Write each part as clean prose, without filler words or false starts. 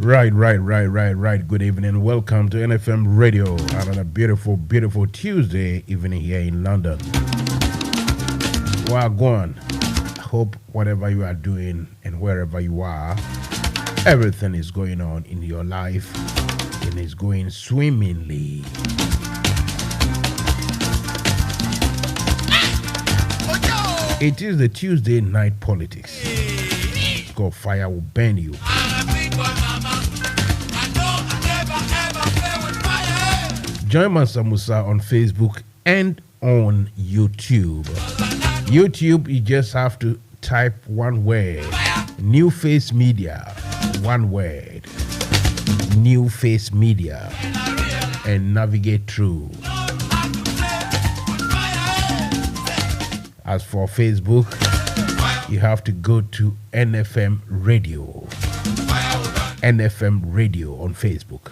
Right. Good evening. Welcome to NFM Radio on a beautiful Tuesday evening here in London. Well, go on. I hope whatever you are doing and wherever you are, everything is going on in your life and is going swimmingly. It is the Tuesday night politics. It's called Fire Will Burn You. Join Mansa Musa on Facebook and on YouTube. YouTube, you just have to type one word, New Face Media, one word, New Face Media, and navigate through. As for Facebook, you have to go to NFM Radio, NFM Radio on Facebook,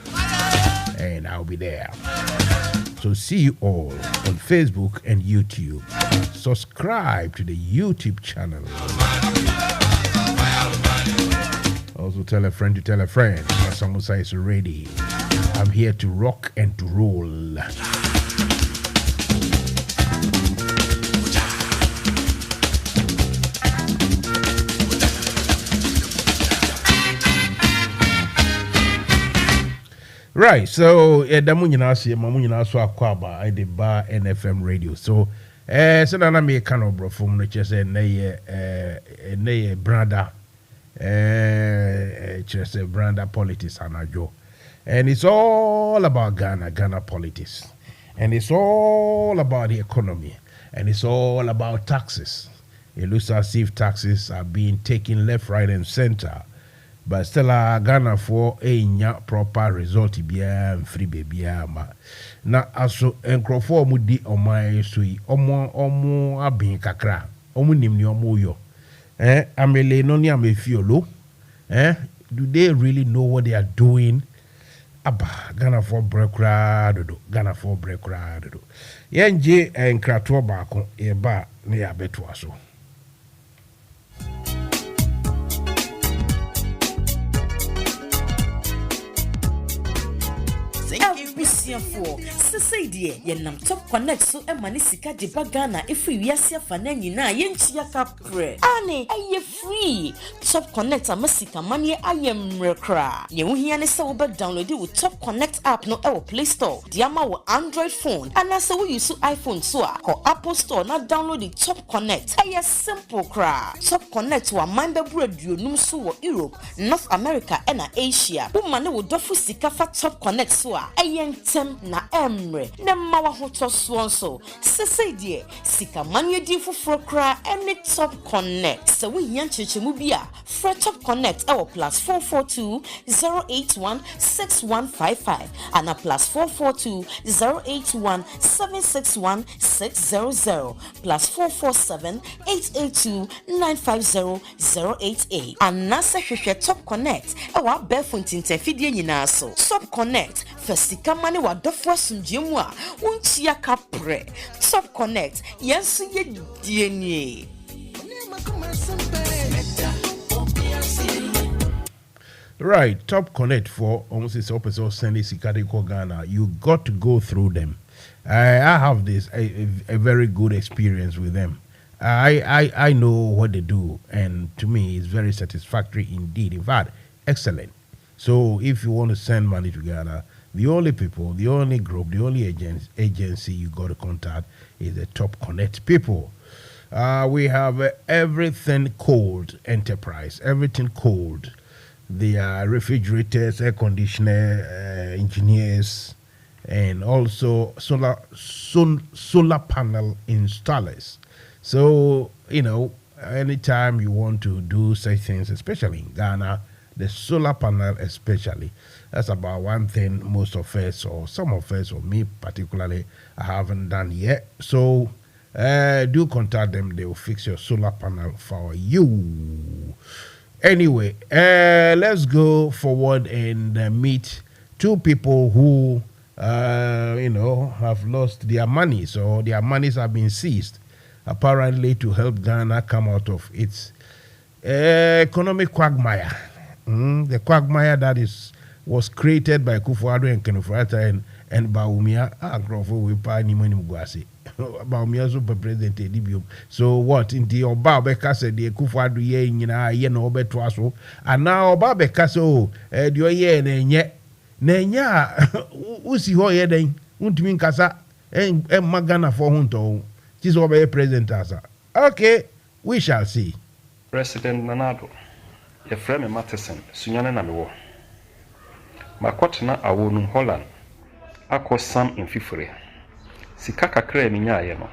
and I'll be there. So see you all on Facebook and YouTube. Subscribe to the YouTube channel. Also tell a friend to tell a friend. Mansa Musa is ready. I'm here to rock and to roll. Right, so damunyina se mamunyina so akwaba I the bar NFM Radio. So so na me kind of bro from no chese na ye brother chese brother politics anajo. And it's all about Ghana politics. And it's all about the economy. And it's all about taxes. It looks as if taxes are being taken left, right, and center. But still, Ghana for a proper result biya free baby ma. Na aso enkrofo mudi omai sui omo abin kakra. Omo nimni omo yo. Amele no ni amefiolo. Do they really know what they are doing? Aba Ghana for brekra dodo. Ghana for brekra dodo. Yenje enkrato baako eba ne abeto aso. For say dear, yenam top connect so emanisika de bagana if we are fanani na yenchia capre. Ane, aye free. Top connect a masika money I am recra. You hear any so back download it with Top Connect app no our Play Store. Diama with Android phone. And as we use iPhone so or Apple Store not download the Top Connect. Aye simple cra. Top Connect to a mind radio numsu Europe, North America and Asia. Woman will dofu sika fa Top Connect so aye na emre na mawa hoto swonso sese die sika manye di foforo kra any Top Connect so we yan chechemu bia fra Top Connect our +442 081 6155 and a +442 081 761 600 +447 882 950 088 and nasa hwehwe Top Connect our befuntin tefidie nyina so Top Connect Fasika mani wa dofwa sunjemu a unchia kapre Top Connect yensu ye dienye. Right, Top Connect for almost this episode Sunday Sikadiko Ghana. You got to go through them. I have this a very good experience with them. I know what they do, and to me it's very satisfactory indeed. In fact, excellent. So if you want to send money to Ghana, the only people, the only group, the only agency you got to contact is the Top Connect people. We have everything cold enterprise, everything cold. They are refrigerators, air conditioner, engineers, and also solar panel installers. So, anytime you want to do such things, especially in Ghana, the solar panel especially, that's about one thing most of us, or some of us, or me particularly, I haven't done yet. So do contact them. They will fix your solar panel for you. Anyway, let's go forward and meet two people who, have lost their money. So their monies have been seized, apparently to help Ghana come out of its economic quagmire. The quagmire that was created by Kufuor and Kenofrata and Baumia, we pay any money Mugwasi. Baumia super president Edibium. So what in the Obabeka said the Kufuor ye no betwaso, and now Obabeka so do ye nenya usi ho ye den untimi kasa magana for hunto. This will be a president asa. Okay, we shall see. President Nanado, your friend Matheson, Sunyane Namiwo. Makotna awonu Holland. Ako Sam in Fifure. Sikaka kre minya yeno.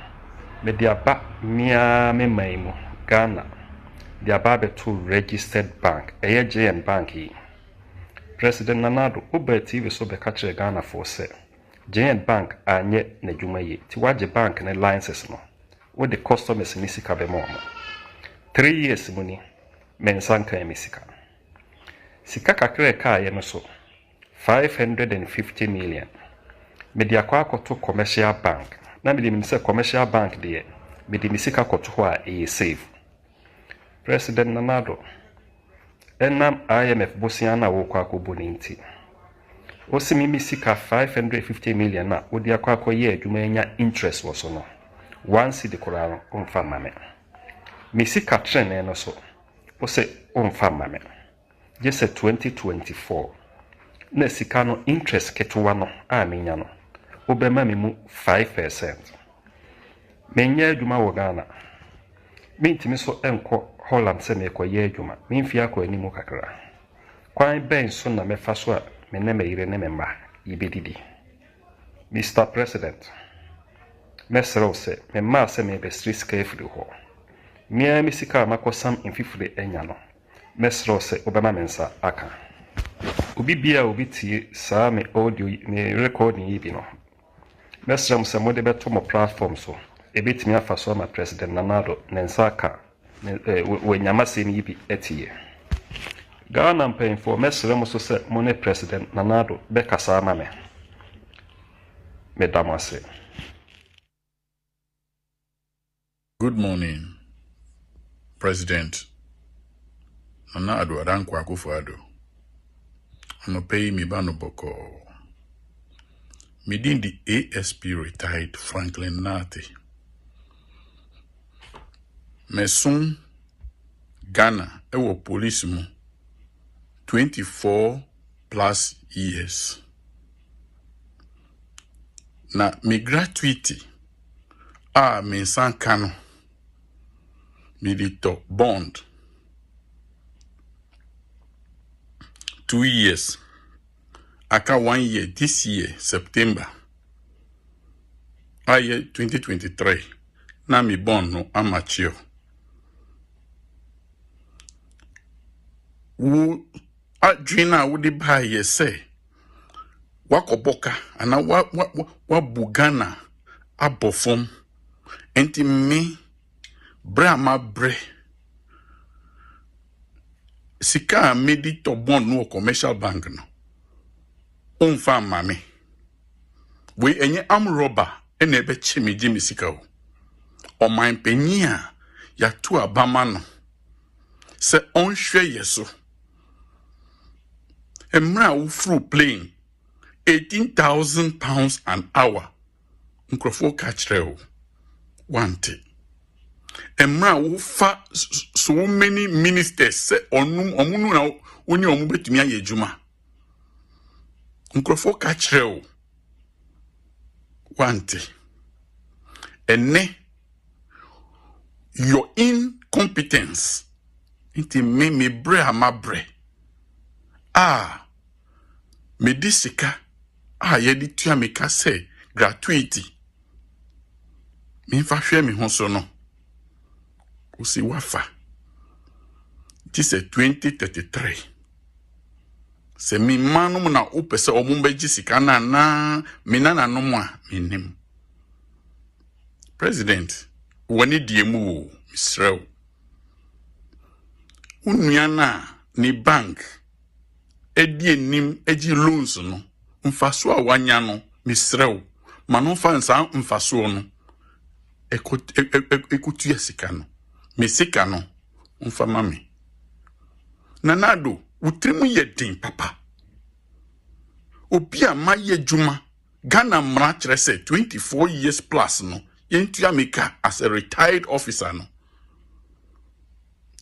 Me diaba mia me maimu Ghana. Diaba betu registered bank. Eye JN Bank yi. President Nanado ube TV so be kachire Ghana for se. JN Bank anye ne juma yi. Tiwaje bank ne licenses no. With the customers ni sika be mo. 3 years muni Mansa nka misika. Sika kakre ka ye no so 550 million. Media kwa to commercial bank. Na me say commercial bank de me di misika koto ho a e save. President Nanado enam IMF bosia na wo kwa akoboni nti. Osimi misika 550 million na odi akwa akoye adwuma nya interest wo so no. Once the Koran umfa mame. Misika trene no so. Ose umfa mame. Jese 2024. Na sika no interest ketuwa no a menya no. Obema me mu 5%. Menya adwuma wo Ghana. Mintimi so enko Holland se me koye adwuma. Mimfi akọ animu kakra. Kwan ben so na mefa so a me ne me yire ne me mba yibedidi. Mr. President, mesrɛ se me ma se me be street carefully ho. Mia mi sika makosam infifure enya no. Mesrɛ se obema mensa aka. Obi bia obi tie saa me audio me recording yi bi no. Mesrɛ se mo de beto mo platform so. Ebetimi afa so ma President Nanado nensa aka we nyamase ni bi etie. Ghana mpanyinfo mesrɛ mo so se mo ne President Nanado be kasa ma me. Medamase. Good morning, President Nana Ado Adankwa Akufo-Addo. I'm paying me bano boko. Midin the ASP retired Franklin Nate. Mesun Ghana ewo police mu 24 plus years. Na mi gratuity Mansa Kano Milito bond 2 years. Aka 1 year this year, September. Year 2023. Na mi bond no amateur. Wu adwina wo de ba ye say wakoboka ana wa bugana abofom enti me bra ma bre sika medi to bond no commercial bank no onfa mame we enye am robber ene ebe chimiji misika o oman panyi a ya tu abama no se onhwe yeso emra wo fru plane 18,000 pounds an hour nkrofo kachre want emra wo fa so many ministers se omunu na oni omu betumi aye adwuma nkrofo kachre want ene your incompetence inti me bre amabre me disika yedi tua me ka say gratuity me fa hwe me ho so no usi wafa this is 2033 se mi manum na opese omumbeji sika na me na no a menim president woni diemu Israel unnua na ni bank edi enim eji loans no mfaso a wanya no misrew mano fa nsa mfaso no ekutu yesika no mesika no mfa mame Nanado Utrimu ye din papa. Obi a ma ye juma. Ghana mra say 24 years plus no. Yentua meka as a retired officer no.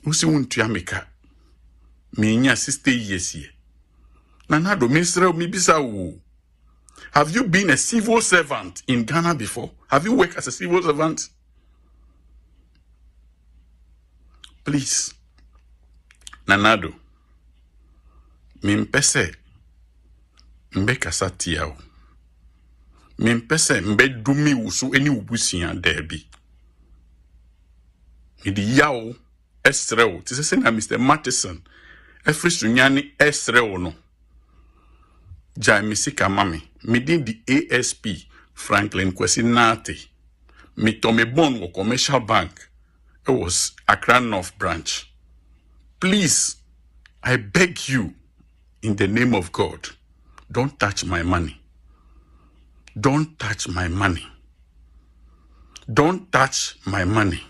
Usi untua meka. Minya 60 years ye. Nanado minister mi bisa wo. Have you been a civil servant in Ghana before? Have you worked as a civil servant? Please. Nanado. Mimpese. Mbe kasati yao. Mimpese mbe dumi usu eni ubusiya derbi. Midi yao esreo. Tise se na Mr. Matheson. Efri sunyani esreo no. Jai misika mami. Midin di ASP Franklin Kwesi Nate. Mi tome bon wo commercial bank. It was Accra North branch. Please, I beg you, in the name of God, don't touch my money. Don't touch my money. Don't touch my money.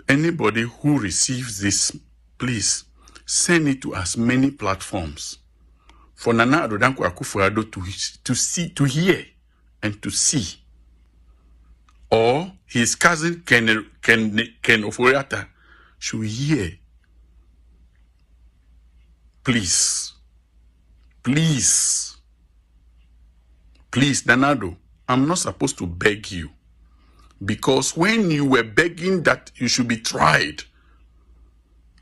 Anybody who receives this, please send it to as many platforms for Nana Adodankwa Akufo-Addo to see, to hear, and to see. Or his cousin Ken Oforiatta should hear. Please, please, please, Danado, I'm not supposed to beg you. Because when you were begging that you should be tried,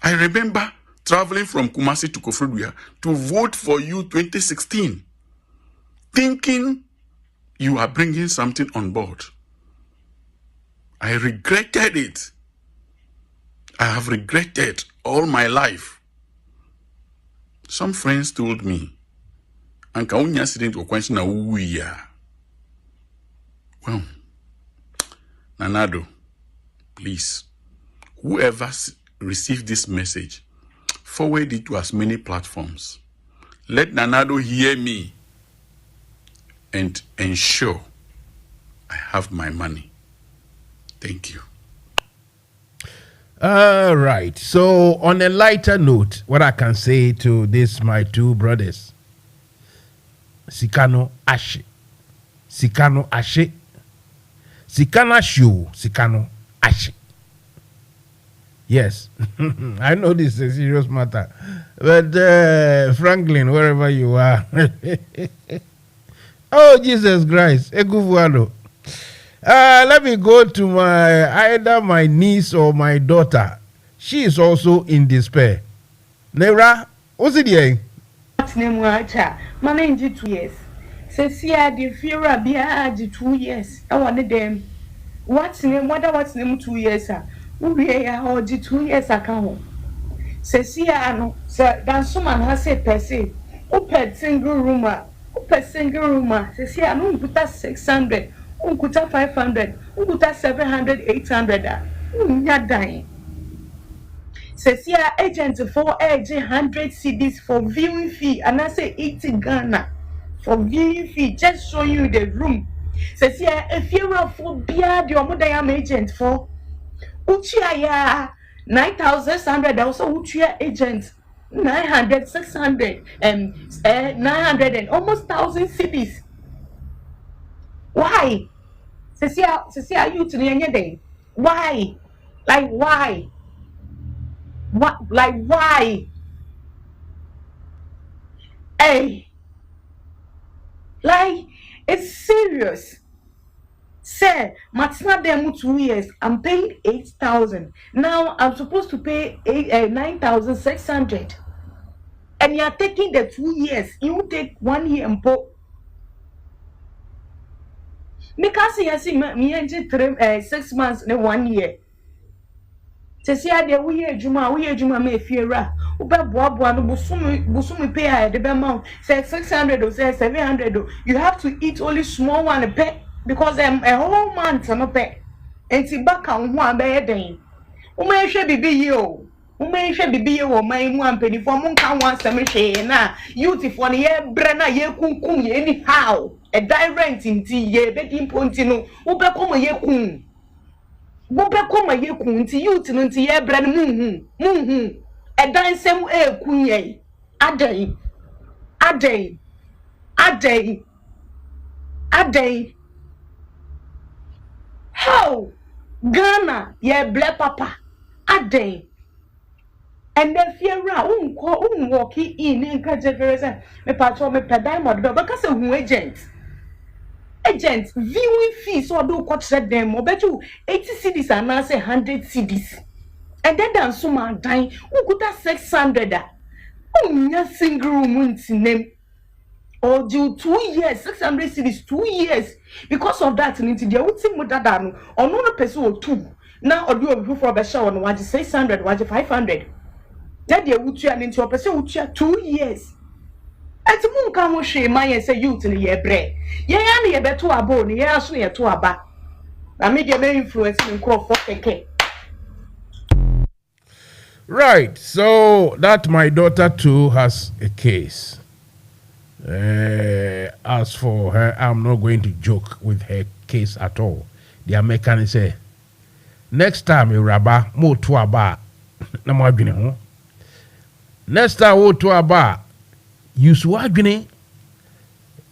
I remember traveling from Kumasi to Koforidua to vote for you 2016, thinking you are bringing something on board. I regretted it. I have regretted all my life. Some friends told me, Anka unya sitting to question na uya. Well, Nanado, please, whoever received this message, forward it to as many platforms. Let Nanado hear me and ensure I have my money. Thank you. All right. So, on a lighter note, what I can say to this, my two brothers, Sikano Ashe. Sikano Ashe. Sikana Shu. Sikano Ashe. Yes. I know this is a serious matter. But, Franklin, wherever you are. Oh, Jesus Christ. Eguvuano. Let me go to either my niece or my daughter. She is also in despair. Nera, what's it here? What's name wacha? My name is 2 years. Says the fear of the 2 years. I wanted them. What's name? What's name 2 years? We are 2 years ago. Says no, sir, then someone has said per se. Open single room. Open single room. Says no, put that 600. Unkuta 500, unkuta 700, 800. Unya dying. Says here agent for age 100 CDs for viewing fee, and I say 80 Ghana for viewing fee. Just show you the room. Says here if you're a for beard, your mother agent for Uchia 9,600. Also Uchia agent 900, 600, 900 and almost 1,000 CDs. Why? Cecilia, you to the day. Why? Like why? What? Like why? Hey, like it's serious. Sir, Matsna demo 2 years. I'm paying 8,000. Now I'm supposed to pay 9,600. And you're taking the 2 years. You take 1 year and put. Because you see me engine 6 months and 1 year. To see how we hear Juma may fear. Uba boa no busumi pay the amount. Say 600 or say 700. You have to eat only small one pay because I'm a whole month no pay. And see back on one by day. Ume she bibi yo. Ume she bibi yo my one penny for monka one semi na. Youth for ye brana ye kun ye anyhow. A direct in tea ye begging pontino. Uba come ye kun. Bobe koma ye kunti youth nti ye bra no muhu edan sem kunye adey how Ghana ye ble papa adey and then fear walk in encourage me patro me diamond but because who agent viewing fees or do coach said them or bet you 80 cedis and now say 100 cedis and then dance so man dying who could have 600 nothing room name or do 2 years 600 cedis 2 years because of that into the would see mother or no person or two now or do a for a show on what 600 what 500 that they would turn into a person would 2 years. Ati mun ka ho hwe man ye say youth ni ye bre ye ya na ye beto abo ni ye aso ye to aba na me de be influence me crop keke. Right, so that my daughter too has a case. As for her, I'm not going to joke with her case at all. The American say, next time you raba mo to aba na mo adwene ho. Next time wo to aba use wadwene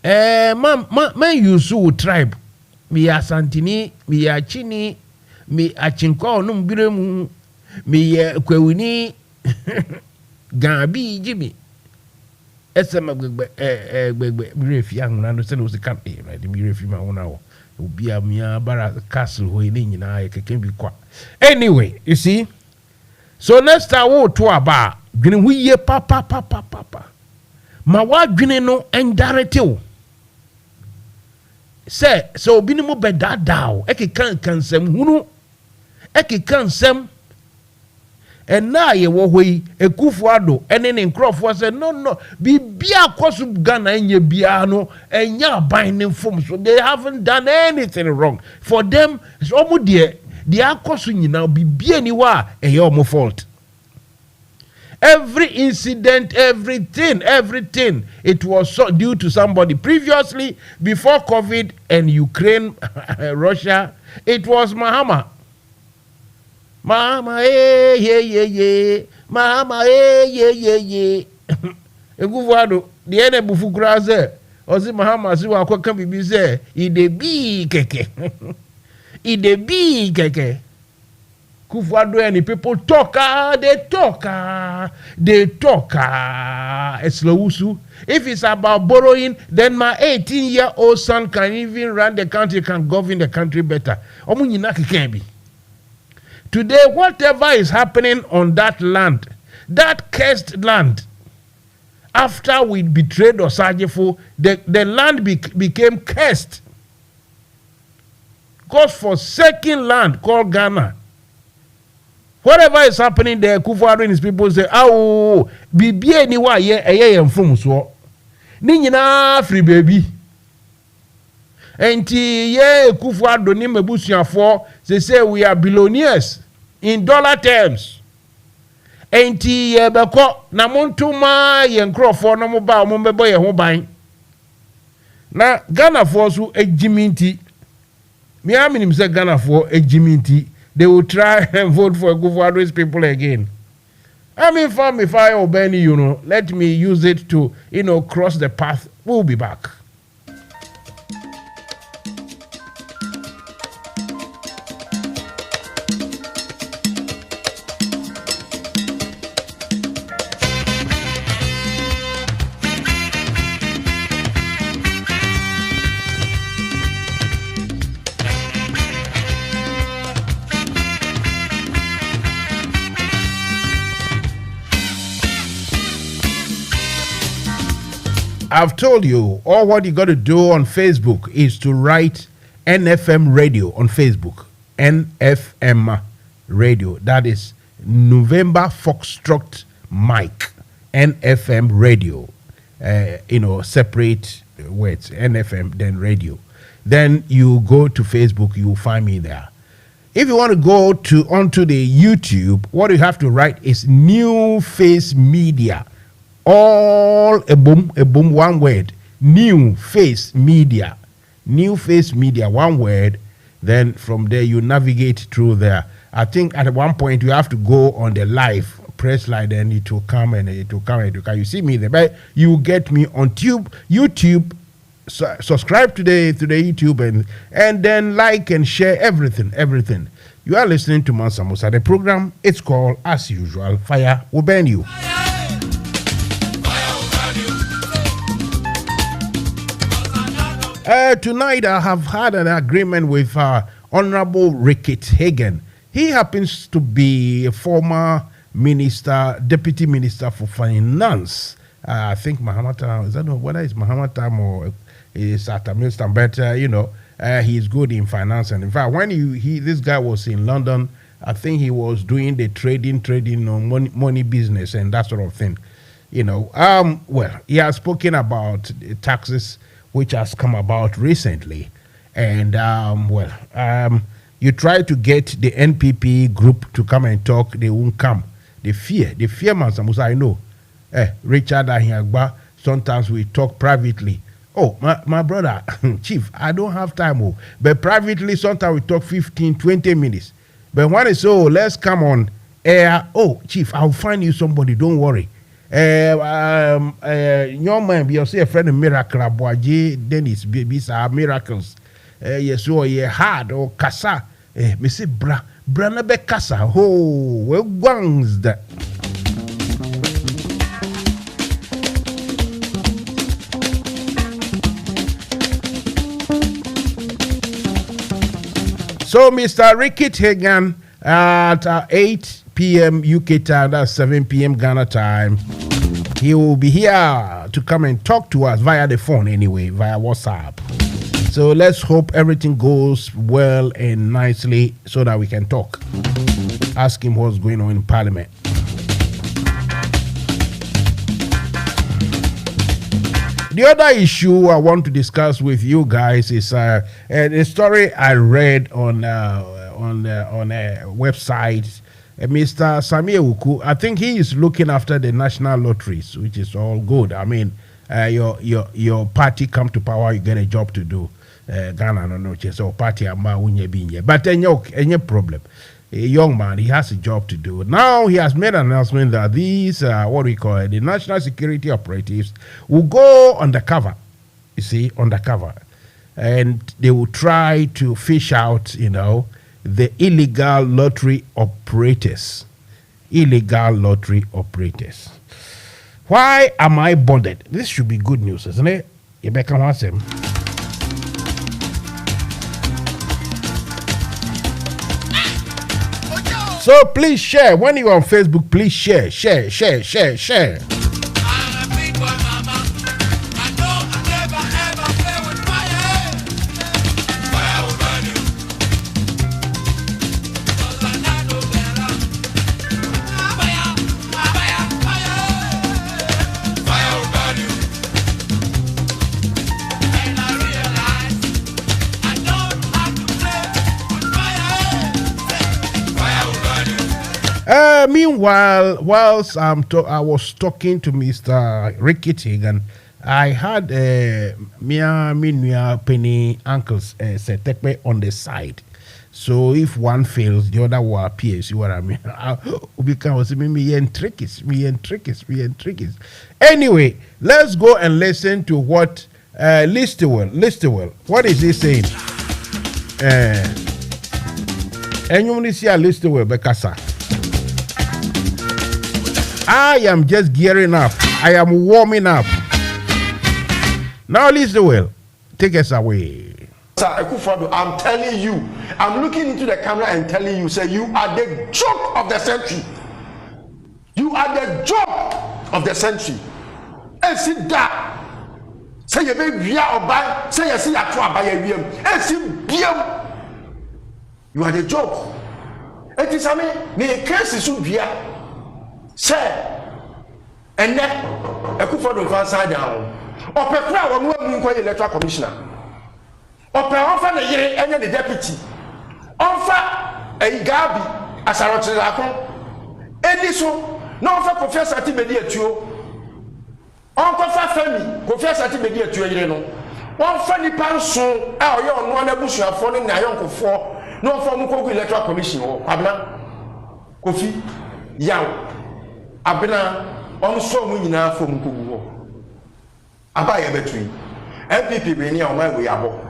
man use tribe mi asantini mi achini mi achinkwa no mbiremu mi kwewini gabi jimi esema gbegbe mirefi ahuna no se no se kan right mirefi ma wona wo obi amia bara castle ho ni nyina keke bi kwa anyway you see so next time wo to aba dwene hu ye papa ma wadwene no endarete wo se so obi ni mo bedadao ekeka kansem hunu ekeka nsem ena ye wo hoi ekufu ado ene ne nkrofo se no bibia koso Ghana enye bia no enya aban ne fom so they haven't done anything wrong for them so omo de akoso nyina bibia ni wa eye omo fault. Every incident, everything, it was so due to somebody. Previously, before COVID and Ukraine, Russia, it was Mahama. Mahama, yeah. Mahama, yeah. Eguwado, the ene bufu graze. Ozi Mahama si wa kwa bibi ze, ide bi keke. Kufuado and people talk, they talk. Eslowusu. If it's about borrowing, then my 18-year-old son can even run the country, can govern the country better. Today, whatever is happening on that land, that cursed land, after we betrayed Osajefo, the land became cursed. God's forsaken land called Ghana. Whatever is happening there, Kufuado and his people say, "Oh, bibi anywhere ye from so." Ni nyina free baby. Enti ye Kufuado ni mebusuafo say we are billionaires in dollar terms. Enti ye beko na montuma ye nkrofo no mo ba mo bebo ye ho ban. Na Ghana for so ejiminti. Me aminim say Ghana for ejiminti. They will try and vote for Kufuado's people again. I mean, if I obey, let me use it to, cross the path. We'll be back. I've told you, all what you got to do on Facebook is to write NFM Radio on Facebook. NFM Radio. That is November Foxtrot Mike. NFM Radio. Separate words. NFM, then radio. Then you go to Facebook, you will find me there. If you want to go onto the YouTube, what you have to write is New Face Media. All a boom, one word. New Face Media. New Face Media, one word. Then from there you navigate through there. I think at one point you have to go on the live, press like, then it will come and it will come and it will come. You see me there, but you get me on YouTube. Subscribe to the YouTube and then like and share everything. You are listening to Mansa Musa. The program, it's called, as usual, Fire Will Burn You. Tonight I have had an agreement with Honorable Rickett Hagen. He happens to be a former deputy minister for finance. I think Mahamata, is that whether it's Mahamata or is at a minister, but he's good in finance. And in fact, when this guy was in London, I think he was doing the trading on money business and that sort of thing. Well, he has spoken about the taxes which has come about recently. And, you try to get the NPP group to come and talk, they won't come. They fear Mansa Musa, I know. Richard Ahiagba, sometimes we talk privately. Oh, my brother, Chief, I don't have time. But privately, sometimes we talk 15, 20 minutes. But when it's, let's come on air. Oh, Chief, I'll find you somebody, don't worry. Young man, be a friend of Miracle, Abuaji, Dennis, babies are miracles. Yes, hard or kasa. Me say, bra na be kasa. Oh, well, guangs that. So, Mr. Rickett Hagen at 8 p.m. UK time, that's 7 p.m. Ghana time. He will be here to come and talk to us via the phone anyway, via WhatsApp. So let's hope everything goes well and nicely so that we can talk. Ask him what's going on in Parliament. The other issue I want to discuss with you guys is a story I read on a website. Mr. Samir Uku, I think he is looking after the national lotteries, which is all good. I mean, your party come to power, you get a job to do. Ghana no so party ama unye binye. But any problem. A young man, he has a job to do. Now he has made an announcement that these the national security operatives will go undercover. You see, undercover. And they will try to fish out, the illegal lottery operators. Why am I bothered? This should be good news, isn't it? So please share. When you're on Facebook, please share. Meanwhile, whilst I was talking to Mr. Rickett Hagen, I had Mia Penny uncles Setekpe on the side. So if one fails, the other will appear. You see what I mean? Because me and trickies. Anyway, let's go and listen to what Listowell. What is he saying? And you want to see a Listowell, Bekasa. I am just gearing up. I am warming up. Now, Listowell, take us away. Sir, I'm telling you, I'm looking into the camera and telling you, say, you are the joke of the century. You are the joke of the century. And sit down. Say you be or buy, say you see a buy a VM. And see you are the joke. It is a me case should be say and then a coup for the side down. Or prepare one more electoral commissioner. Or offer the year and the deputy. Offer a Gabi as a Rotterdam. And so, no offer Professor Tibedia to Uncle Family, Professor Tibedia to one funny person, our young one, a bush, a falling, a young for no form of electoral commission or Abna Kofi Yow Abena, also winning from Kubu. Abaya between MPP being on my way above.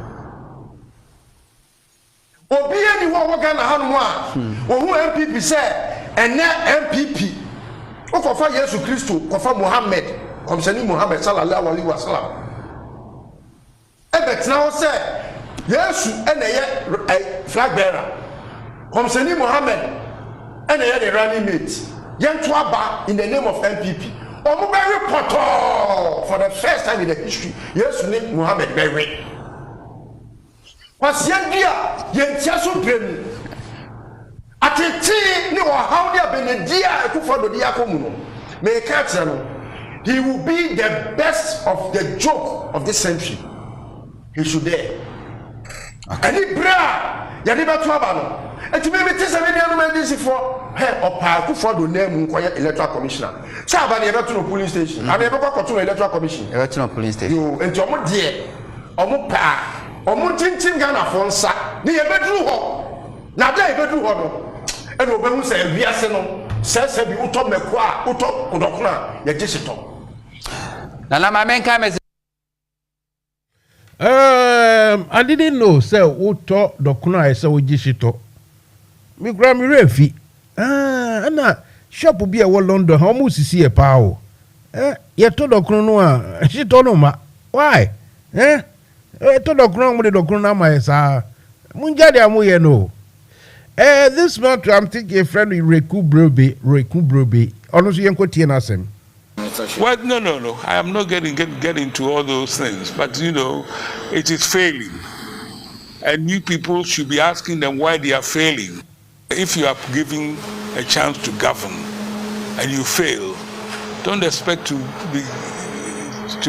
Obi anyone who can have one, who MPP said, and now MPP. Okofa Yesu Kristo, Kofa Muhammad, Komsani Muhammad sallallahu alaihi wasallam. Ebet now say Yesu ene flag bearer. Komsani Muhammad ene the running mate. Yentu aba in the name of MPP. Omo very poto for the first time in the history. Yesu ne Muhammad very. Was yendia yentia so brem. Ateti ni wa how dia benedia ekufo do dia komu no. Me catch no. He will be the best of the joke of this century. He should there. And he bra ya de beto aba no. Enti me tese me dia no man this for he opa ekufo do name nkoye electoral commissioner. Sa aba ne beto no police station. Abi e bekọ to electoral commission. E beto no police station. Yo enti omo de omo pa omo tintin Ghana for nsa. Ni e bedru ho. Na da e bedru ho no. And we say, we are saying, says, we utop me qua, utop, udokna, ya jisito. Nana, my main comment. I didn't know, sir, utop, dokna, I saw jisito. Me Grammy Refi. Anna, shop will be a well London, how much is see a pow? Yet to dokna, she told him, why? To dokna, with the dokna, my sir. Munjadi amuye no. This month I'm thinking a friend with Reku Brobe. Honestly, I'm quite innocent. Well, no. I am not getting into all those things. But you know, it is failing, and you people should be asking them why they are failing. If you are given a chance to govern and you fail, don't expect to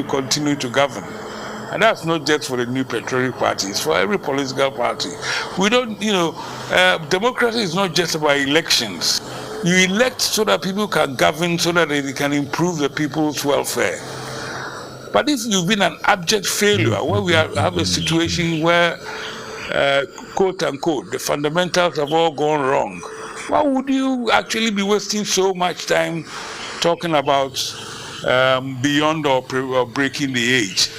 continue to govern. And that's not just for the New Patriotic Party, it's for every political party. We don't, democracy is not just about elections. You elect so that people can govern, so that they can improve the people's welfare. But if you've been an abject failure, where we have a situation where, quote unquote, the fundamentals have all gone wrong, why would you actually be wasting so much time talking about beyond or breaking the age?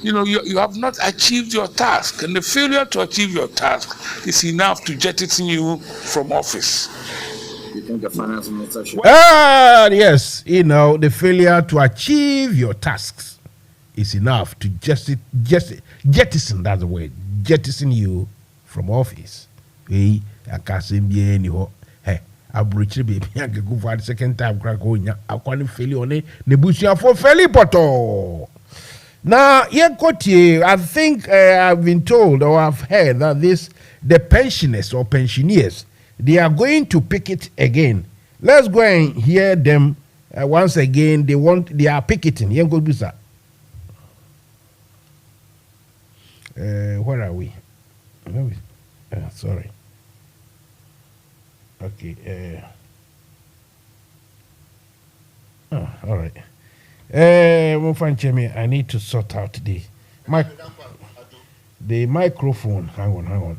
You have not achieved your task, and the failure to achieve your task is enough to jettison you from office. You think the finance minister should? Yes, the failure to achieve your tasks is enough to jettison, that's the word, jettison you from office. Hey, I can't say anyhow. Hey, I'll breach the baby. I can go for the second time. I can't fail on it. Nebuchadnezzar for fairly poto. Now, I think I've been told or I've heard that the pensioners or pensioners, they are going to pick it again. Let's go and hear them once again. They are picketing. Where are we? Sorry. Okay. All right. I need to sort out the microphone. Hang on.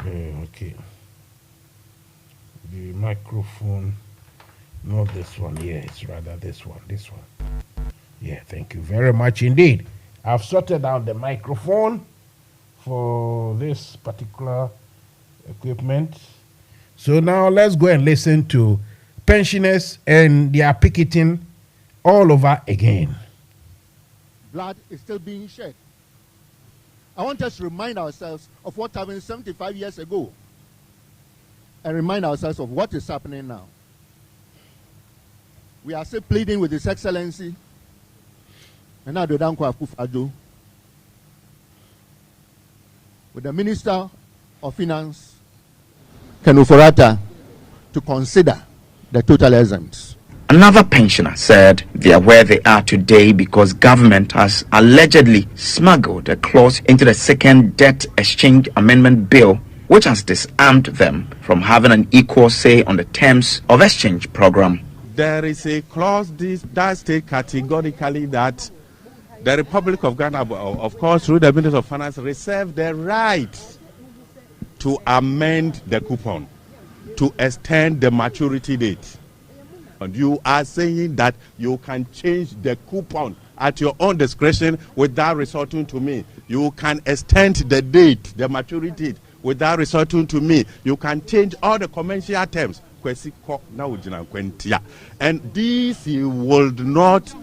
Okay. The microphone, not this one. Yeah, it's rather this one. Yeah, thank you very much indeed. I've sorted out the microphone for this particular equipment. So now let's go and listen to pensioners, and they are picketing all over again. Blood is still being shed. I want us to remind ourselves of what happened 75 years ago and remind ourselves of what is happening now. We are still pleading with His Excellency and now Dodanko Akufo-Addo, with the Minister of Finance, Ken Ofori-Atta, to consider the total exempts. Another pensioner said they are where they are today because government has allegedly smuggled a clause into the second debt exchange amendment bill, which has disarmed them from having an equal say on the terms of exchange program. There is a clause that states categorically that The Republic of Ghana, of course, through the Minister of Finance, reserve the right to amend the coupon, to extend the maturity date. And you are saying that you can change the coupon at your own discretion without resorting to me. You can extend the date, the maturity date, without resorting to me. You can change all the commercial terms. And this you would not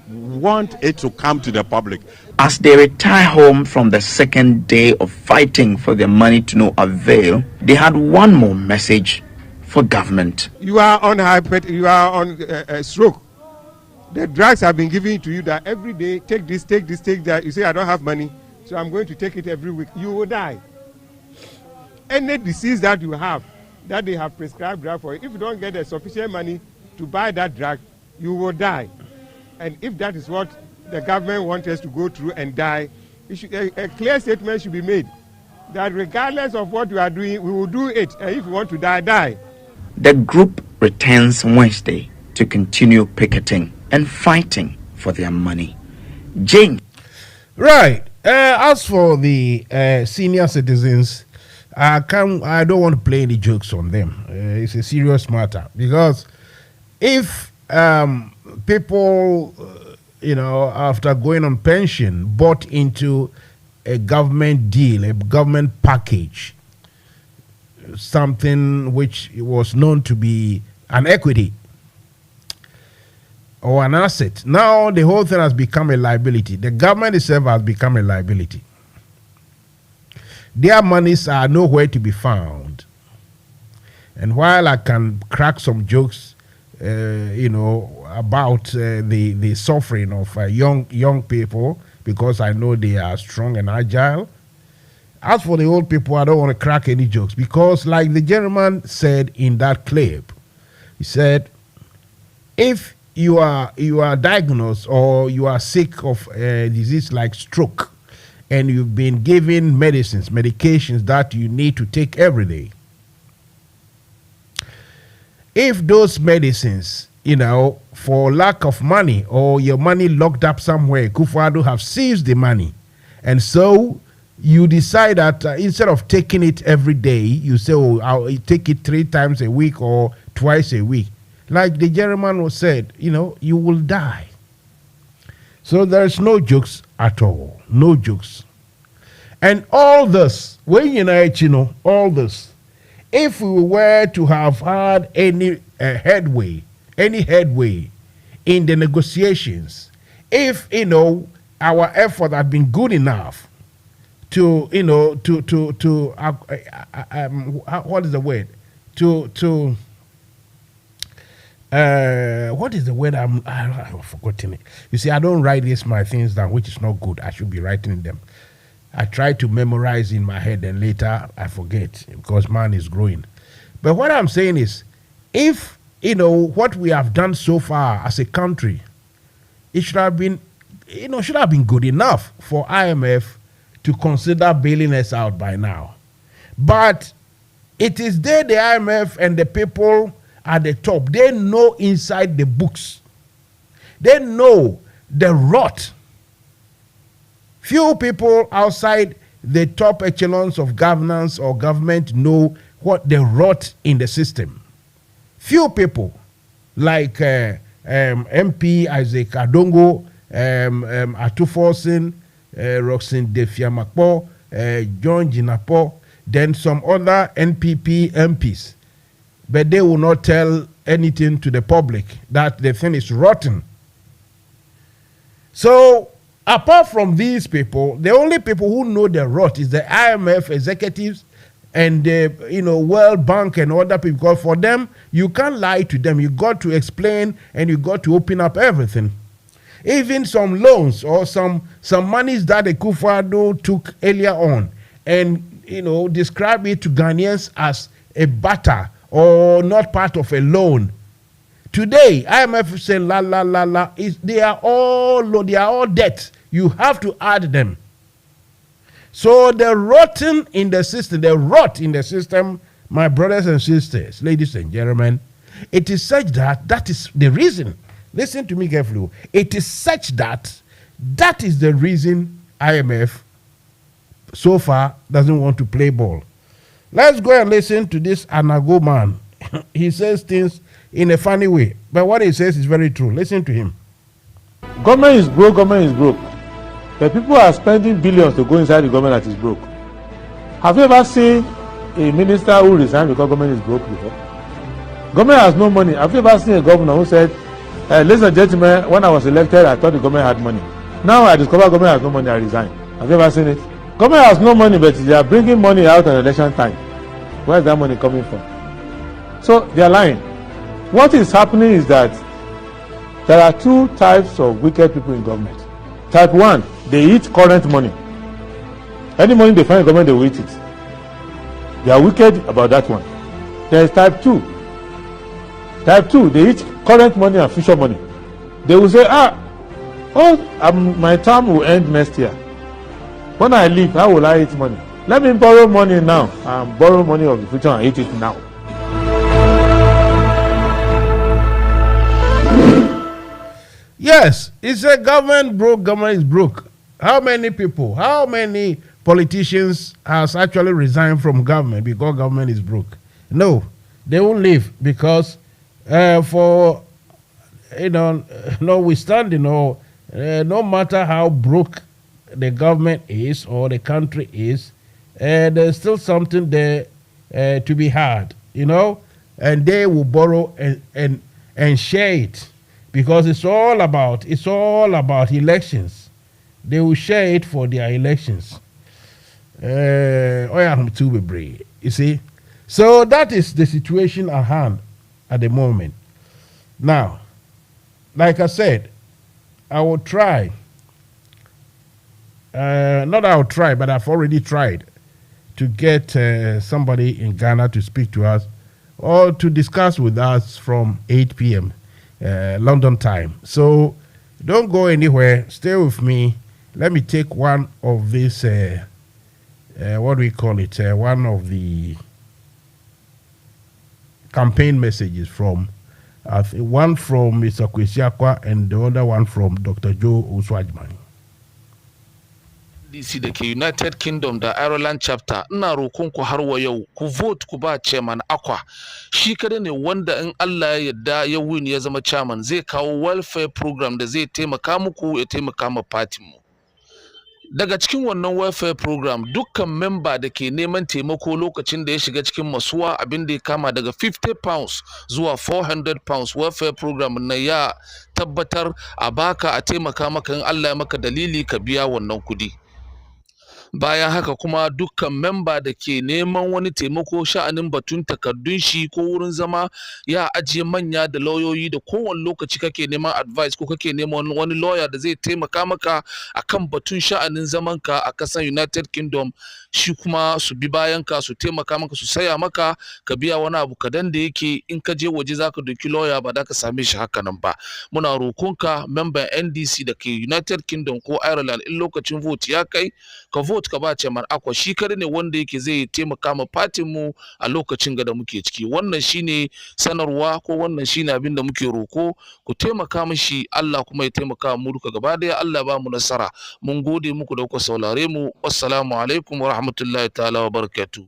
want it to come to the public. As they retire home from the second day of fighting for their money to no avail, they had one more message for government. You are on stroke. The drugs have been given to you that every day, take this, take that. You say, I don't have money, so I'm going to take it every week. You will die. Any disease that you have, that they have prescribed drug for, if you don't get the sufficient money to buy that drug, you will die. And if that is what the government wants us to go through and die, a clear statement should be made that regardless of what you are doing, we will do it. And if you want to die, die. The group returns Wednesday to continue picketing and fighting for their money. Jane. Right. As for the senior citizens, I don't want to play any jokes on them. It's a serious matter because if people, after going on pension, bought into a government deal, a government package, something which was known to be an equity or an asset. Now the whole thing has become a liability. The government itself has become a liability. Their monies are nowhere to be found. And while I can crack some jokes, about the suffering of young people, because I know they are strong and agile. As for the old people, I don't want to crack any jokes because, like the gentleman said in that clip, he said, if you are diagnosed or you are sick of a disease like stroke and you've been given medications that you need to take every day, if those medicines, for lack of money or your money locked up somewhere, Kufuor have seized the money, and so you decide that instead of taking it every day, you say, oh, I'll take it 3 times a week or twice a week. Like the gentleman said, you will die. So there's no jokes at all. No jokes. And all this, all this, if we were to have had any headway in the negotiations, if, our effort had been good enough to, what is the word? What is the word? I've forgotten it. You see, I don't write my things down, which is not good. I should be writing them. I try to memorize in my head and later I forget because man is growing. But what I'm saying is, if, what we have done so far as a country, it should have been, good enough for IMF to consider bailing us out by now. But it is the IMF and the people at the top. They know inside the books. They know the rot. Few people outside the top echelons of governance or government know what the rot in the system. Few people like MP Isaac Adongo, Atuforsin, Roxin Defiamakpo, John Jinapo, then some other NPP MPs. But they will not tell anything to the public that the thing is rotten. So, apart from these people, the only people who know the rot is the IMF executives and the World Bank and other people. Because for them, you can't lie to them. You got to explain and you got to open up everything. Even some loans or some monies that the Kufuor took earlier on and describe it to Ghanaians as a barter or not part of a loan. Today, IMF say la la la la. They are all debt. You have to add them. So the rot in the system, my brothers and sisters, ladies and gentlemen, it is such that is the reason. Listen to me carefully. It is such that That is the reason IMF so far doesn't want to play ball. Let's go and listen to this Anago man. He says things in a funny way, but what he says is very true. Listen to him. Government is broke, government is broke. The people are spending billions to go inside the government that is broke. Have you ever seen a minister who resigned because government is broke before? Government has no money. Have you ever seen a governor who said, ladies and gentlemen, when I was elected, I thought the government had money. Now I discover government has no money, I resign. Have you ever seen it? Government has no money, but they are bringing money out at election time. Where is that money coming from? So they are lying. What is happening is that there are two types of wicked people in government. Type 1, they eat current money. Any money they find in government, they will eat it. They are wicked about that one. There is type 2. Type 2, they eat current money and future money. They will say, my term will end next year. When I leave, how will I eat money? Let me borrow money now and borrow money of the future and eat it now. Yes, it's a government broke, government is broke. How many people, how many politicians has actually resigned from government because government is broke? No, they won't leave because notwithstanding, no matter how broke the government is or the country is, there's still something there to be had, and they will borrow and share it. Because it's all about elections. They will share it for their elections. You see? So that is the situation at hand at the moment. Now, like I said, I will try. Not I'll try, but I've already tried to get somebody in Ghana to speak to us or to discuss with us from 8 p.m. London time. So don't go anywhere. Stay with me. Let me take one of these, what do we call it? One of the campaign messages from, one from Mr. Kwesiakwa and the other one from Dr. Joe Oswajman. DC da ke United Kingdom da Ireland chapter ina roƙon ku har wa yau ku vote ku ba chairman Akwa shi kada ne wanda in Allah ya yarda ya win ya zama chairman zai kawo welfare program da zai taimaka muku ya taimaka ma party mu daga cikin wannan welfare program dukkan member da ke neman taimako lokacin da ya shiga cikin masuwa abin da ya kama daga 50 pounds zuwa 400 pounds welfare program na ya tabbatar a baka a taimaka maka in Allah ya maka dalili ka biya wannan kudi bayan haka kuma dukkan memba da ke neman wani taimako sha'anin batun takardun shi ko wurin zama ya ajiye manya da lauyoyi da kowane lokaci kake neman advice ko kake neman wani lawyer da zai taimaka maka akan batun sha'anin zaman ka a kasan United Kingdom shi kuma su bi bayan ka su taimaka maka su saya maka ka biya wani abu kadan da yake in ka je waje zaka doki lawyer ba da ka same shi haka nan ba muna rokonka member NDC da ke United Kingdom ko Ireland in lokacin vote ya kai ka vote ka ba chairman Akwa shi kare ne wanda yake zai taimaka ma party mu a lokacin da muke ciki wannan shine sanarwa ko wannan shine abin da muke roko ku taimaka mishi Allah kuma ya taimaka mu duka gaba daya Allah ba mu nasara mun gode muku da ku saurare mu assalamu alaikum wa rahmatullahi ta'ala wa barakatuh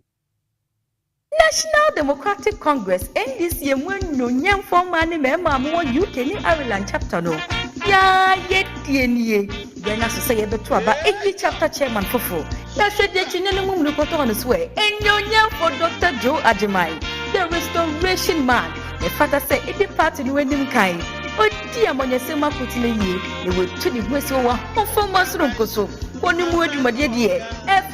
National Democratic Congress NDC no nyam for mani me mamu UK ni Ireland chapter no ya yetienie Ghana so say beto aba every chapter chairman fofo na hwede chine no mum rukoto on swear enyo nyam for Dr. Joe Ajimai the restoration man the father say the party no enim kai odi amonyesema kutine yie e we to the hwese wa performance ro nkoso oni mu adwumade de e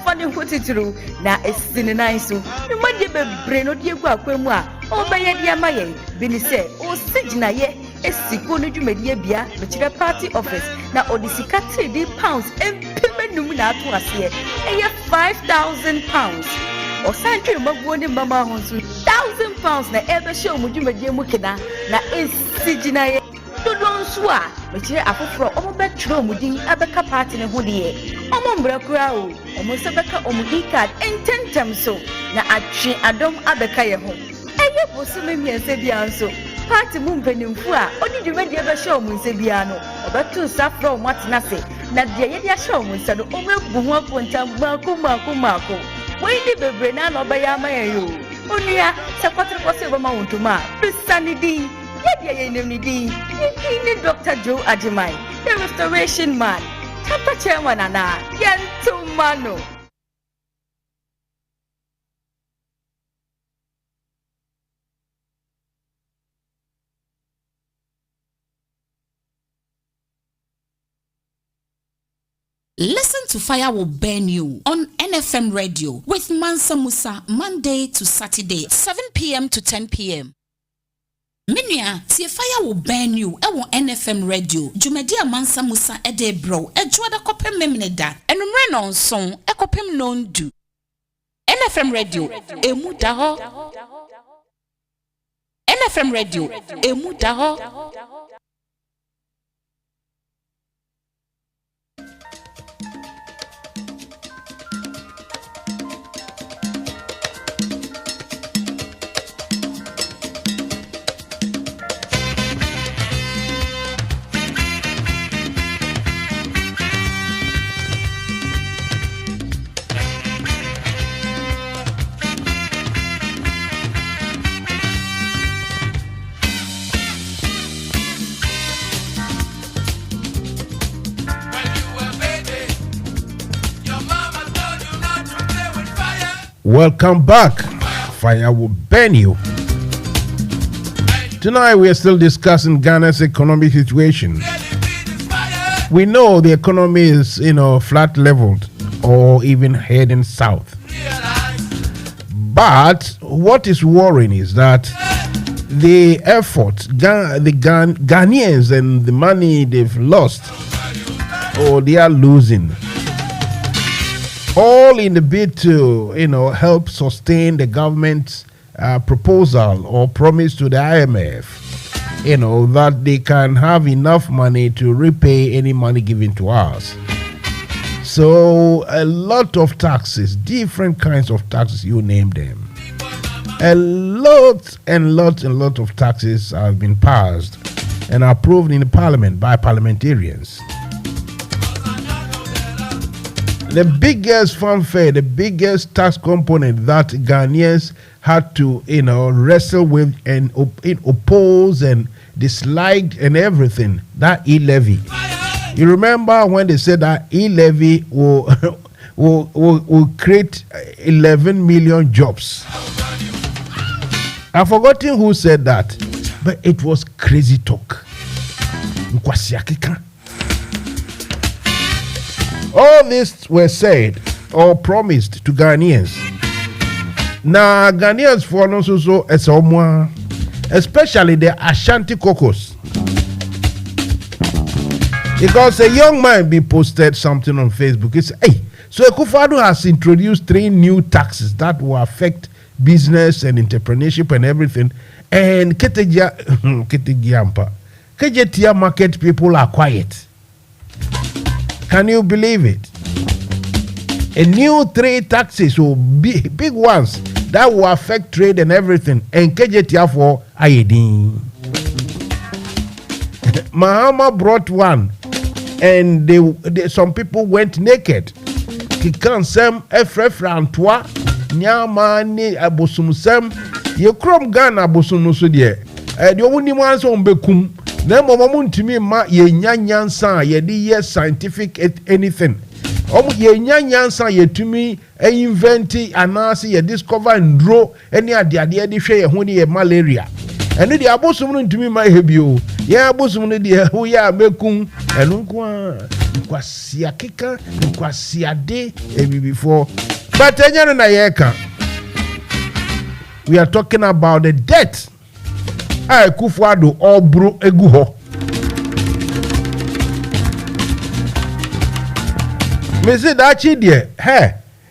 fa ne hotitiru na esine nan so numade bebre no de egu akwemu a obeye de amaye bini se o sigina ye esiko no dwumade bia be kire party office na odisika 3 pounds empemenum na ato ase eye 5,000 pounds o santwe maguo ne mama honso 1,000 pounds na ebe show mu dwumade mu kina na esigina ye Dodon swa, mechire afoforo omo betro omudin abeka party ne ho de omo mbrakura o omo sebeka omudin card ententem so na atwe adom abeka ye ho eye bosume miense bia nso party mu mpanimfu a odi dwumadi ebe show mu nse bia no obeto safro matna se na de ye dia show mo nsa no o mebu ho aponta mako we ni bebre na no be ya ma yo onua se kwatre kwose be ma wontuma bisanidi ye dia ye nemnidi ni Dr. Joe Ajimai the restoration man tapa chairman ana yentumano. Listen to Fire Will Burn You on NFM Radio with Mansa Musa Monday to Saturday, 7 p.m. to 10 p.m. Minia, see Fire Will Burn You on NFM Radio. Jumedia Mansa Musa Ede Bro, Edwada Kopem Memneda, and Renon Song, Ekopem Non Du. NFM Radio, Emu Daho. NFM Radio, Emu Daho. Welcome back. Fire will burn you. Tonight we are still discussing Ghana's economic situation. We know the economy is, flat leveled or even heading south. But what is worrying is that the effort, the Ghanaians and the money they've lost or they are losing, all in the bid to, help sustain the government's proposal or promise to the IMF, that they can have enough money to repay any money given to us. So a lot of taxes, different kinds of taxes, you name them. A lot of taxes have been passed and approved in the parliament by parliamentarians. The biggest fanfare, the biggest tax component that Ghanaians had to, wrestle with and oppose and disliked and everything, that e-levy. You remember when they said that e-levy will create 11 million jobs. I've forgotten who said that, but it was crazy talk. All this were said or promised to Ghanaians. Now, Ghanaians for also as someone, especially the Ashanti caucus. Because a young man be posted something on Facebook. It's so Akufo-Addo has introduced 3 new taxes that will affect business and entrepreneurship and everything. And Ketegia market people are quiet. Can you believe it? A new 3 taxes will be big ones that will affect trade and everything. And KJTR for Ayedin. Mahama brought one, and some people went naked. Kikansem Efrefrantwa Nyamani Abosumsem Yekrom Ghana Abosumuso de. The only ones on Bekum. Then Momamun to me ma ye nyanyansa ye di ye scientific anything. Ye nyanyansa ye to me invent anasi ye discover and draw any idea de share ye malaria. And the abosumun to me ma hebio. Ye abosumun de who ya bekum enunkwa nkwasia keka nkwasia de before. But na yeka. We are talking about the debt. Akufo-Addo obro eguho. Me say that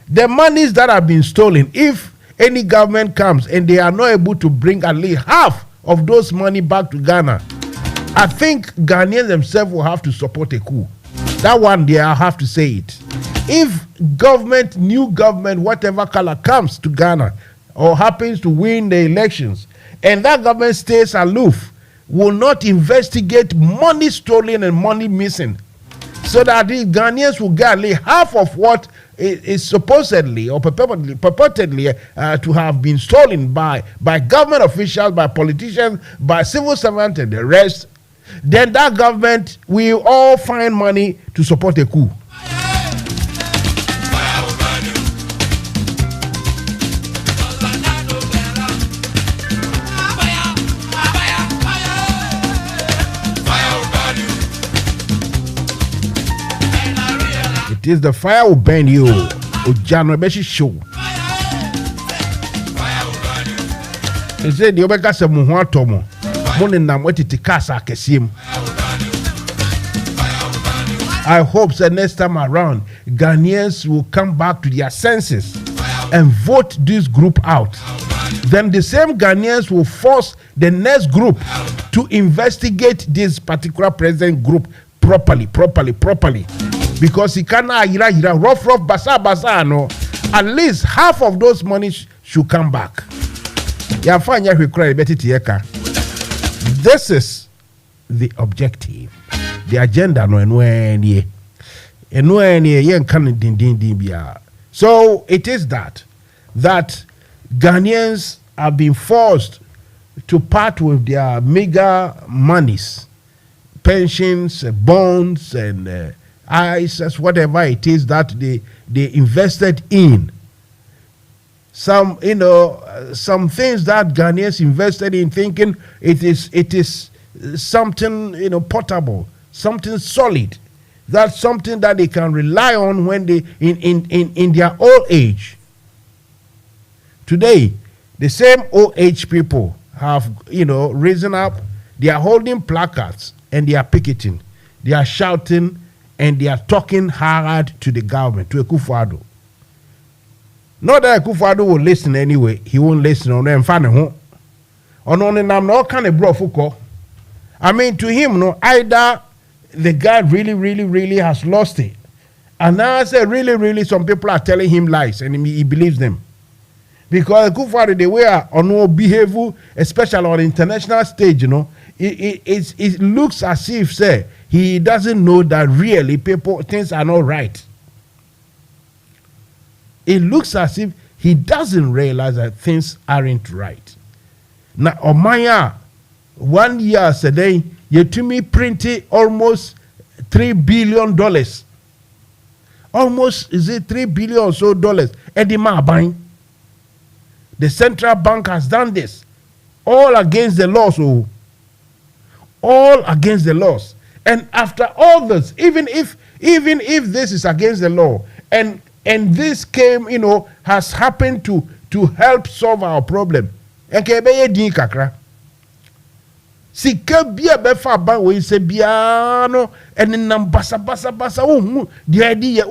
the monies that have been stolen, if any government comes and they are not able to bring at least half of those money back to Ghana, I think Ghanaians themselves will have to support a coup. That one day I have to say it. If new government, whatever color comes to Ghana or happens to win the elections, and that government stays aloof, will not investigate money stolen and money missing, so that the Ghanaians will get at least half of what is supposedly or purportedly to have been stolen by government officials, by politicians, by civil servants, and the rest. Then that government will all find money to support a coup. It is the fire will burn you. Ojano beshi show. He said the obeka se mu ho atomo. Mo ne nam wetiti kasa akesim. I hope that next time around Ghanaians will come back to their senses and vote this group out. Then the same Ghanaians will force the next group to investigate this particular president group properly. Because he cannot rough basa no. At least half of those money should come back. This is the objective, the agenda. So it is that Ghanaians are being forced to part with their meager monies, pensions, bonds, and ISIS, whatever it is that they invested in. Some things that Ghanaians invested in, thinking it is something portable, something solid. That's something that they can rely on when they in their old age. Today, the same old age people have risen up. They are holding placards and they are picketing, they are shouting, and they are talking hard to the government, to Akufo-Addo. Not that Akufo-Addo will listen anyway. He won't listen on them. On kind of bro. I mean, to him, either the guy really has lost it. And now I say really, some people are telling him lies and he believes them. Because Akufo-Addo, the way on behavior, especially on the international stage, it looks as if, say, he doesn't know that really things are not right. It looks as if he doesn't realize that things aren't right. Now, Omaya, 1 year today, you to me printed almost $3 billion. Almost, is it $3 billion or so dollars? Edima buying. The central bank has done this. All against the laws. All against the laws. And after all this, even if this is against the law, and this came, has happened to help solve our problem. Sika bia befa ba we se bia no en nam basa wo dia ye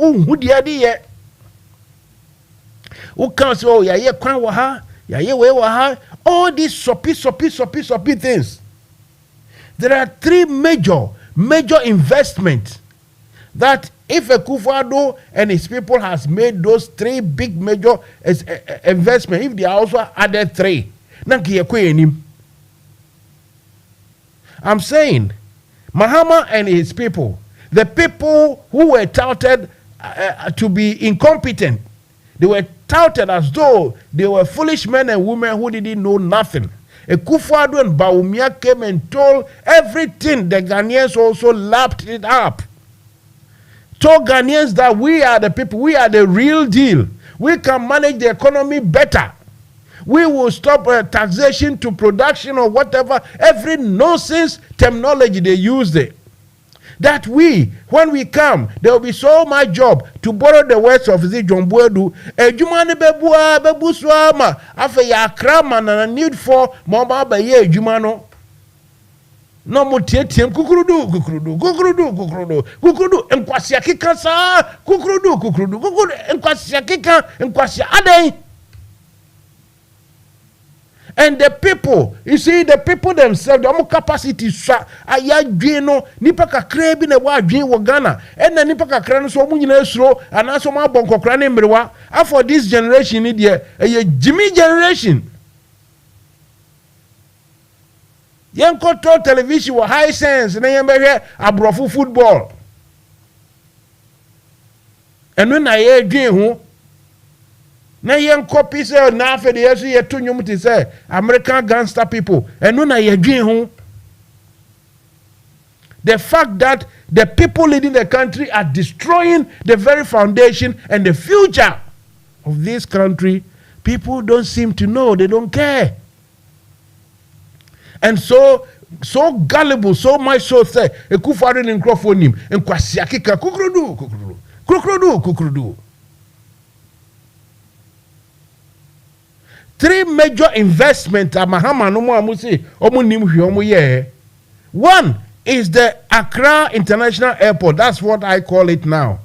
wo kan so ya ye kwan wo ha ya ye we wo ha, all these soppy things. There are three major investments that if Akufo-Addo and his people has made those three big major investments, if they also added three, I'm saying Mahama and his people, the people who were touted to be incompetent, they were touted as though they were foolish men and women who didn't know nothing. Akufo-Addo and Bawumia came and told everything. The Ghanaians also lapped it up. Told Ghanaians that we are the people, we are the real deal. We can manage the economy better. We will stop taxation to production or whatever, every nonsense terminology they use there. That when we come, there will be so much job. To borrow the words of John Boadu, Jumani Bebua, Bebuswama, after Yakrama, and a need for Mama Baye Jumano. No more tietiem, kukurudu, and Kwasiakika, sir, kukurudu, and Kwasiakika, and Kwasia Ade. And the people, you see, the people themselves, the capacity, ayagino, nipaka krebi ne wa dwen wo Ghana, and the nipaka kran so mu nyina suro, and also ma bonko kran mrewa. And for this generation, a Jimmy generation. Yen control television with high sense, and yen be abrofo football. And when I hear dream who na yen copy say na afa de yeso ye to nyum ti say American gangster people. And when I hear dream who the fact that the people leading the country are destroying the very foundation and the future of this country, people don't seem to know, they don't care. And so gullible, so much so say Ekufo-Addo in microphone and kwasiakika kukrudu. 3 major investments Mahama no mo amusi omo nim hwe omo ye. One is the Accra International Airport. That's what I call it now.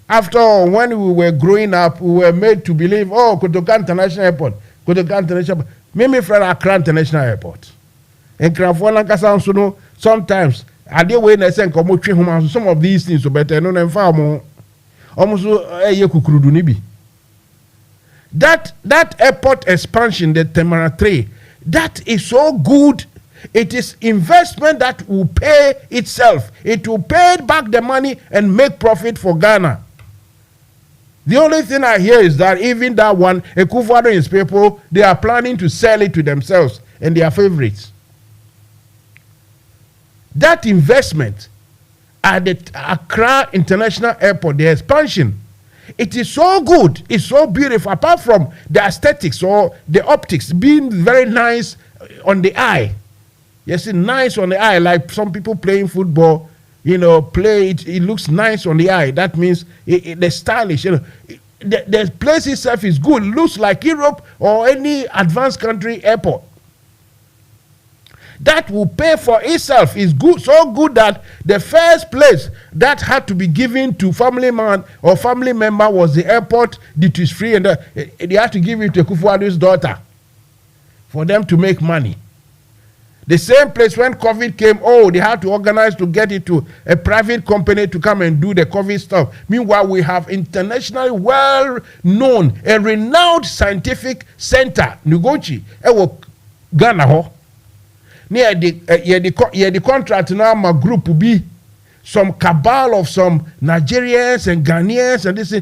After all, when we were growing up, we were made to believe, oh, Kotoka International Airport, Kotoka International Airport. Mimi from Accra International Airport. And sometimes, I did when I say, some of these things, so better, no, and far more. Almost that airport expansion, the Temara 3, that is so good. It is investment that will pay itself. It will pay back the money and make profit for Ghana. The only thing I hear is that even that one, Ekufo-Addo and his people, they are planning to sell it to themselves and their favorites. That investment at the Accra International Airport, the expansion, it is so good, it's so beautiful, apart from the aesthetics or the optics being very nice on the eye. Yes, it's nice on the eye, like some people playing football, play it. It looks nice on the eye. That means they're stylish. The place itself is good. It looks like Europe or any advanced country airport. That will pay for itself. Is good, so good that the first place that had to be given to family man or family member was the airport duty free, and they had to give it to Ekufo-Addo's daughter for them to make money. The same place when COVID came, they had to organize to get it to a private company to come and do the COVID stuff. Meanwhile, we have internationally well-known, a renowned scientific center, Nugochi, Ghana ho. Near the contract now, my group will be some cabal of some Nigerians and Ghanaians and this.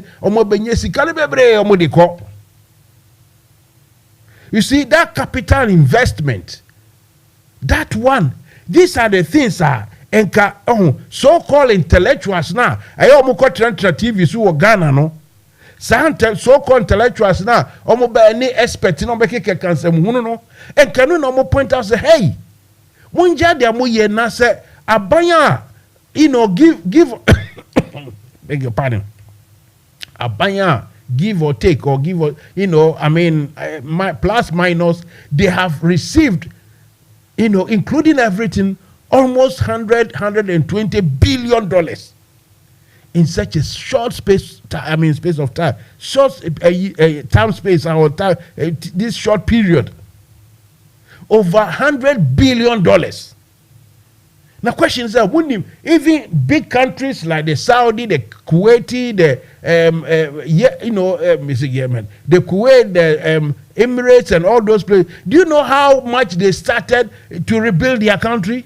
You see, that capital investment, that one, these are the things so-called intellectuals now. I almost got TV so Ghana no. So-called intellectuals now, almost by any expert no make cancer no. And can you no point out say, hey, munja de amuye na say abanya, give beg your pardon. Abanya, give or take or give or plus minus, they have received, including everything, almost $120 billion in such a short space of time, time space or time, this short period, over $100 billion. Now, question is that even big countries like the Saudi, the Kuwaiti, the Yemen, the Kuwait, the Emirates, and all those places, do you know how much they started to rebuild their country?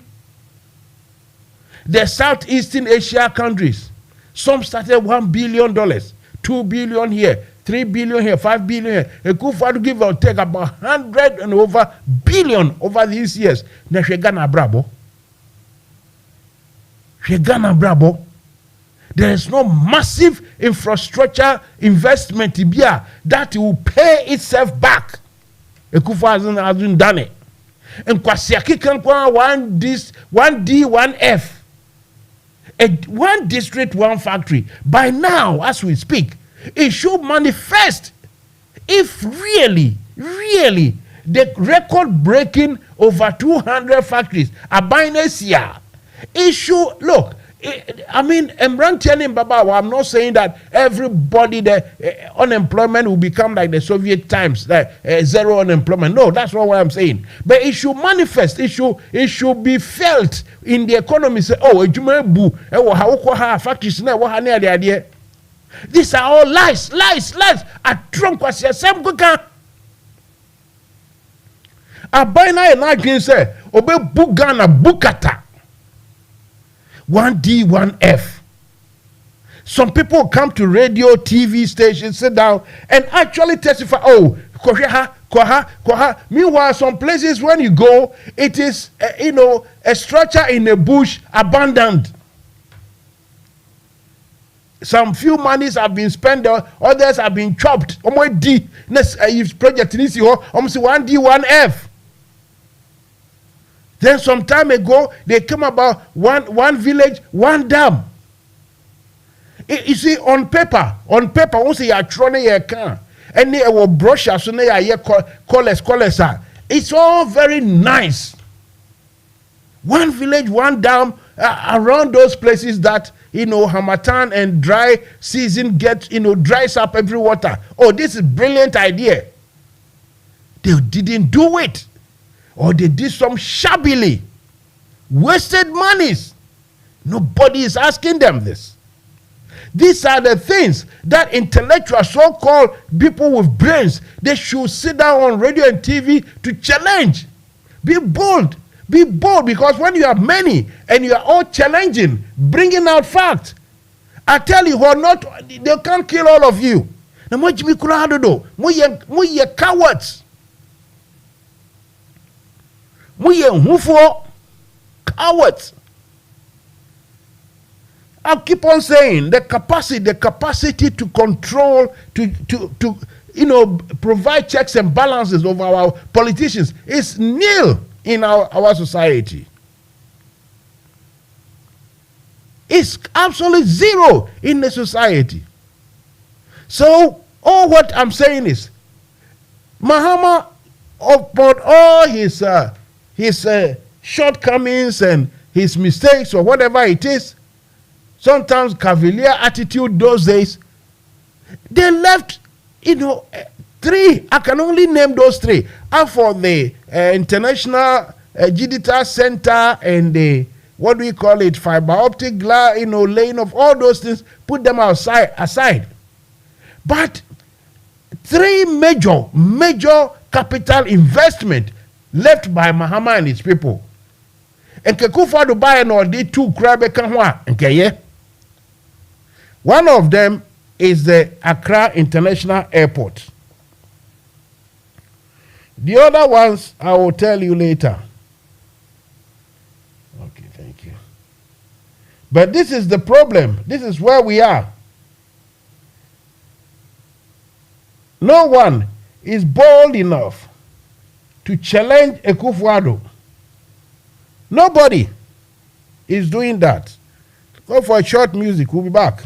The Southeastern Asia countries, some started $1 billion, $2 billion here, $3 billion here, $5 billion here. Ekufo-Addo give or take about 100 and over billion over these years. Now, Ghana Brabo. There is no massive infrastructure investment that will pay itself back. Ekufo-Addo hasn't done it. And Kwasiaki can go one D, one F. One district, one factory. By now, as we speak, it should manifest if really the record-breaking over 200 factories are by next year. It should, look, I'm not saying that everybody, the unemployment will become like the Soviet times, like zero unemployment. No, that's not what I'm saying. But it should manifest. It should be felt in the economy. Say, factories now. These are all lies. A trunk was your same cooker. A bina and I can say, Obe Bugana Bukata. 1D, 1F. Some people come to radio, TV stations, sit down, and actually testify. Oh, Koha. Meanwhile, some places when you go, it is a structure in a bush, abandoned. Some few monies have been spent, others have been chopped. Project in almost 1D, 1F. Then some time ago, they came about one village, one dam. You see, on paper, once you are trying your car, and they will brush as soon as you colors. It's all very nice. One village, one dam, around those places that, Hamatan and dry season dries up every water. Oh, this is a brilliant idea. They didn't do it. Or they did some shabbily. Wasted monies. Nobody is asking them this. These are the things that intellectuals, so-called people with brains, they should sit down on radio and TV to challenge. Be bold. Be bold, because when you have many and you are all challenging, bringing out facts, I tell you, they can't kill all of you. Now, what you cowards. Cowards. I'll keep on saying the capacity to control, to provide checks and balances over our politicians is nil in our society. It's absolutely zero in the society. So all what I'm saying is, Mahama, upon all his shortcomings and his mistakes or whatever it is, sometimes cavalier attitude those days, they left, three. I can only name those three. And for the International Digital Center and the, what do we call it, fiber optic laying of all those things, put them aside. But three major capital investment left by Mahama and his people. And Kekufa Dubai and all the two Krabe Kanwa and Keye. One of them is the Accra International Airport. The other ones I will tell you later. Okay, thank you. But this is the problem. This is where we are. No one is bold enough to challenge Akufo-Addo. Nobody is doing that. Go for a short music. We'll be back.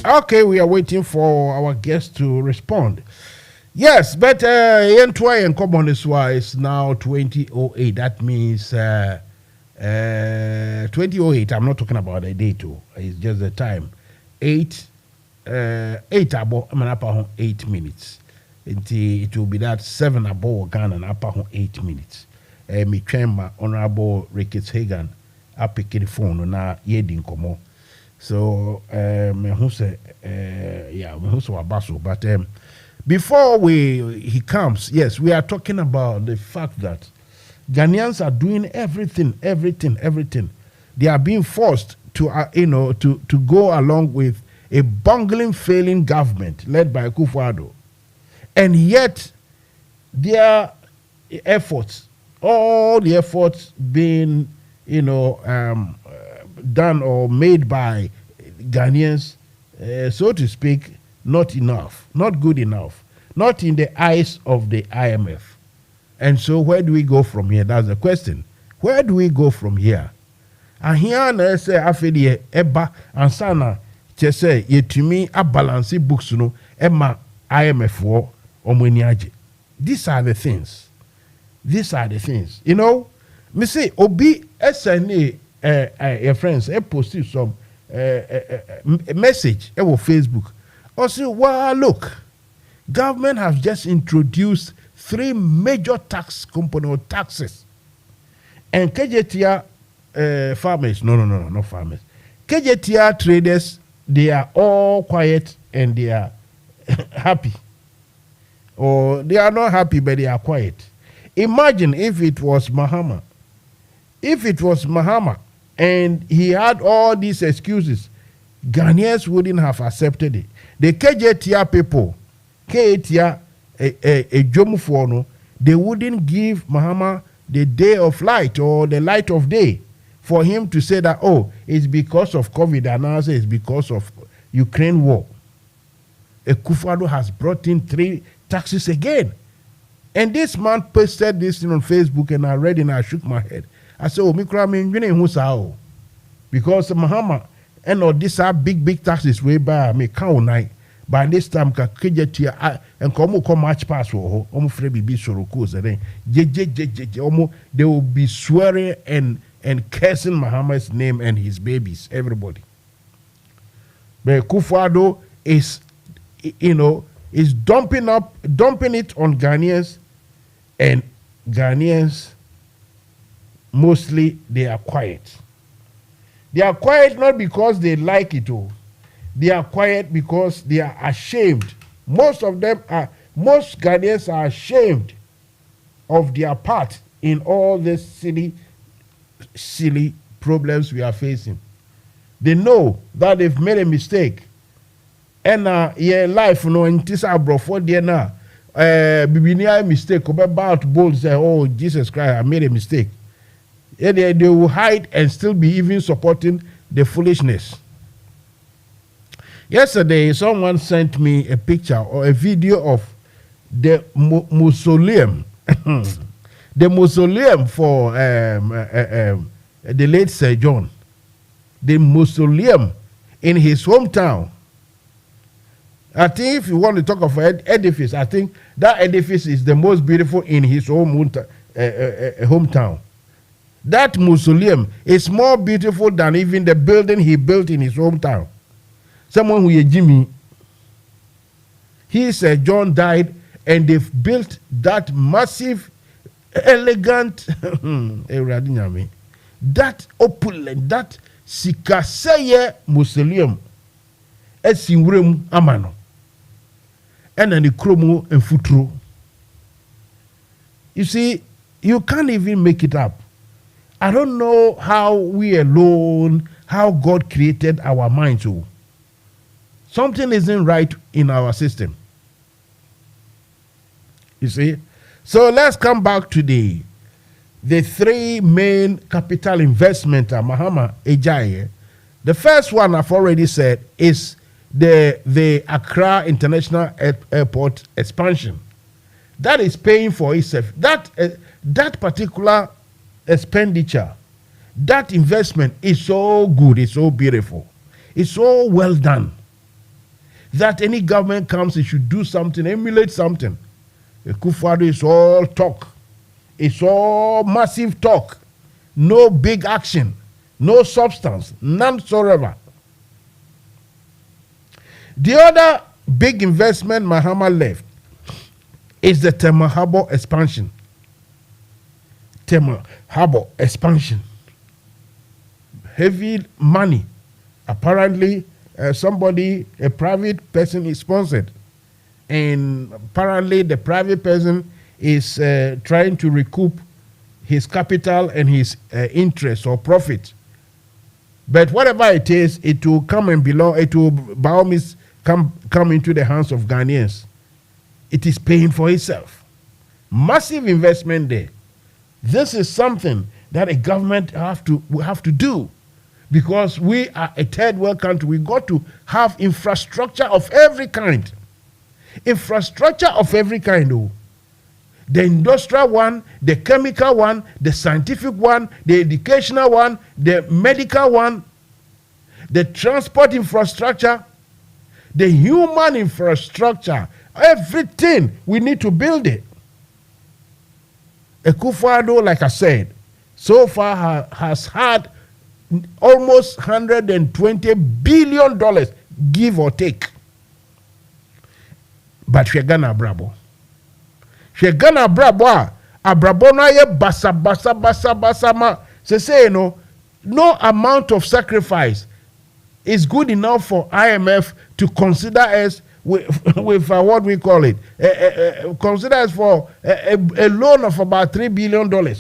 Okay, we are waiting for our guest to respond. Yes, but N2 and common is why it's now 2008. That means 2008. I'm not talking about the day too. It's just the time. 8 about 8 minutes. It will be that 7 about Ghana and up 8 minutes. Me train honorable Ricketts Hagan up the phone na yedin komo. So me who say me who so abaso, but before he comes, yes, we are talking about the fact that Ghanaians are doing everything. They are being forced to to go along with a bungling, failing government led by Akufo-Addo, and yet their efforts, all the efforts being done or made by Ghanaians, so to speak, not enough, not good enough, not in the eyes of the IMF. And so where do we go from here? That's the question. Where do we go from here? And here na say afedi eba ansana chese yetumi a balance books no ema IMF wo omani age. These are the things. Me say obi SNA your friends post some message on Facebook. Also, wow, look, government has just introduced 3 major tax component taxes. And KJTR farmers, no, not farmers. KJTR traders, they are all quiet and they are happy. Or they are not happy, but they are quiet. Imagine if it was Mahama. If it was Mahama and he had all these excuses, Ghanaians wouldn't have accepted it. The KJTR people, KJTR a Jomufono, they wouldn't give Mahama the day of light or the light of day for him to say that, oh, it's because of COVID and now it's because of Ukraine war. Akufo-Addo has brought in 3 taxes again. And this man posted this thing on Facebook and I read it and I shook my head. I said, oh, Musa, because Mahama and all these are big taxes way by me count night. By this time, KJTR and come match pass or Frebi be Sorokos and then they will be swearing and cursing Mahama's name and his babies, everybody. But Akufo-Addo is dumping it on Ghanaians, and Ghanaians mostly they are quiet. They are quiet not because they like it all. They are quiet because they are ashamed. Most Ghanaians are ashamed of their part in all these silly problems we are facing. They know that they've made a mistake. And life, in this for there now, Bibinia mistake, about bold say, oh, Jesus Christ, I made a mistake. They will hide and still be even supporting the foolishness. Yesterday, someone sent me a picture or a video of the mausoleum, the mausoleum for the late Sir John, the mausoleum in his hometown. I think if you want to talk of edifice, I think that edifice is the most beautiful in his hometown. That mausoleum is more beautiful than even the building he built in his hometown. Someone who is Jimmy, he said John died, and they've built that massive, elegant, that opulent, that sikaseye mausoleum, esinwurem amano, and then the chromo and futuro. You see, you can't even make it up. I don't know how we alone, how God created our minds. Oh. Something isn't right in our system. You see? So let's come back to the 3 main capital investment Mahama Ejaye. The first one I've already said is the Accra International Airport expansion. That is paying for itself. That particular expenditure, that investment is so good, it's so beautiful, it's so well done that any government comes, it should do something, emulate something Akufo-Addo is all talk. It's all massive talk. No big action. No substance. None whatsoever. The other big investment Mahama left is the Tema Harbour expansion. Tema Harbour expansion. Heavy money. Apparently, a private person is sponsored. And apparently the private person is trying to recoup his capital and his interest or profit. But whatever it is, it will come and belong, it will by all means come into the hands of Ghanaians. It is paying for itself. Massive investment there. This is something that a government will have to do, because we are a third world country. We got to have infrastructure of every kind. Infrastructure of every kind, though. The industrial one, the chemical one, the scientific one, the educational one, the medical one, the transport infrastructure, the human infrastructure, everything. We need to build it. Akufo-Addo, like I said, so far has had almost $120 billion, give or take. But we're gonna brabo. We're gonna brabo. Abrabo na ye basa ma. Say you know, no amount of sacrifice is good enough for IMF to consider us with what we call it. Consider us for a loan of about $3 billion.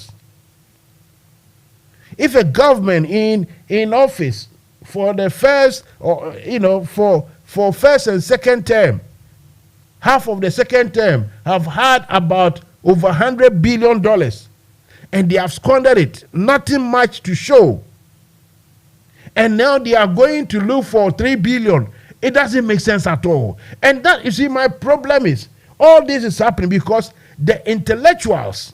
If a government in office for the first, or for first and second term, half of the second term have had about over $100 billion, and they have squandered it. Nothing much to show. And now they are going to look for $3 billion. It doesn't make sense at all. And that, you see, my problem is, all this is happening because the intellectuals,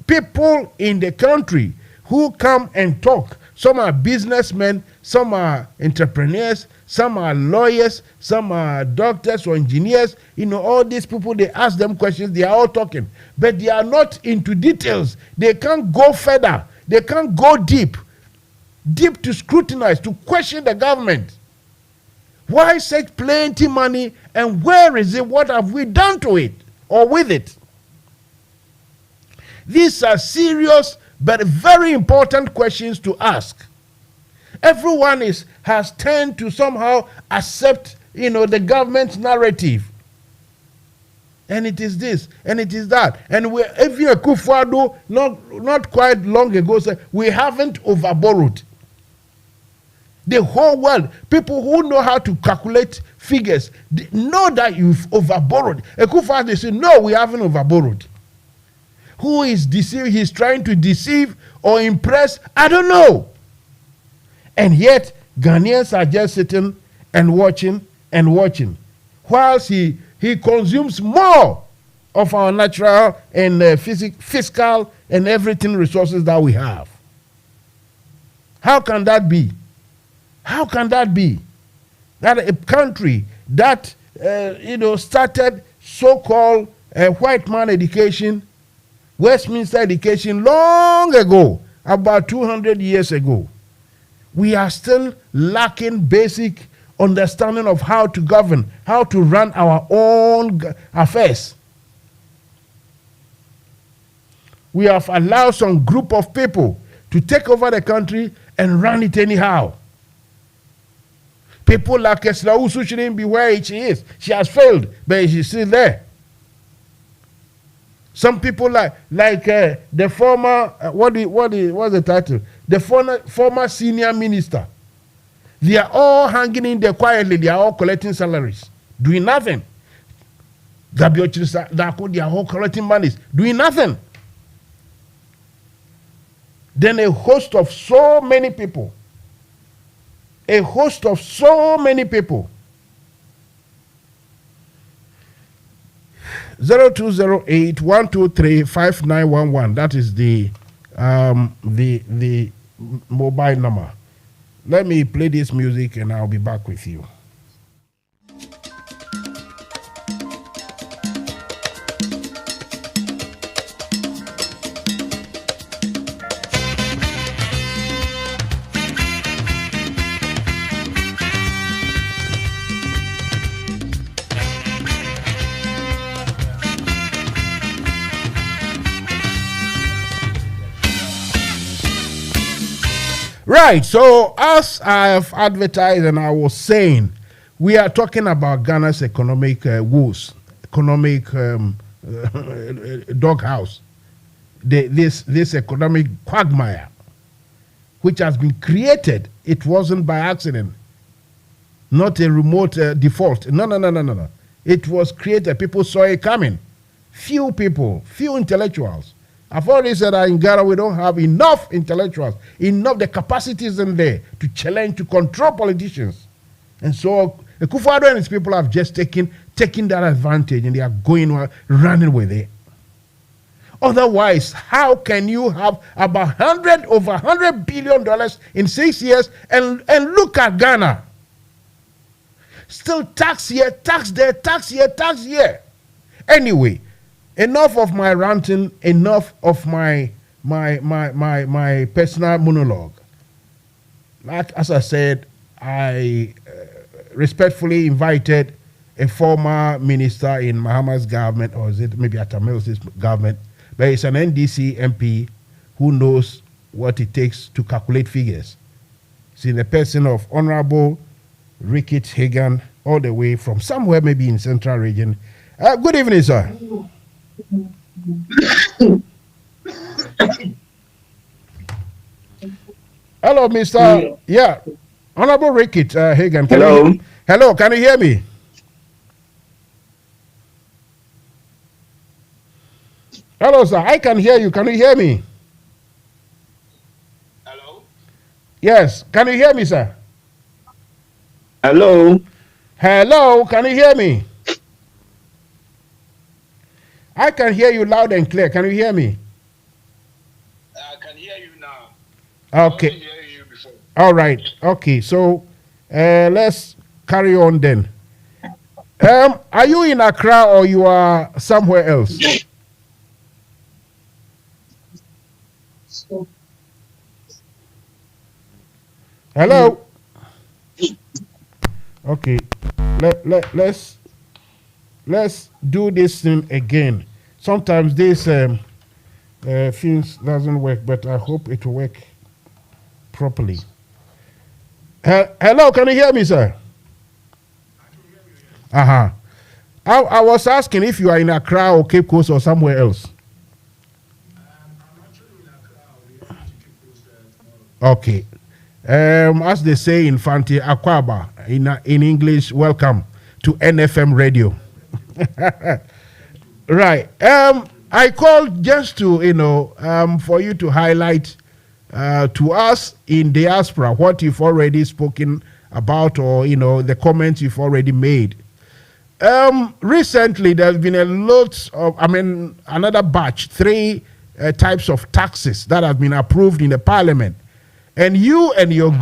people in the country who come and talk, some are businessmen, some are entrepreneurs, some are lawyers, some are doctors or engineers. All these people, they ask them questions, they are all talking. But they are not into details. They can't go further. They can't go deep to scrutinize, to question the government. Why such plenty money, and where is it? What have we done to it or with it? These are serious but very important questions to ask. Everyone has turned to somehow accept, the government's narrative. And it is this, and it is that. And if you Akufo-Addo, not quite long ago, said, we haven't overborrowed. The whole world, people who know how to calculate figures, know that you've overborrowed. Akufo-Addo said, no, we haven't overborrowed. Who is deceiving? He's trying to deceive or impress. I don't know. And yet, Ghanaians are just sitting and watching, whilst he consumes more of our natural and fiscal and everything resources that we have. How can that be? How can that be? That a country that started so-called white man education, Westminster education long ago, about 200 years ago, we are still lacking basic understanding of how to govern, how to run our own affairs. We have allowed some group of people to take over the country and run it anyhow. People like Esla Usu shouldn't be where she is. She has failed, but she's still there. Some people like the former, what's the title? The former senior minister. They are all hanging in there quietly. They are all collecting salaries, doing nothing. They are all collecting monies, doing nothing. Then a host of so many people. 0208-123-5911. That is the mobile number. Let me play this music and I'll be back with you. Right. So, as I have advertised and I was saying, we are talking about Ghana's economic woes, economic doghouse, this economic quagmire, which has been created. It wasn't by accident, not a remote default. No. It was created. People saw it coming. Few people, few intellectuals. I've already said that in Ghana we don't have enough intellectuals, enough the capacities in there to challenge, to control politicians. And so Akufo-Addo and his people have just taken that advantage and they are running with it. Otherwise, how can you have about over $100 billion in 6 years and look at Ghana? Still tax here, tax there, tax here, tax here. Anyway, enough of my ranting, enough of my personal monologue. Like as I said, I respectfully invited a former minister in Mahama's government, or is it maybe Atamil's government, but it's an NDC MP who knows what it takes to calculate figures. It's in the person of Honorable Rickett Hagan, all the way from somewhere maybe in Central Region. Good evening, sir. Hello, Mr. Yeah, Honorable Rickett Hagan. Hello. Hello, can you hear me? Hello, sir. I can hear you. Can you hear me? Hello. Yes. Can you hear me, sir? Hello. Hello. Can you hear me? I can hear you loud and clear. Can you hear me? I can hear you now. Okay. I couldn't hear you before. All right. Okay. So let's carry on then. Are you in Accra or you are somewhere else? Hello. Okay. Let's do this thing again. Sometimes this things doesn't work, but I hope it will work properly. Hello, can you hear me, sir? I was asking if you are in Accra or Cape Coast or somewhere else. Okay. As they say in Fanti Akwaba, in English, welcome to NFM Radio. Right. I called just to, for you to highlight to us in diaspora what you've already spoken about, or, the comments you've already made. Recently, there's been a lot of, another batch, 3 types of taxes that have been approved in the parliament. And you and your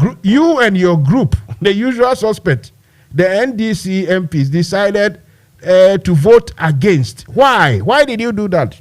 group, the usual suspect, the NDC MPs, decided to vote against. Why? Why did you do that?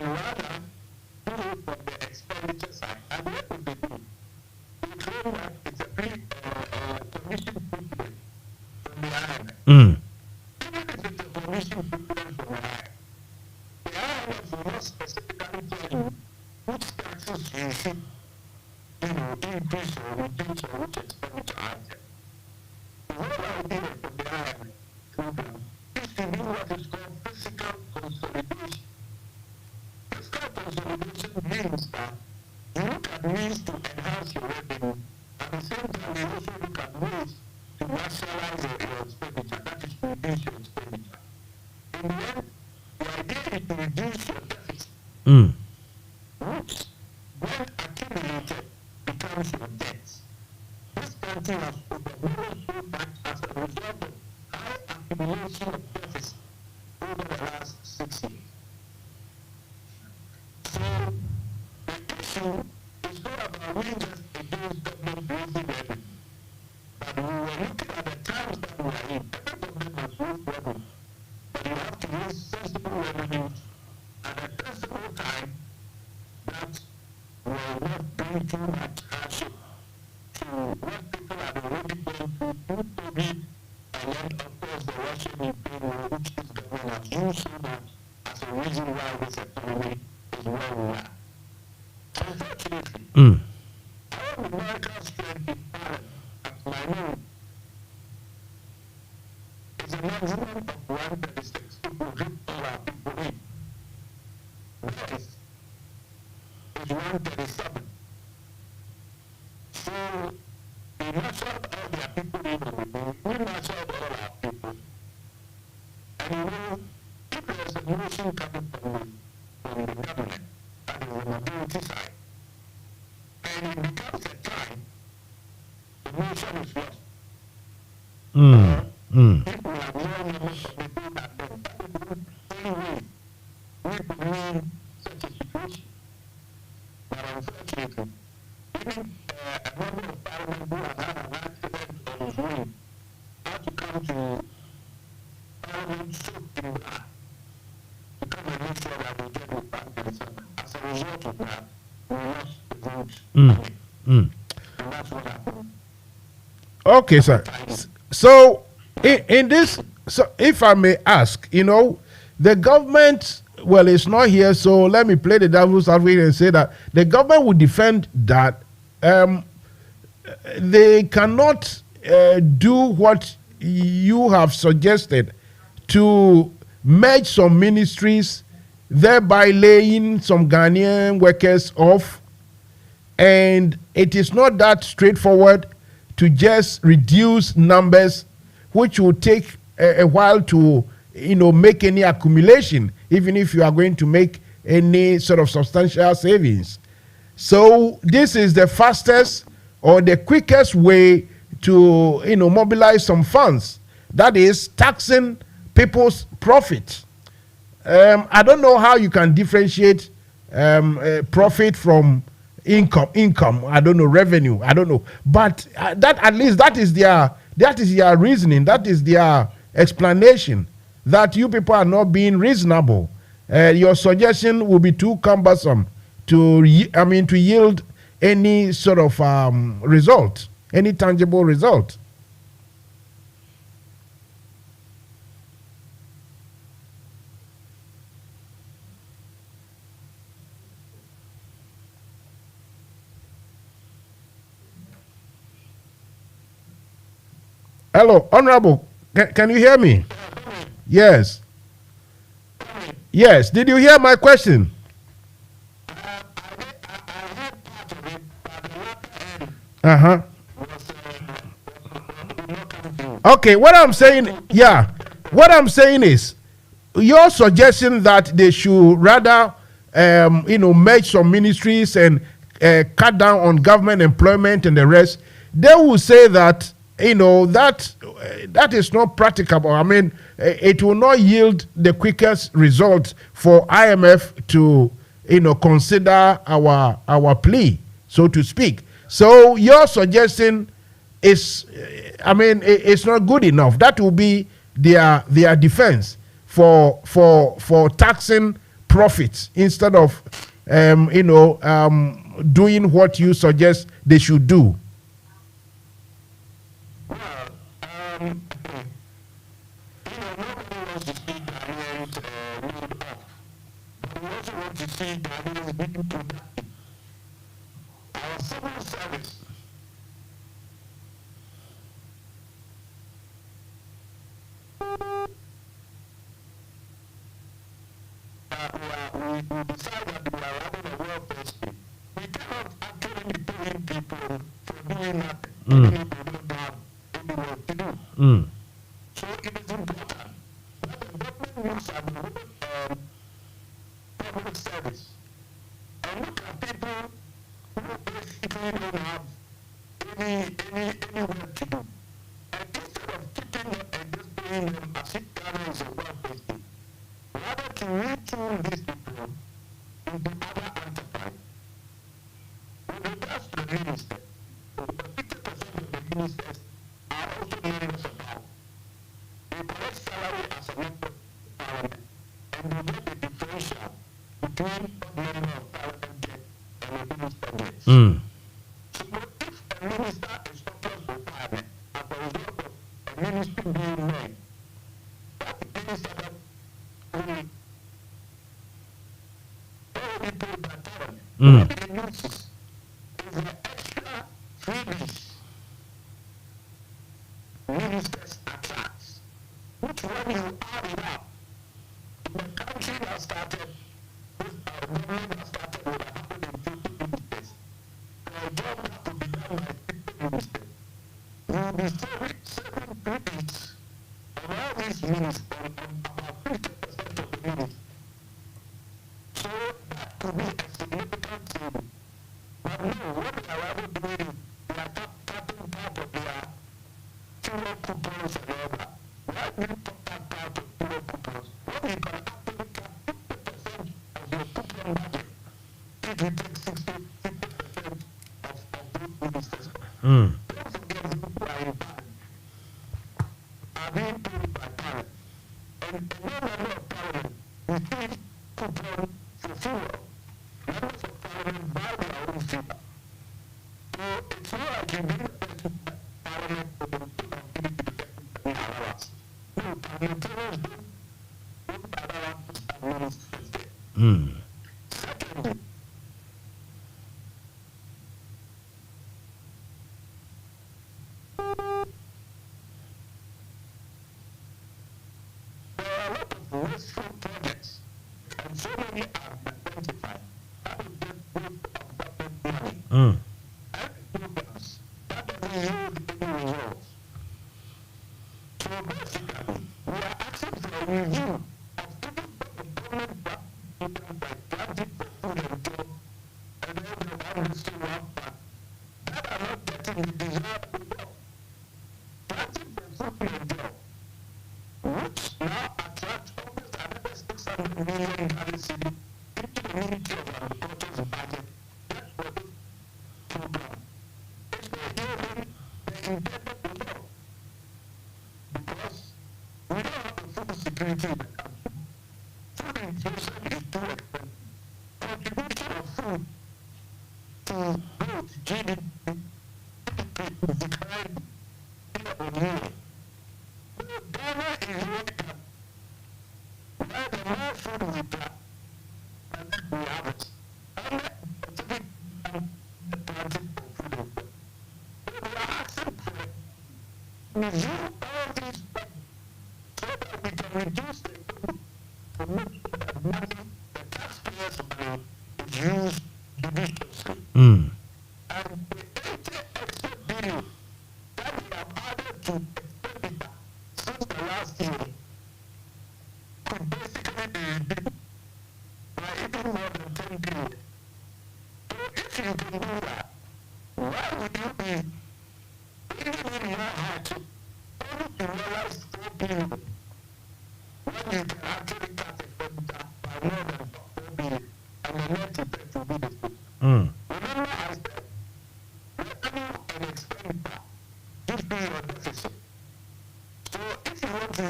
and rather do it from the expenditure side. At the end of the day, they claim that it's a commission footprint from the IMF. Even if it's a commission footprint from the IMF will not specifically tell you which taxes you should increase or reduce or which expenditure item. The whole idea of the IMF program is to do what is called fiscal consolidation. Fiscal consolidation means that you look at ways to enhance your revenue. At the same time, you also look at ways to rationalize your expenditure, that is to reduce your expenditure. In the end, the idea is to reduce your deficit, which, when accumulated, becomes your debt. This country has overwhelmed so much as a result of high accumulation of deficit over the last 6 years. So, the issue is not about winning just against government raising revenue. But we were looking at the times that we are in. Every government has raised revenue. But you have to raise sensible revenues at a sensible time that will not bring too much hardship to what people have already gone through COVID, and then, of course, the Russian Ukraine war, which this government has used so much as a reason why this economy is where we are. Unfortunately, our numerical strength in Ireland at minority is a maximum of 136 people group all our people in. West is 137. So, we marshaled all their people in on the board, we marshaled all our people. And you know, if there's a motion coming from the government, that is the majority side, and it becomes a tie, the motion is lost. People have no numbers of people that don't. That is the only way we could win such a situation. But unfortunately, even a member of parliament who has had an accident on his way had to come to parliament soaked in blood to come and make sure that we get the back to the Senate. As a result of that, we lost the votes. And that's what happened. Okay, sir. So, in this, so if I may ask, the government, well, it's not here, so let me play the devil's advocate and say that the government would defend that they cannot do what you have suggested to merge some ministries, thereby laying some Ghanaian workers off. And it is not that straightforward to just reduce numbers, which will take a while to, make any accumulation, even if you are going to make any sort of substantial savings. So this is the fastest or the quickest way to, mobilize some funds. That is taxing people's profit. I don't know how you can differentiate profit from income. I don't know, revenue. I don't know. But that is their reasoning. That is their explanation, that you people are not being reasonable. Your suggestion will be too cumbersome to yield any sort of result, any tangible result. Hello, Honorable. Can you hear me? Yes. Yes. Did you hear my question? Uh-huh. Okay, what I'm saying is your suggestion that they should rather merge some ministries and cut down on government employment and the rest, they will say that that is not practicable. I mean, it will not yield the quickest result for IMF to consider our plea, so to speak. So your suggestion is, it's not good enough. That will be their defense for taxing profits instead of, doing what you suggest they should do?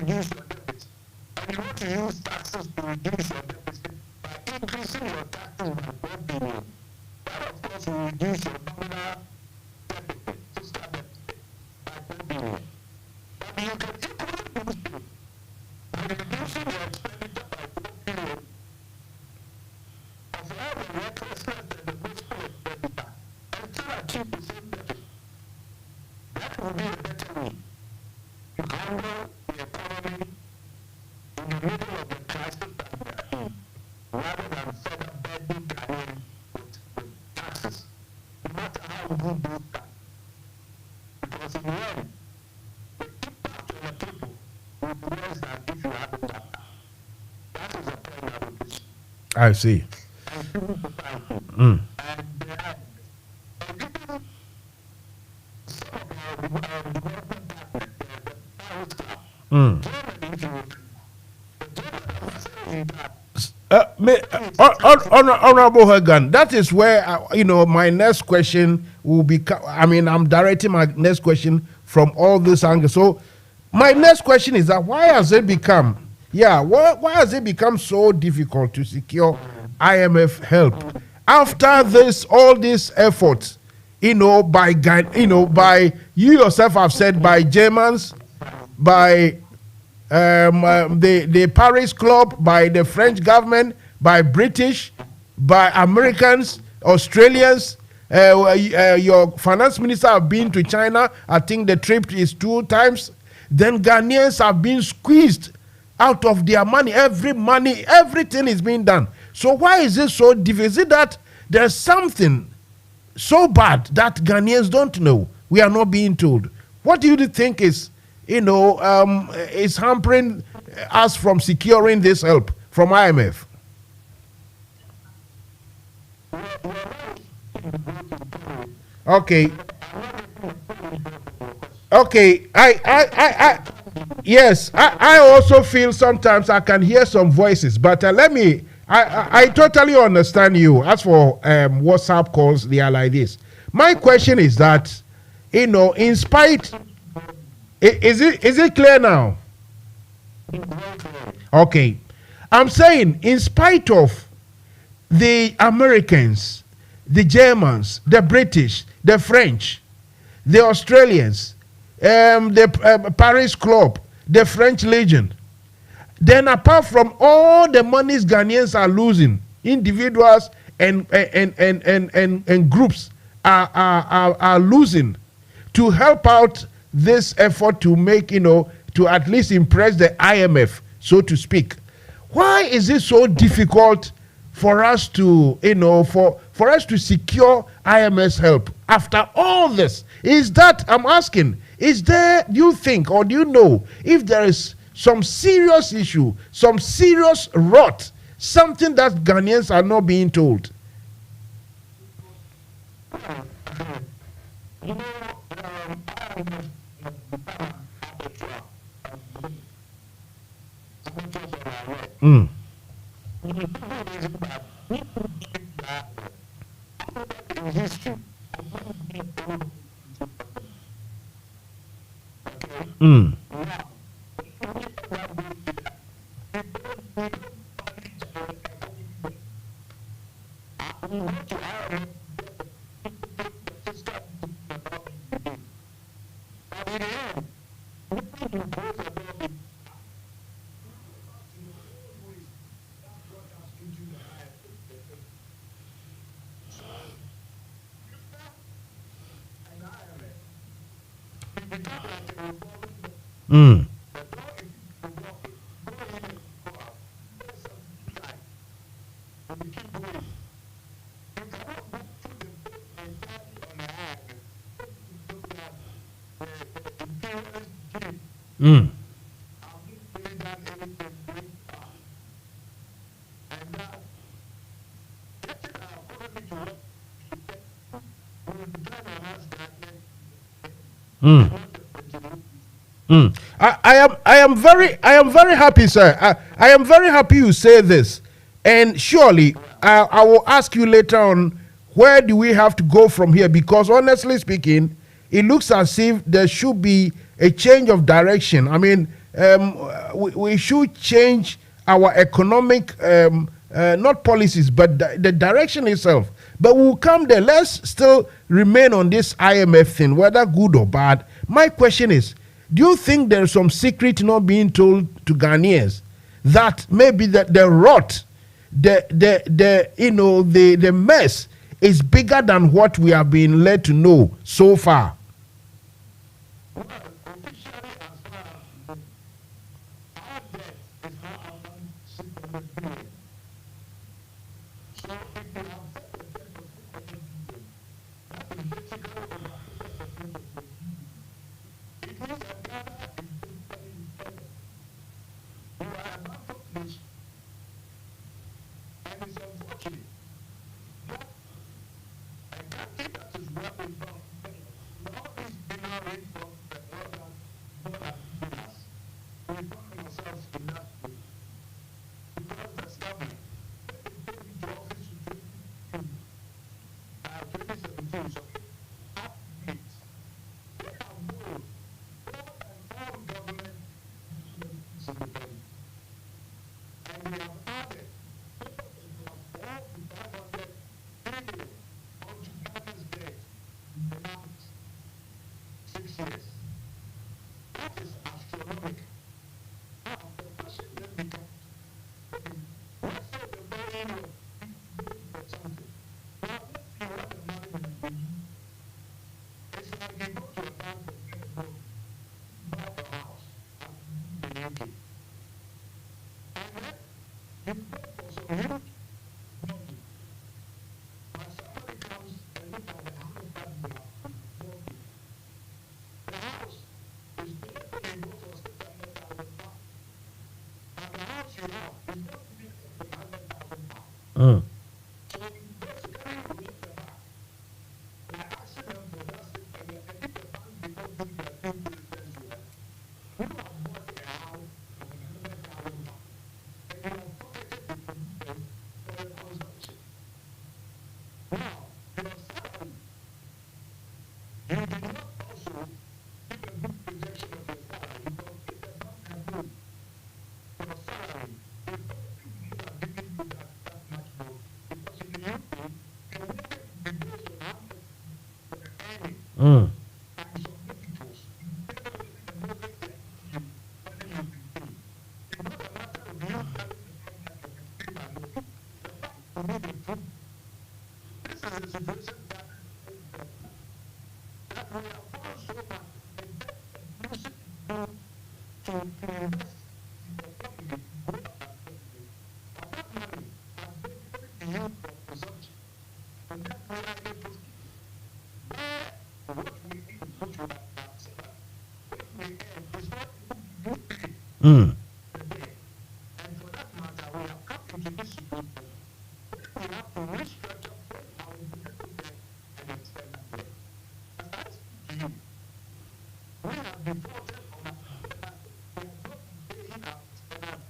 Reduce your deficit, and you want to use taxes to reduce your deficit by increasing your taxes by 4 billion, that of course will reduce your nominal deficit, fiscal deficit, by 4 billion. But you can equally boost it by reducing your expenditure by 4 billion of all the recklessness and the wasteful expenditure and still achieve the same deficit. That will be a better way to handle the economy in the middle of the crisis that we are in, rather than further burden Ghanaians with taxes, no matter how good those taxes. Because in the end, the impact on the people will be less than if you have a tax. That is the point I would make. I see. And civil society. Mm. And they are giving some of our development partners, the Paris Club, Mm. Germany, if you will, the Germans are saying that Honorable Hagan, that is where my next question will be. I mean, I'm directing my next question from all this angle. So, my next question is that why has it become so difficult to secure IMF help after all this effort? By you yourself have said, by Germans, by the Paris Club, by the French government, by British, by Americans, Australians. Your finance minister have been to China. I think the trip is 2 times. Then Ghanaians have been squeezed out of their money. Everything is being done. So why is it so difficult? Is it that there's something so bad that Ghanaians don't know? We are not being told. What do you think is hampering us from securing this help from IMF? Okay. Yes, I also feel sometimes I can hear some voices, but I totally understand you. As for WhatsApp calls, they are like this. My question is that, in spite, is it clear now? Okay. I'm saying, in spite of the Americans, the Germans, the British, the French, the Australians, the Paris Club, the French Legion, then apart from all the monies Ghanaians are losing, individuals and groups are losing to help out this effort to make, to at least impress the IMF, so to speak. Why is it so difficult for us to, for us to secure IMF's help after all this? I'm asking, is there, do you think, or do you know if there is some serious issue, some serious rot, something that Ghanaians are not being told? Mm. Mm. Mm. Mm. Mm. Mm. I am very happy, sir. I am very happy you say this. And surely I will ask you later on, where do we have to go from here? Because honestly speaking, it looks as if there should be a change of direction. I mean, we should change our economic not policies, but the direction itself. But we'll come there. Let's still remain on this IMF thing, whether good or bad. My question is, do you think there's some secret not being told to Ghanaians that maybe the rot, the mess is bigger than what we have been led to know so far?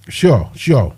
Sure. Sure.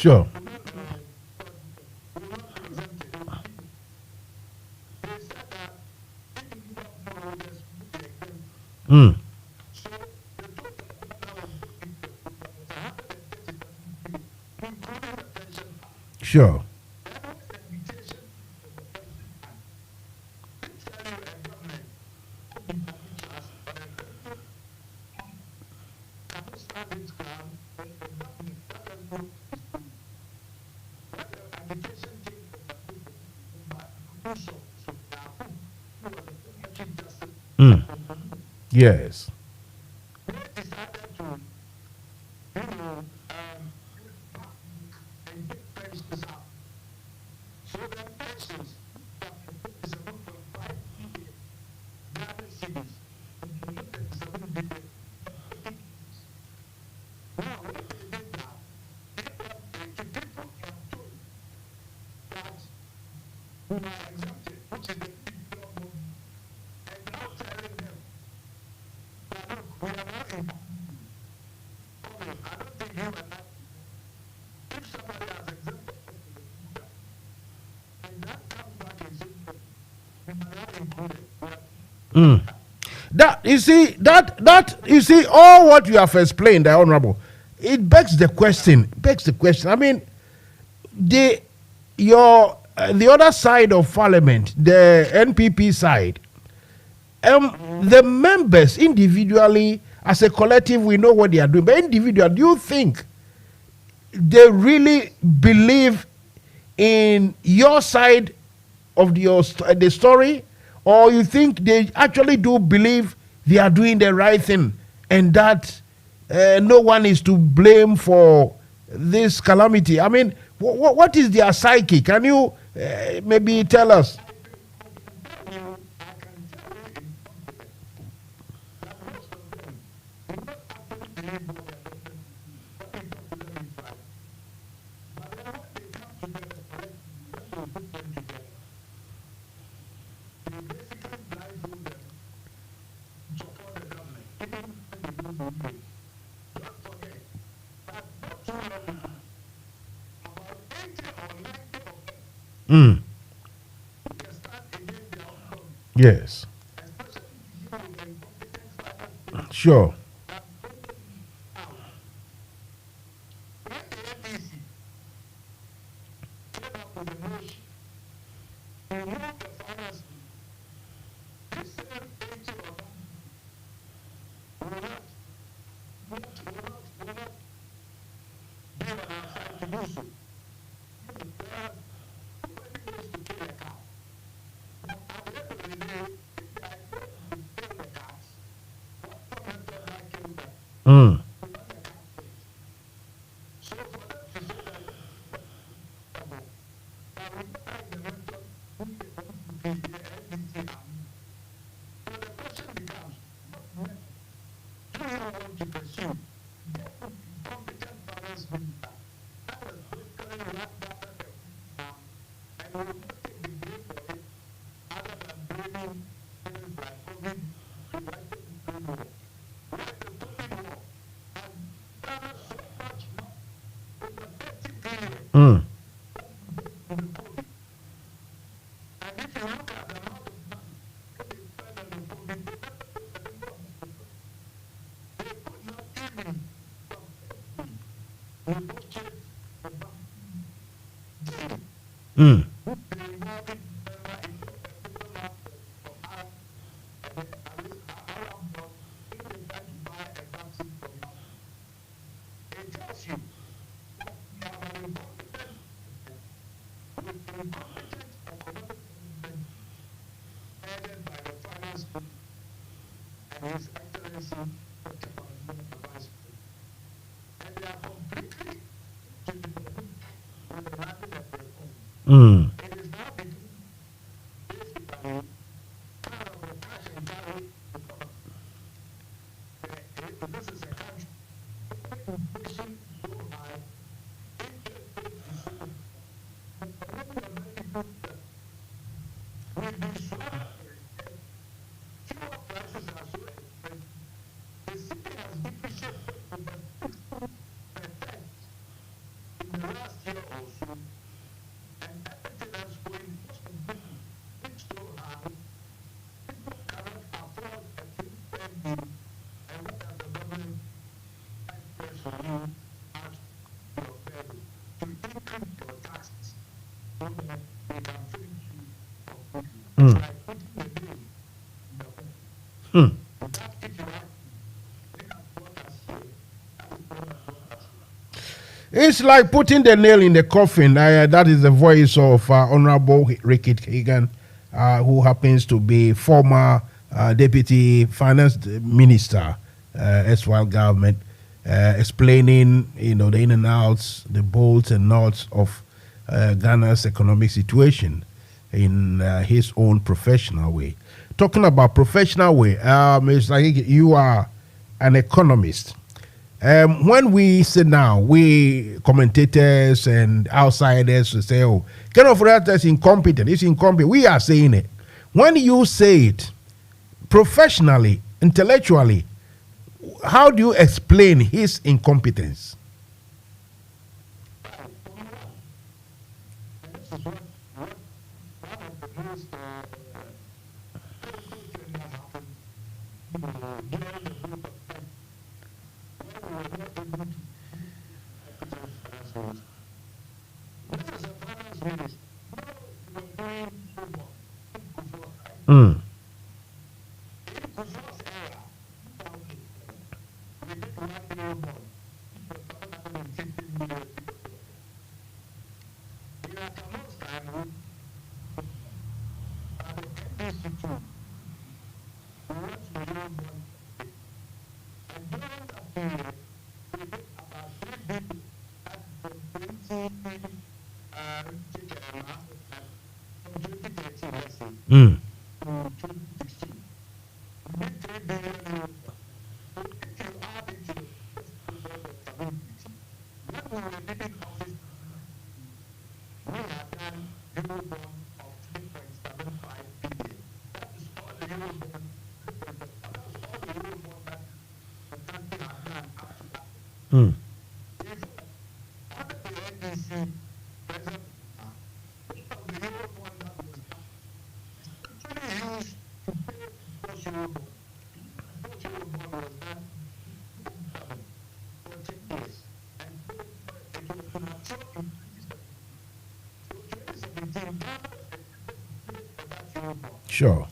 Sure. Yes. That you see all what you have explained, the honorable, it begs the question. I mean, the other side of parliament, the NPP side, the members individually, as a collective, we know what they are doing. But individual, do you think they really believe in your side of the story, or you think they actually do believe they are doing the right thing and that no one is to blame for this calamity? I mean, what is their psyche? Can you maybe tell us? Yes. Sure. It's like putting the nail in the coffin. That is the voice of Honorable Ricky Hagan, who happens to be former Deputy Finance Minister, Eswal government, explaining, the in and outs, the bolts and nuts of Ghana's economic situation in his own professional way. Talking about professional way, it's like you are an economist. When we sit down, we commentators and outsiders will say, oh, kind of is incompetent. It's incompetent. We are saying it. When you say it professionally, intellectually, how do you explain his incompetence? Mm. Mm. Mm. Sure.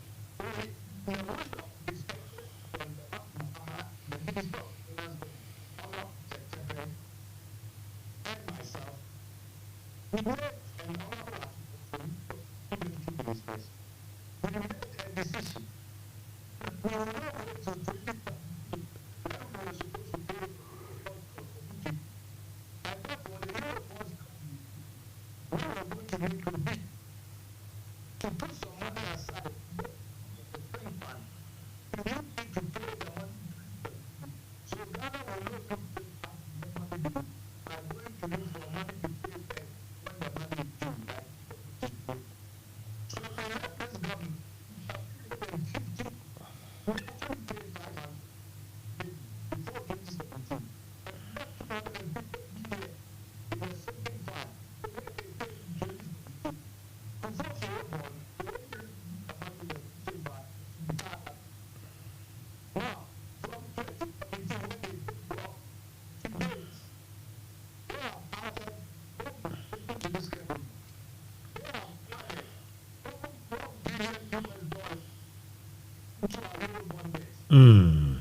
Mm.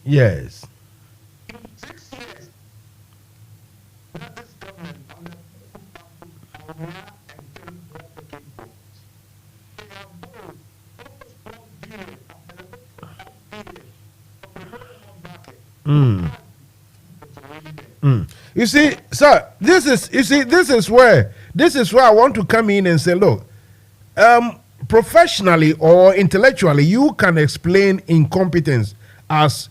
Yes. Mm. Mm. You see, sir, this is where I want to come in and say, look, professionally or intellectually, you can explain incompetence as,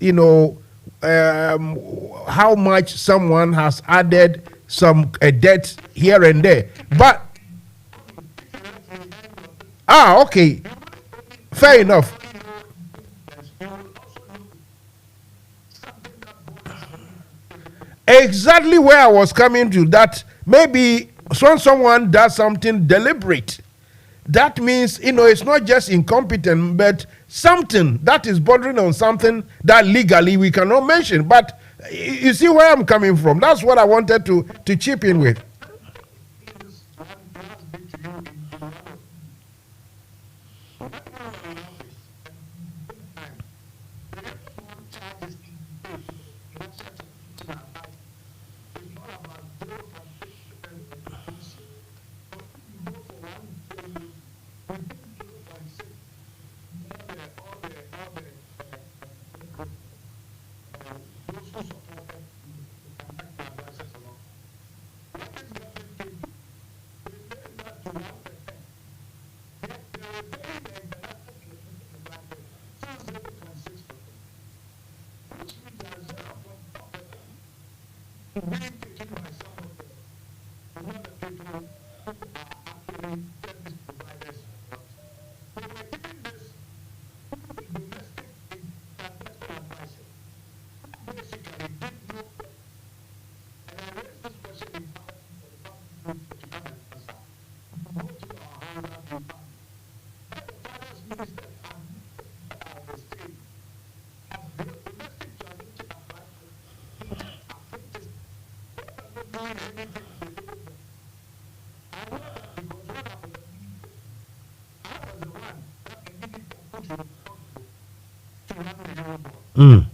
how much someone has added some debt here and there. But okay, fair enough. Exactly where I was coming to, that maybe when someone does something deliberate, that means, it's not just incompetent, but something that is bordering on something that legally we cannot mention. But You see where I'm coming from? That's what I wanted to chip in with. Mm.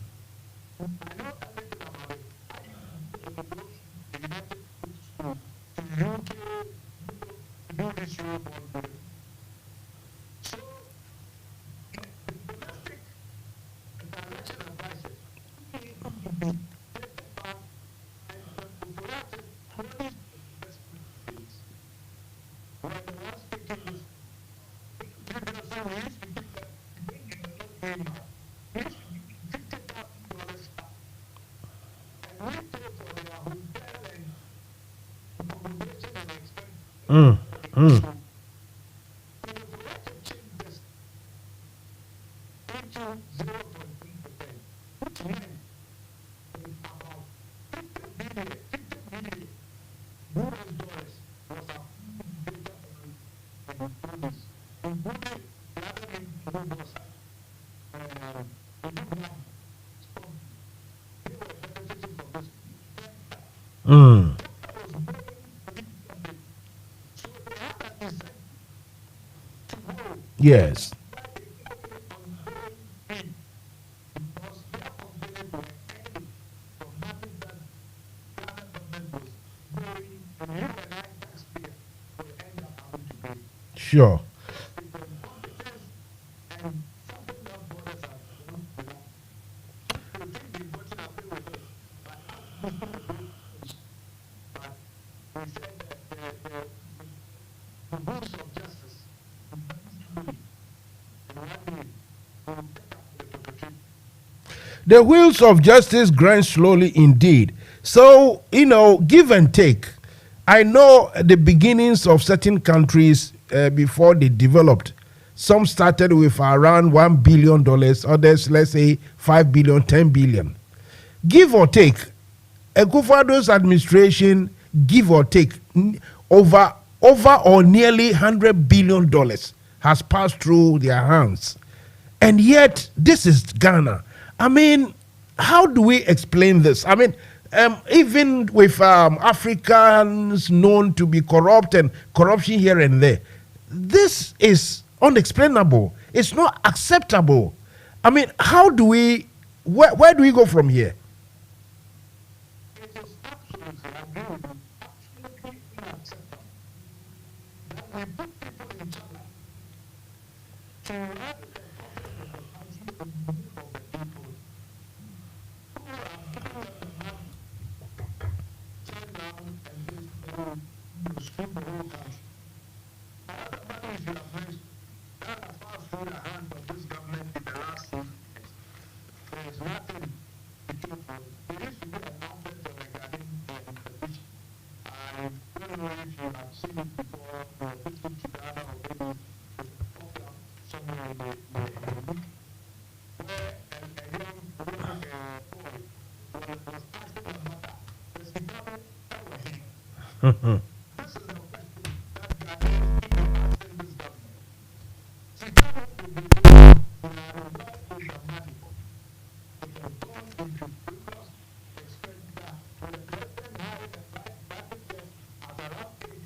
Mm. Mm. Mm. Yes. Sure. The wheels of justice grind slowly indeed. So, give and take. I know the beginnings of certain countries before they developed. Some started with around $1 billion, others, let's say, 5 billion, 10 billion. Give or take, Ekufado's administration, give or take, over or nearly $100 billion has passed through their hands. And yet, this is Ghana. I mean, how do we explain this? I mean, even with Africans known to be corrupt and corruption here and there, this is unexplainable. It's not acceptable. I mean, how do we, where do we go from here?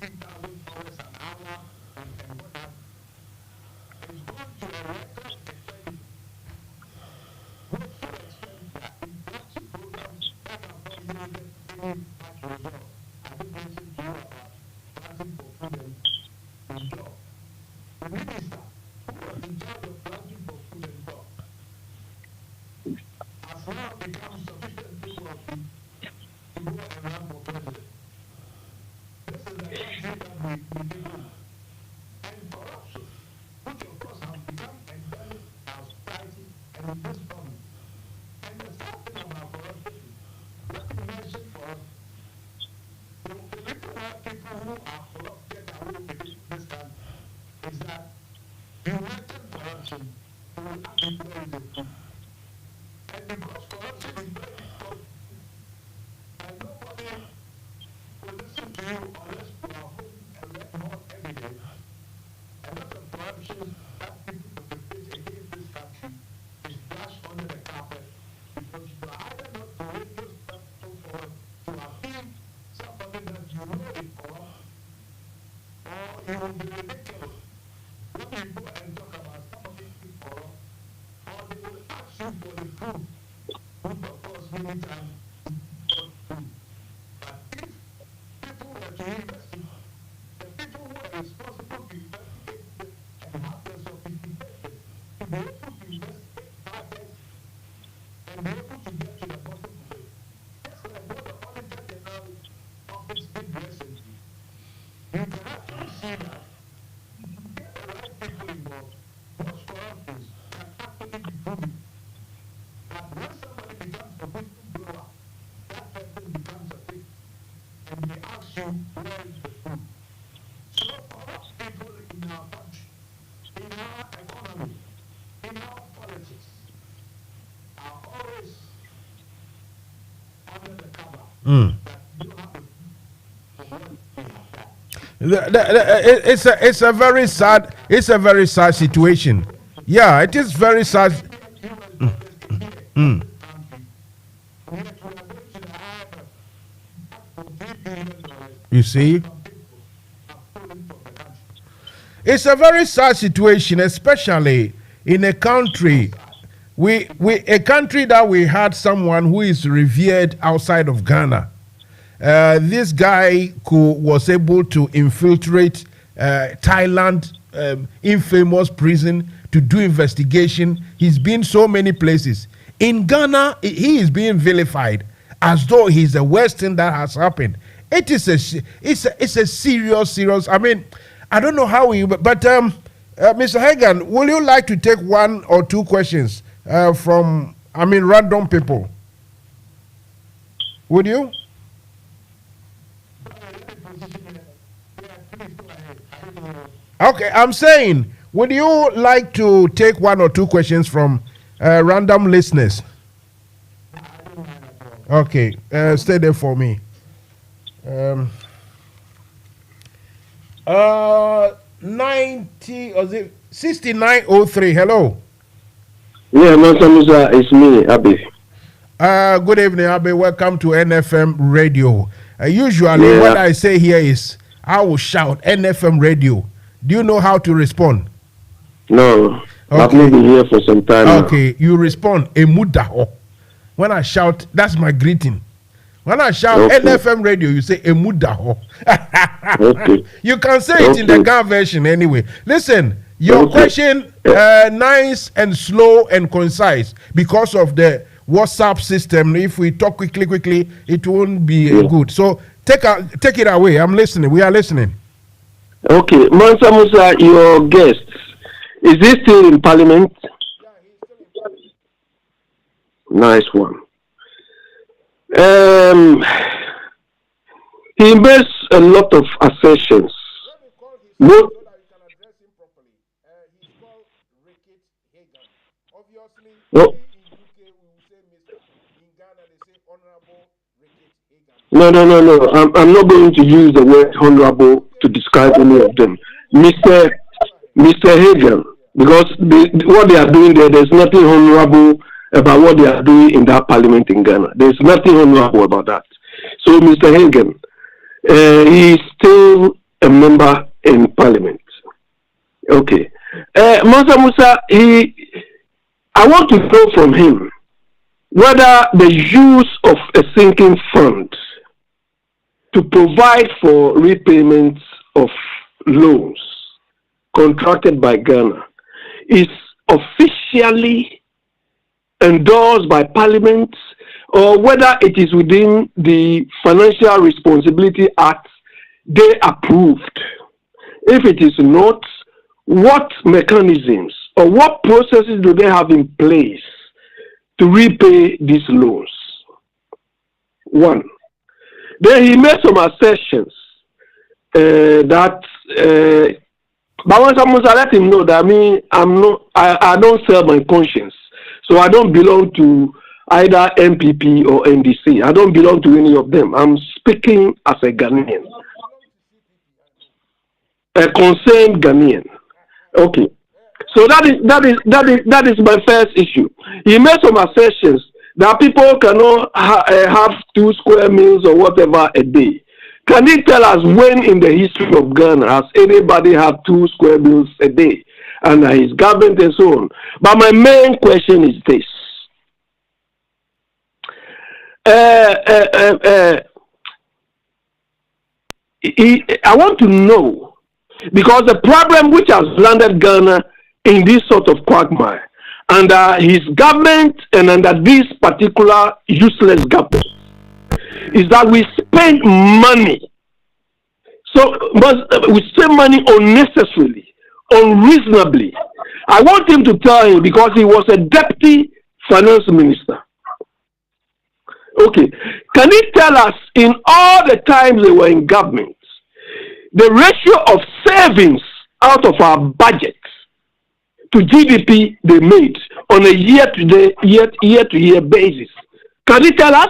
$18,000 an hour and what have you. It's gone to a record expenditure. What so extent that infrastructure programs that have not yielded any much result. I did mention to you about planting for food and job. The minister who was in charge of planting for food and job has now become sufficiently wealthy to go and run for president. This is the country that we live in. And corruption, which of course has become endemic in our society and in this government. And the sad thing about corruption is, let me mention for us, the reason why people who are corrupt get away with it in this country is that you mention corruption, you will ask me where is the proof. And because corruption is very difficult, and nobody will listen to you unless you are holding a red hot evidence, a lot of corruption that people perpetrate against this country is brushed under the carpet because you are either not courageous enough to forward to appeal somebody that you know is corrupt, or you will be ridiculous when you go and talk about somebody who is corrupt, or they will ask you for the proof, which of course many times is not true. But if people were to investigate, the people who are responsible to investigate this and have the sophistication to be able to investigate matters and be able to get to the bottom of it. Just like what the Auditor General office did recently. You can actually see that if you get the right people involved, most corruptions can actually be proven. But when somebody becomes a whistleblower, that person becomes a thief, and they ask you where is the proof. So corrupt people in our country, in our economy, in our politics, are always under the cover. That you have to for what they have done. It's a very sad situation. Yeah, it is very sad. You see, it's a very sad situation, especially in a country a country that we had someone who is revered outside of Ghana. This guy who was able to infiltrate Thailand, infamous prison, to do investigation. He's been so many places. In Ghana, he is being vilified as though he's the worst thing that has happened. It's a serious. I mean, I don't know how we, but Mr. Hagan, will you like to take one or two questions from random people? Would you? Okay, I'm saying, would you like to take one or two questions from random listeners? Okay, stay there for me. 90 or 6903. Hello. Yeah, Mansa Musa, it's me, Abe. Good evening, Abe. Welcome to NFM Radio. Usually, what I say here is, I will shout NFM Radio. Do you know how to respond? No, okay. I've not been here for some time. Okay, you respond Emudaho. When I shout, that's my greeting. When I shout NFM Radio, you say Emudaho. Okay. You can say it in the Ghana version anyway. Listen, your question nice and slow and concise because of the WhatsApp system. If we talk quickly, it won't be good. So take it away. I'm listening. We are listening. Okay, Mansa Musa, your guest, is he still in Parliament? Nice one. He makes a lot of assertions. What? No. I'm not going to use the word honorable to describe any of them. Mr. Hagan, because what they are doing there's nothing honorable about what they are doing in that parliament in Ghana. There's nothing honorable about that. So Mr. Hagan, he is still a member in parliament. Okay. Mansa Musa, I want to know from him whether the use of a sinking fund to provide for repayments of loans contracted by Ghana is officially endorsed by Parliament, or whether it is within the Financial Responsibility Act they approved. If it is not, what mechanisms or what processes do they have in place to repay these loans? One. Then he made some assertions that but once I let him know that I don't sell my conscience. So I don't belong to either MPP or NDC. I don't belong to any of them. I'm speaking as a Ghanaian, a concerned Ghanaian. Okay. So that is my first issue. He made some assertions that people cannot have 2 square meals or whatever a day. Can he tell us when in the history of Ghana has anybody had 2 square meals a day under his government and so on? But my main question is this. I want to know, because the problem which has landed Ghana in this sort of quagmire under his government and under this particular useless government is that we spend money. So we spend money unnecessarily, unreasonably. I want him to tell him, because he was a deputy finance minister. Okay. Can he tell us, in all the times they were in government, the ratio of savings out of our budget to GDP they made on a year-to-year basis? Can he tell us?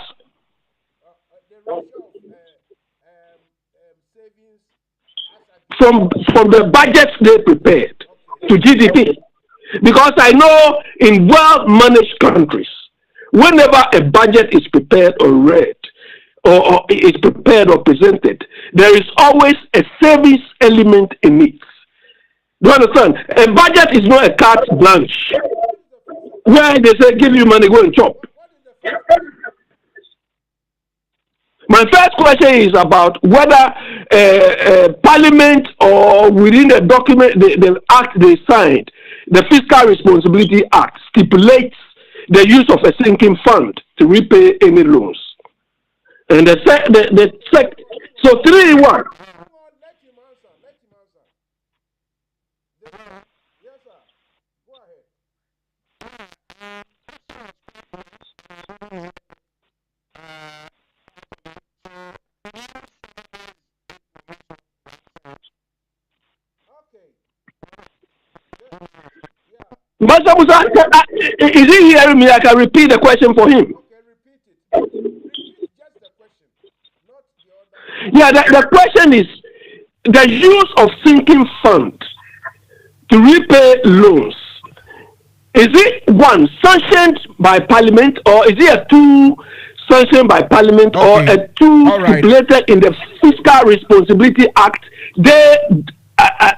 From the budgets they prepared to GDP. Because I know in well-managed countries, whenever a budget is prepared or read, or is prepared or presented, there is always a savings element in it. Do you understand? A budget is not a carte blanche where they say, give you money, go and chop. My first question is about whether Parliament or within the document, the act they signed, the Fiscal Responsibility Act stipulates the use of a sinking fund to repay any loans. And so 3 in 1. Mansa Musa, is he hearing me? I can repeat the question for him. Yeah, the question is the use of sinking fund to repay loans. Is it one sanctioned by Parliament, or is it a 2 sanctioned by Parliament, or a 2 stipulated in the Fiscal Responsibility Act? They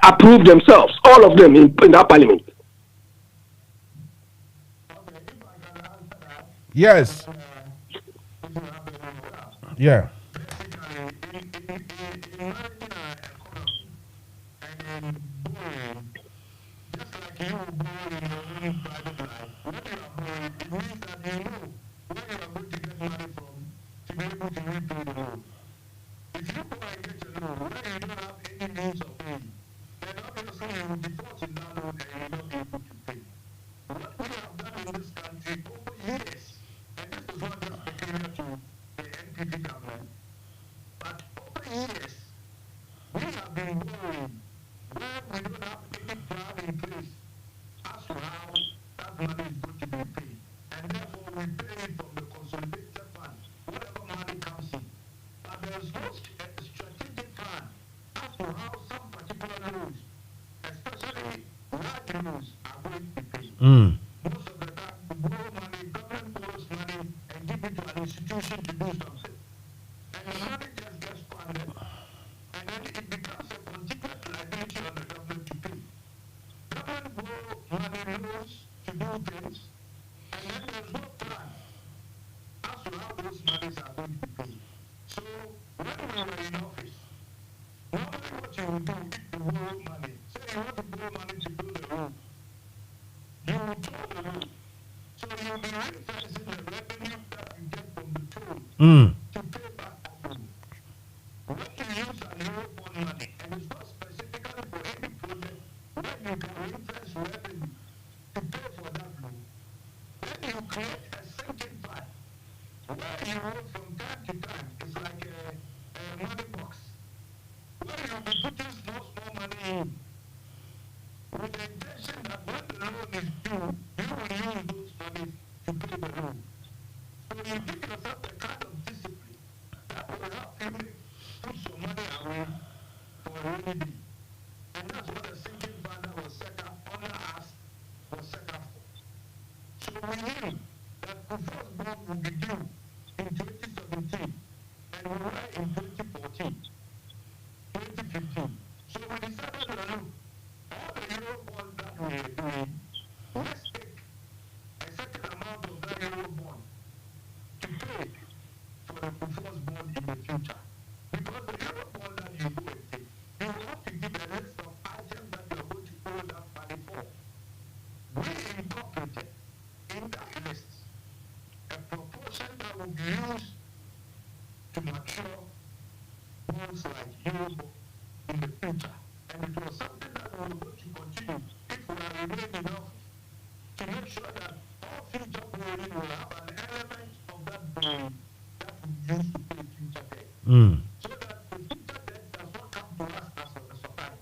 approve themselves, all of them in that Parliament. Yes. Yeah. you will do if you borrow money, say you want to borrow money to build a road, you will toll the road. So you'll be reinvesting the revenue that you get from the toll to pay back that road. When you use an Eurobond money, and it's not specifically for any project, when you can reinvest revenue to pay for that loan, then you create a sinking fund where you will from time to time, it's like a money box, where you'll be putting small money in with the intention that when the loan is due, you will use those money to pay the loan. So you give yourself the kind of discipline that will help you put some money away for a rainy day. And that's what the sinking fund that was set up under us was set up for. So we knew that the first bond would be due in 2017 and we were in 2014, 2015. So we decided to look, all the Euro bonds that we are doing, let's take a certain amount of that Euro bond to pay for the first bond in the future. Because the Euro bond that you go and take, you have to give a list of items that you are going to owe that money for. We incorporated in that list a proportion that will be used to mature bonds like Euro in the future. And it was something that we were going to continue if we are remaining enough to make sure that all future borrowing will have an element of that borrowing that we use to pay future debt. So that the future debt does not come to us as a surprise.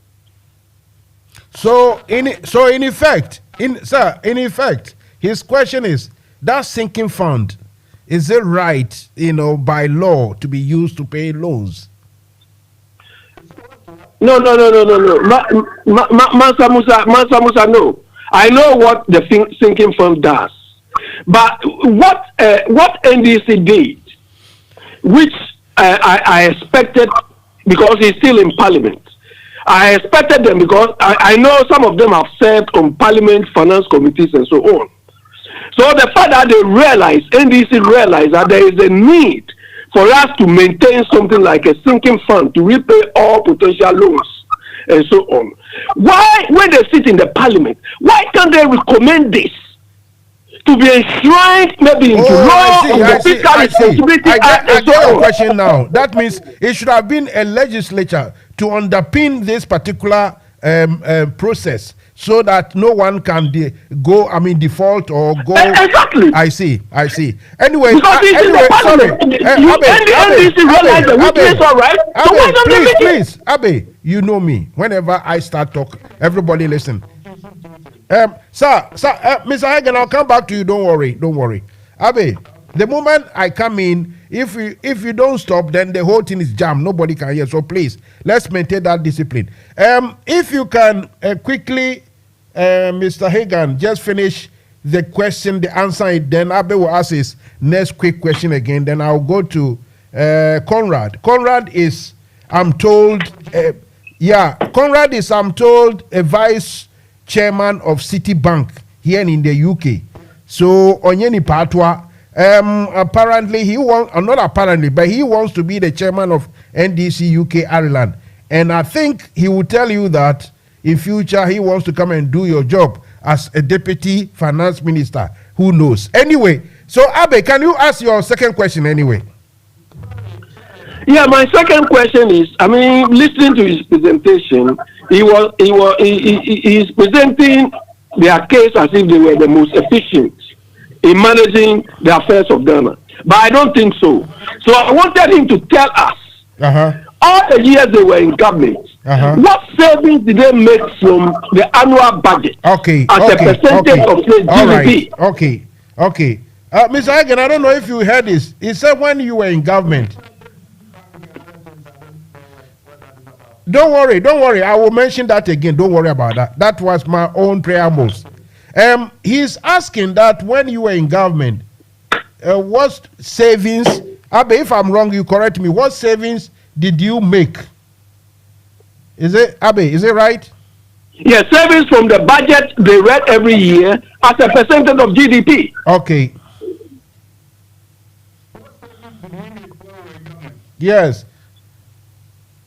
So in effect, his question is, that sinking fund, is it right, by law to be used to pay loans? No. Mansa Musa, no. I know what the sinking fund does, but what NDC did, which I expected, because he's still in Parliament. I expected them because I know some of them have served on Parliament finance committees and so on. So the fact that NDC realized that there is a need for us to maintain something like a sinking fund to repay all potential loans and so on. Why, when they sit in the Parliament, why can't they recommend this to be enshrined maybe into law in the Fiscal Responsibility Act and so on? Question now. That means it should have been a legislature to underpin this particular process, so that no one can default or go. Exactly. I see. Anyway, because sorry. NDC realized the weakness, all right? So why don't they make it? Please, Abe, you know me. Whenever I start talking, everybody listen. Sir, Mr. Hagen, I'll come back to you. Don't worry. Abe, the moment I come in, if you don't stop, then the whole thing is jammed. Nobody can hear. So please, let's maintain that discipline. If you can quickly, Mr. Hagan, just finish the question, the answer it, then Abe will ask his next quick question again. Then I'll go to Conrad. Conrad is, I'm told, a vice chairman of Citibank here in the UK. So Onyeni Patwa, apparently he wants to be the chairman of NDC UK Ireland, and I think he will tell you that in future he wants to come and do your job as a deputy finance minister. Who knows? Anyway, so Abe, can you ask your second question anyway? Yeah, my second question is, listening to his presentation, he's presenting their case as if they were the most efficient in managing the affairs of Ghana. But I don't think so. So I wanted him to tell us, all the years they were in government, what savings did they make from the annual budget as a percentage of GDP? Okay. Mr. Hagen, I don't know if you heard this. He said when you were in government. Don't worry. I will mention that again. Don't worry about that. That was my own preambles. He's asking that when you were in government, what savings, Abe, if I'm wrong, you correct me. What savings did you make? Is it, Abe, is it right? Yes, savings from the budget they read every year as a percentage of GDP. Okay. When you borrow a government, Yes.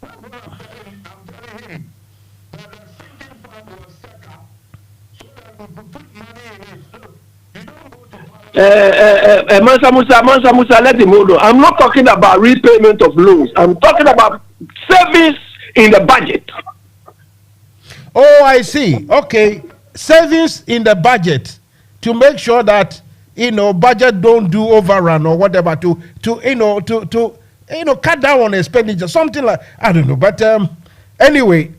I'm telling him Mansa Musa, let him hold on. I'm not talking about repayment of loans. I'm talking about savings in the budget. Oh, I see. Okay, savings in the budget to make sure that budget don't do overrun or whatever to cut down on expenditure, something like, I don't know. But anyway,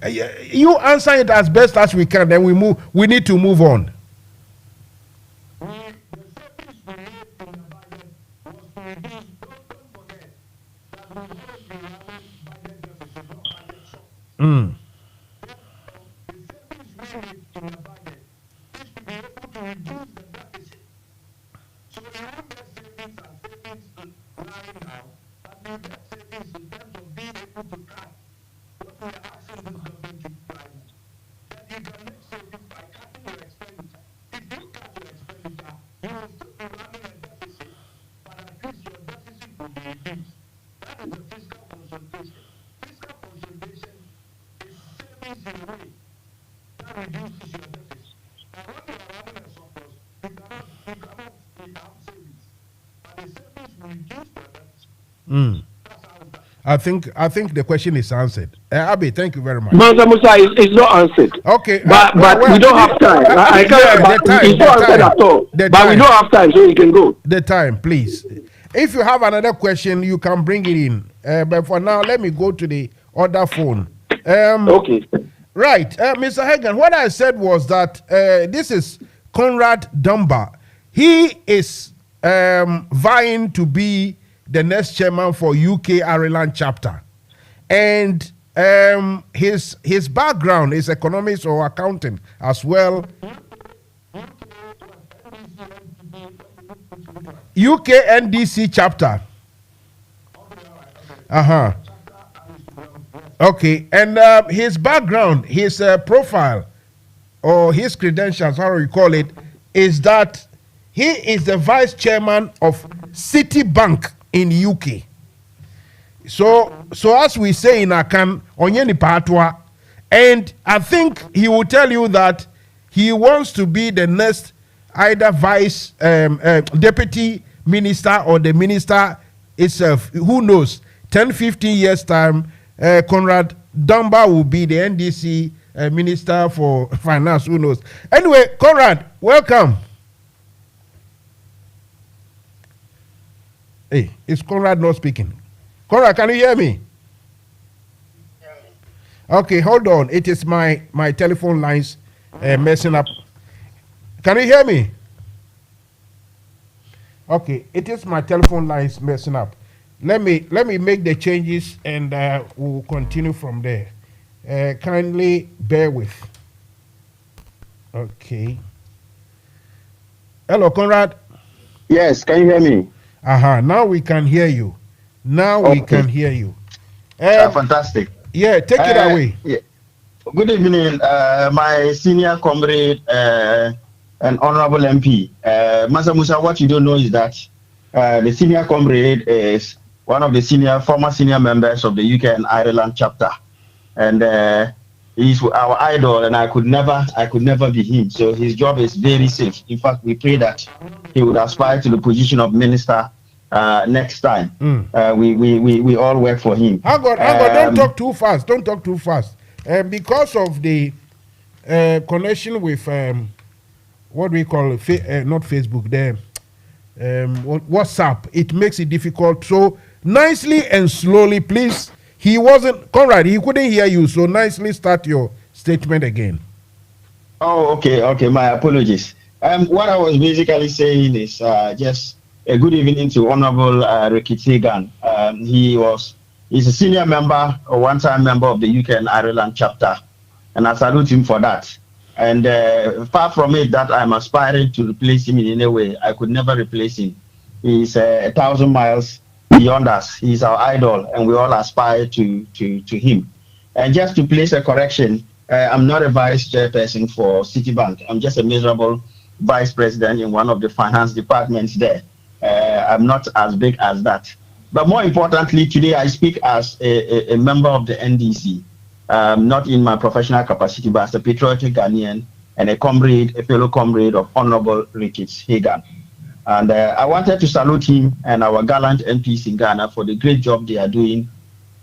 you answer it as best as we can. Then we need to move on. Mm. Mm. I think the question is answered. Abi, thank you very much. Mansa Musa is not answered. Okay, but we don't have time. I can't. It's not answered at all. But we don't have time, so you can go. The time, please. If you have another question, you can bring it in. But for now, let me go to the other phone. Okay. Right, Mr. Hagan. What I said was that this is Conrad Dumba. He is vying to be the next chairman for UK Ireland chapter, and his background is economics or accounting as well. UK NDC chapter. Okay, and his background, his profile, or his credentials, how you call it, is that he is the vice chairman of Citibank in UK. So as we say in Akan, Onyeni Patwa, and I think he will tell you that he wants to be the next either vice deputy minister or the minister itself. Who knows? 10-15 years time, Conrad Dumba will be the NDC minister for finance. Who knows? Anyway, Conrad, welcome. Hey, is Conrad not speaking? Conrad, can you hear me? Okay, hold on. It is my telephone lines messing up. Can you hear me? Okay, it is my telephone lines messing up. Let me make the changes and we'll continue from there. Kindly bear with. Okay. Hello, Conrad. Yes, can you hear me? Now we can hear you. We can hear you. Fantastic. Yeah, take it away. Yeah. Good evening, my senior comrade and honorable MP. Mansa Musa, what you don't know is that the senior comrade is one of the former senior members of the UK and Ireland chapter. And he's our idol, and I could never be him. So his job is very safe. In fact, we pray that he would aspire to the position of minister next time. We all work for him. Hang on, don't talk too fast. Because of the connection with what we call not Facebook, there, WhatsApp, it makes it difficult. So nicely and slowly, please. He wasn't, Conrad, he couldn't hear you, so nicely start your statement again. Oh, okay, my apologies. What I was basically saying is just a good evening to Honorable Ricky Tegan. He's a senior member, a one-time member of the UK and Ireland chapter, and I salute him for that. And far from it that I'm aspiring to replace him in any way, I could never replace him. He's 1,000 miles beyond us. He's our idol, and we all aspire to him. And just to place a correction, I'm not a vice chairperson for Citibank. I'm just a miserable vice president in one of the finance departments there. I'm not as big as that. But more importantly, today I speak as a member of the NDC, not in my professional capacity, but as a patriotic Ghanaian and a fellow comrade of Honorable Richard Hagan. And I wanted to salute him and our gallant MPs in Ghana for the great job they are doing,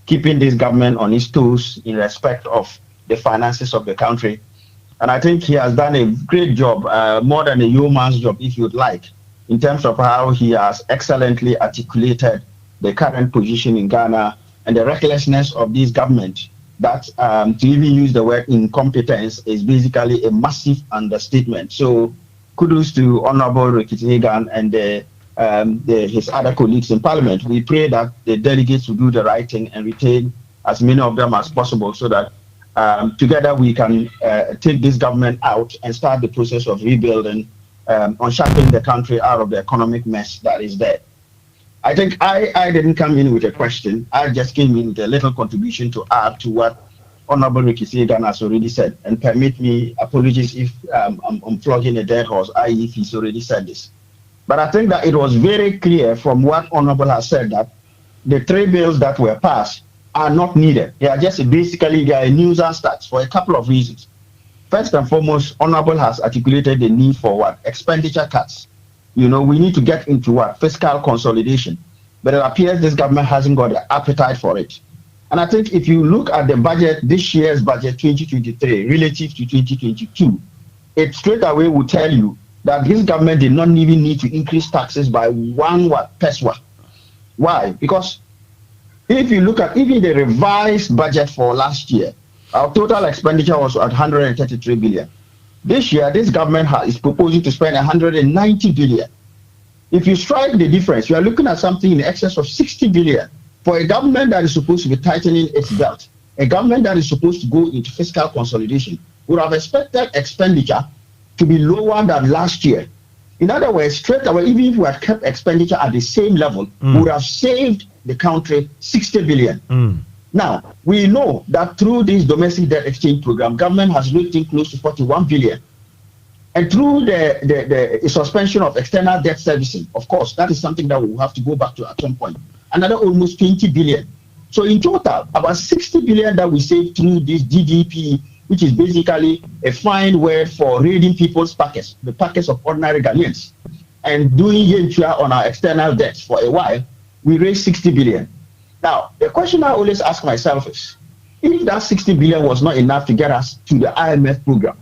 keeping this government on its toes in respect of the finances of the country. And I think he has done a great job, more than a yeoman's job, if you'd like, in terms of how he has excellently articulated the current position in Ghana and the recklessness of this government. That to even use the word incompetence is basically a massive understatement. So kudos to Honorable Rekiti Hagan and his other colleagues in Parliament. We pray that the delegates will do the right thing and retain as many of them as possible so that together we can take this government out and start the process of rebuilding, unshackling the country out of the economic mess that is there. I think I didn't come in with a question. I just came in with a little contribution to add to what Honorable Rekiti Hagan has already said. And permit me, apologies if I'm flogging a dead horse, i.e. if he's already said this. But I think that it was very clear from what Honorable has said that the 3 bills that were passed are not needed. They are just basically they are a nuisance tax for a couple of reasons. First and foremost, Honorable has articulated the need for what? Expenditure cuts. You know, we need to get into what? Fiscal consolidation. But it appears this government hasn't got the appetite for it. And I think if you look at the budget, this year's budget 2023 relative to 2022, it straight away will tell you that this government did not even need to increase taxes by 1 peswa. Why? Because if you look at even the revised budget for last year, our total expenditure was at 133 billion. This year, this government is proposing to spend 190 billion. If you strike the difference, you are looking at something in excess of 60 billion. For a government that is supposed to be tightening its belt, a government that is supposed to go into fiscal consolidation, would have expected expenditure to be lower than last year. In other words, straight away, even if we had kept expenditure at the same level, we would have saved the country 60 billion. Now, we know that through this domestic debt exchange program, government has raked in close to 41 billion. And through the suspension of external debt servicing, of course, that is something that we will have to go back to at some point. Another almost 20 billion. So in total, about 60 billion that we saved through this DDP, which is basically a fine word for raiding people's pockets, the pockets of ordinary Ghanaians, and doing yentua on our external debts for a while, we raised 60 billion. Now, the question I always ask myself is, if that 60 billion was not enough to get us to the IMF program,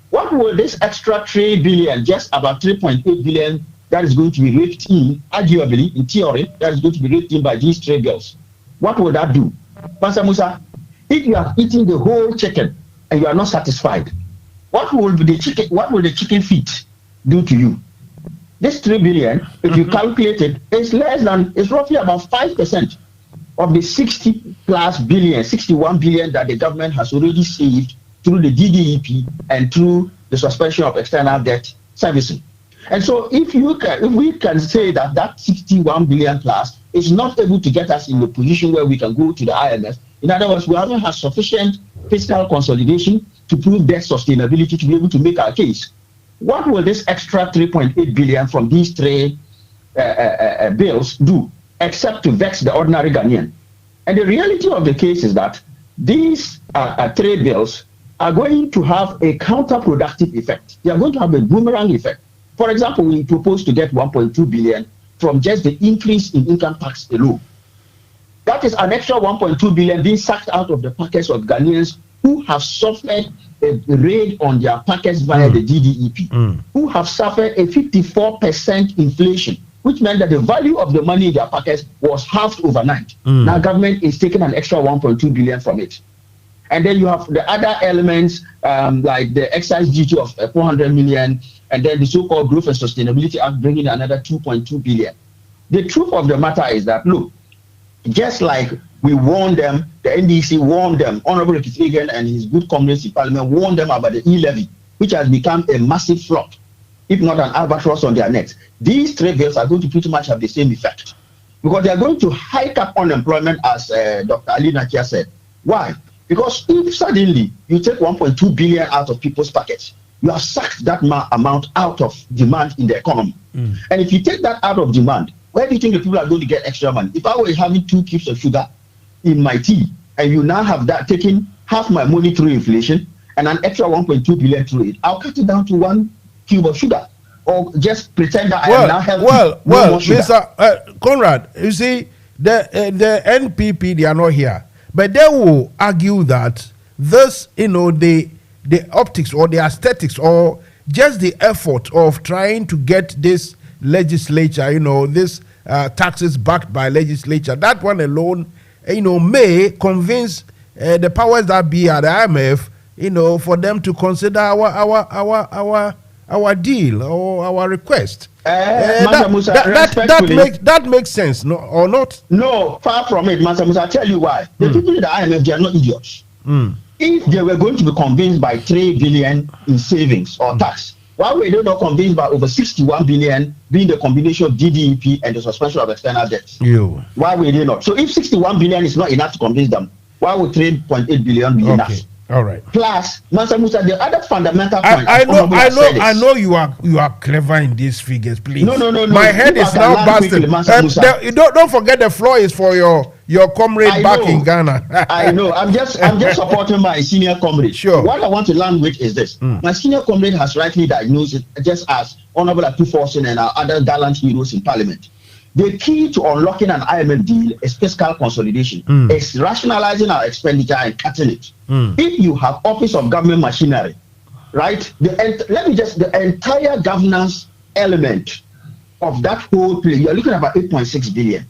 what will this extra 3 billion, just about 3.8 billion, that is going to be raked in, arguably, in theory, that is going to be raked in by these 3 bills? What will that do? Mansa Musa, if you are eating the whole chicken and you are not satisfied, what will the chicken feet do to you? This 3 billion, if you calculate it, it's roughly about 5% of the 61 billion that the government has already saved through the DDEP and through the suspension of external debt servicing. And so if we can say that that 61 billion plus is not able to get us in a position where we can go to the IMF, in other words, we haven't had sufficient fiscal consolidation to prove debt sustainability to be able to make our case. What will this extra 3.8 billion from these 3 bills do, except to vex the ordinary Ghanaian? And the reality of the case is that these 3 bills are going to have a counterproductive effect. They are going to have a boomerang effect. For example, we propose to get 1.2 billion from just the increase in income tax alone. That is an extra 1.2 billion being sucked out of the pockets of Ghanaians who have suffered a raid on their pockets via the DDEP, who have suffered a 54% inflation, which meant that the value of the money in their pockets was halved overnight. Now government is taking an extra 1.2 billion from it. And then you have the other elements like the excise duty of 400 million, and then the so-called Growth and Sustainability Act bringing another 2.2 billion. The truth of the matter is that, look, just like we warned them, the NDC warned them, Honorable Rekiti Hagan and his good comrades in Parliament warned them about the e-levy, which has become a massive flop, if not an albatross on their necks. These 3 bills are going to pretty much have the same effect, because they are going to hike up unemployment, as Dr. Ali Nakia said. Why? Because if suddenly you take 1.2 billion out of people's pockets, you have sucked that amount out of demand in the economy. And if you take that out of demand, where do you think the people are going to get extra money? If I were having 2 cubes of sugar in my tea, and you now have that taking half my money through inflation and an extra 1.2 billion through it, I'll cut it down to 1 cube of sugar. or just pretend that I am now healthy. Well, Mr. Conrad, you see, the NPP, they are not here, but they will argue that this, the optics or the aesthetics or just the effort of trying to get this legislature, this taxes backed by legislature, that one alone, may convince the powers that be at the IMF, for them to consider our deal or our request. That makes sense, no, or not? No, far from it, Mansa Musa. I'll tell you why. The people in the IMF, they are not idiots. If they were going to be convinced by 3 billion in savings or tax, why were they not convinced by over 61 billion being the combination of GDP and the suspension of external debts? Why were they not? So if 61 billion is not enough to convince them, why would 3.8 billion be enough? All right. Plus, Mansa Musa, the other fundamental point. I know you are clever in these figures, please. No. My head is now busted. Don't forget the floor is for your comrade back in Ghana. I know. I'm just supporting my senior comrade. Sure. What I want to learn with is this. My senior comrade has rightly diagnosed it, just as Honorable Atuforsen and our other gallant heroes in Parliament. The key to unlocking an IMF deal is fiscal consolidation. It's rationalizing our expenditure and cutting it. If you have office of government machinery, right? The entire governance element of that whole play, you're looking at about 8.6 billion.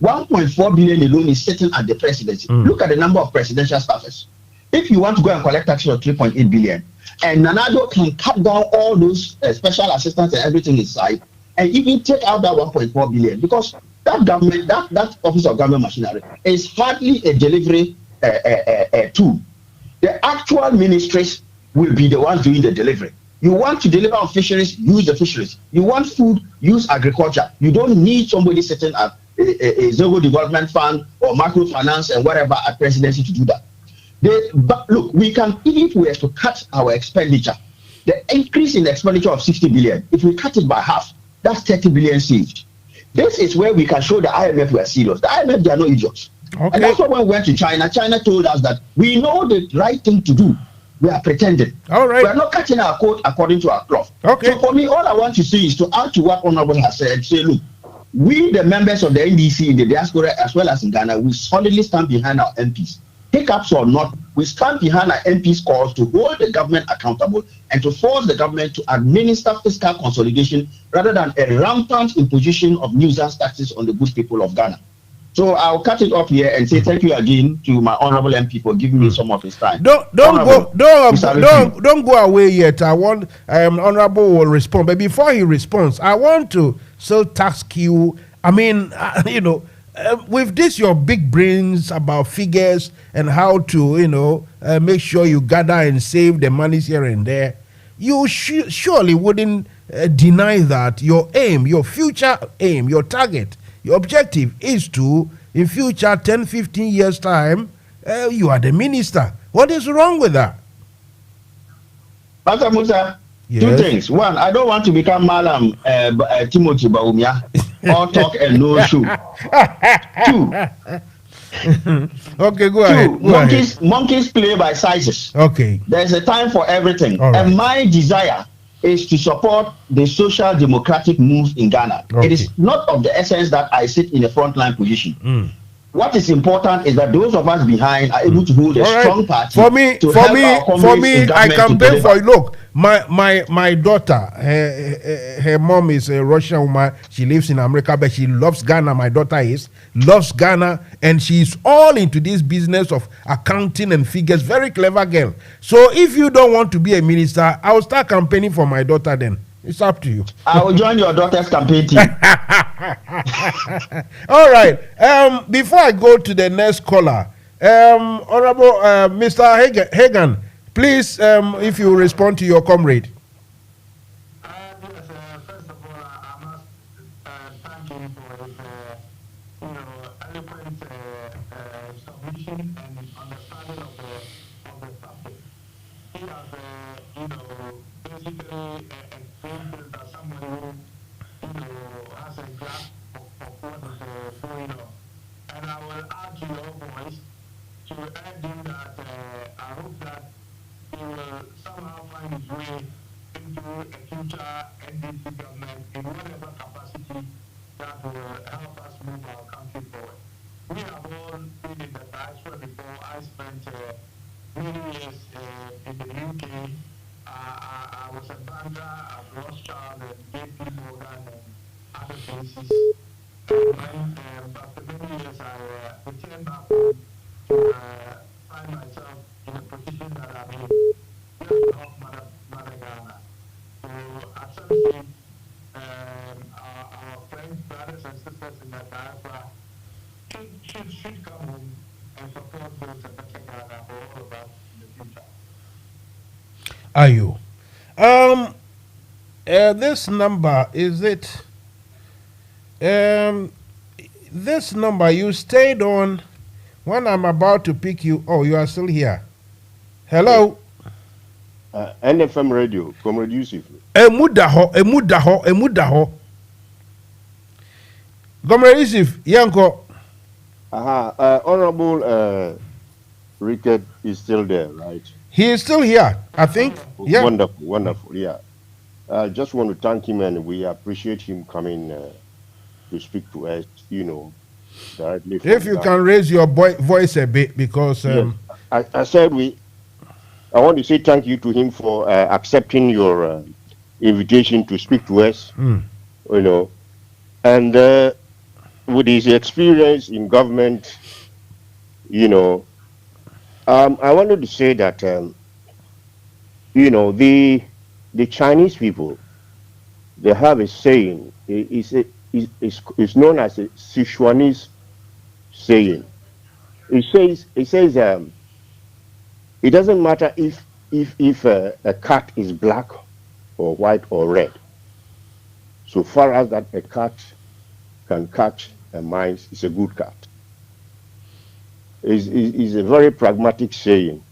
1.4 billion alone is sitting at the presidency. Look at the number of presidential staffers. If you want to go and collect taxes of 3.8 billion, and Nanado can cut down all those special assistants and everything inside, and even take out that 1.4 billion, because that government, that office of government machinery is hardly a delivery tool. The actual ministries will be the ones doing the delivery. You want to deliver on fisheries, use the fisheries. You want food, use agriculture. You don't need somebody sitting at a zero development fund or microfinance and whatever at presidency to do that. But look, we can, even if we were to cut our expenditure, the increase in the expenditure of 60 billion, if we cut it by half, that's 30 billion saved. This is where we can show the IMF we are serious. The IMF, they are no idiots. Okay. And that's why when we went to China, China told us that we know the right thing to do. We are pretending. All right. We are not cutting our coat according to our cloth. Okay. So for me, all I want to see is to add to what Honorable has said, say, look, we, the members of the NDC in the diaspora as well as in Ghana, we solidly stand behind our MPs. Hiccups or not, we stand behind our MPs' calls to hold the government accountable and to force the government to administer fiscal consolidation rather than a rampant imposition of nuisance taxes on the good people of Ghana. So I'll cut it off here and say thank you again to my honorable MP for giving me some of his time. Don't go away yet. I want honorable will respond, but before he responds, I want to still ask you. I mean, with this, your big brains about figures and how to, make sure you gather and save the monies here and there, you surely wouldn't deny that your aim, your future aim, your target, your objective is to, in future 10, 15 years' time, you are the minister. What is wrong with that? Pastor Musa, two things. One, I don't want to become Malam Timothy Baumia. All talk and no show. Two. Okay, go ahead. Monkeys play by sizes. Okay. There's a time for everything. Right. And my desire is to support the social democratic move in Ghana. Okay. It is not of the essence that I sit in a frontline position. What is important is that those of us behind are able to hold a strong party. For me, I campaign for you. Look, my daughter, her mom is a Russian woman. She lives in America, but she loves Ghana. My daughter loves Ghana, and she's all into this business of accounting and figures. Very clever girl. So if you don't want to be a minister, I will start campaigning for my daughter then. It's up to you. I will join your daughter's campaign team. All right. Before I go to the next caller, Honorable Mr. Hagan, please, if you respond to your comrade. First of all, I must thank him for his eloquent submission and understanding of the subject. He has, basically explained that somebody who has a grasp of what is going on. And I will add to your voice to add in that I hope that he will somehow find his way into a future future NDC government in whatever capacity that will help us move our country forward. We have all been in the diaspora before. I spent many years in the UK. I was a banker at Rothschild and JP Morgan and other places. And when, after many years, I returned back home to find myself in a position that I'm in, just to help Mother Ghana. So at some stage, our friends, brothers and sisters in the diaspora should come home and support those a better Ghana for all of us in the future. Are you? This number, is it? This number you stayed on when I'm about to pick you. Oh, you are still here. Hello? NFM Radio, Comrade Yusuf. Emudaho. Comrade Yusuf, Yanko. Honorable Rickett is still there, right? He is still here, I think. Yeah. Wonderful, yeah. I just want to thank him, and we appreciate him coming to speak to us, directly. If you can raise your voice a bit, because... Yes. I said I want to say thank you to him for accepting your invitation to speak to us, and with his experience in government, I wanted to say that, the Chinese people, they have a saying. It's known as a Sichuanese saying. It says it doesn't matter if a cat is black or white or red. So far as that a cat can catch a mice, it's a good cat. Is a very pragmatic saying,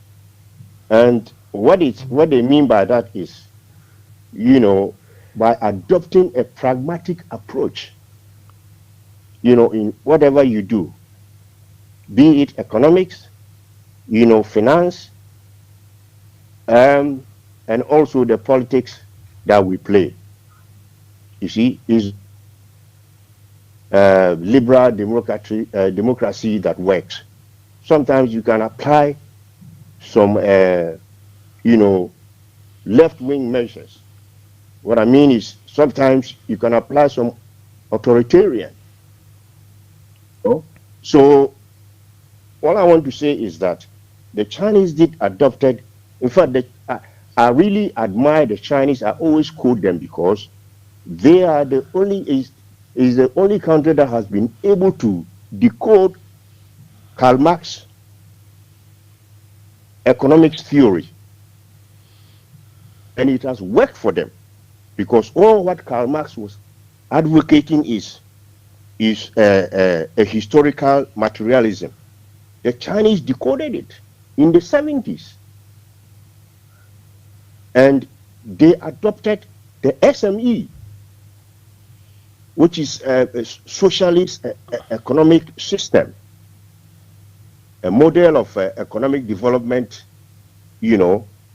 and what they mean by that is, by adopting a pragmatic approach, in whatever you do, be it economics, finance, and also the politics that we play. You see, is liberal democracy that works. Sometimes you can apply some, left-wing measures. What I mean is sometimes you can apply some authoritarian. So what I want to say is that the Chinese did adopted. In fact, I really admire the Chinese. I always quote them because they are the only country that has been able to decode Karl Marx economics theory, and it has worked for them, because all what Karl Marx was advocating is a historical materialism. The Chinese decoded it in the 70s, and they adopted the SME, which is a socialist economic system, a model of economic development,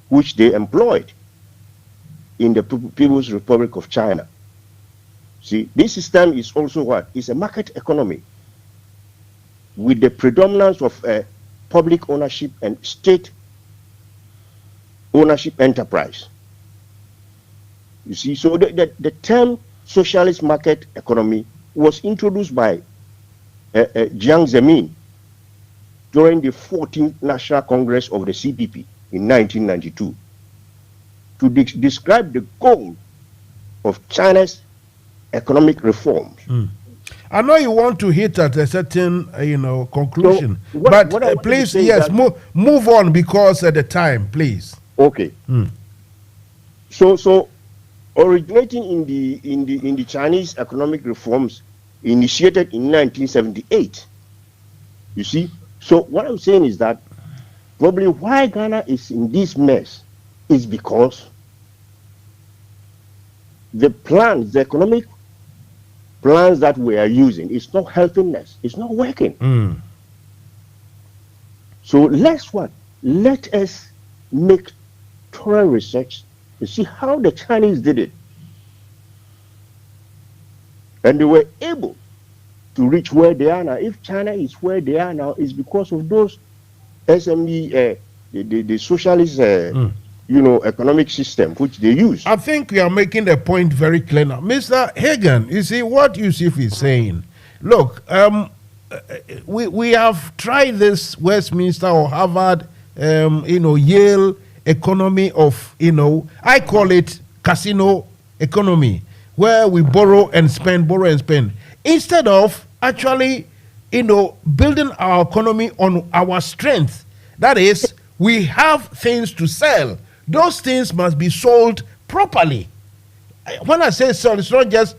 which they employed in the People's Republic of China. See, this system is also what? It's a market economy with the predominance of public ownership and state ownership enterprise. You see, so the term socialist market economy was introduced by Jiang Zemin during the 14th National Congress of the CPP in 1992 to describe the goal of China's economic reforms. I know you want to hit at a certain, conclusion, but please, yes, move on because at the time, please. Okay. So originating in the Chinese economic reforms initiated in 1978. You see, so what I'm saying is that probably why Ghana is in this mess is because the economic plans that we are using, is not helping us. It's not working. So let us make thorough research to see how the Chinese did it. And they were able to reach where they are now. If China is where they are now, it's because of those SME, the socialist, economic system which they use. I think we are making the point very clear now. Mr. Hagan, you see what Yusuf is saying. Look, we have tried this Westminster or Harvard, Yale economy of, I call it casino economy, where we borrow and spend, instead of actually, building our economy on our strength. That is, we have things to sell. Those things must be sold properly. When I say sell, it's not just,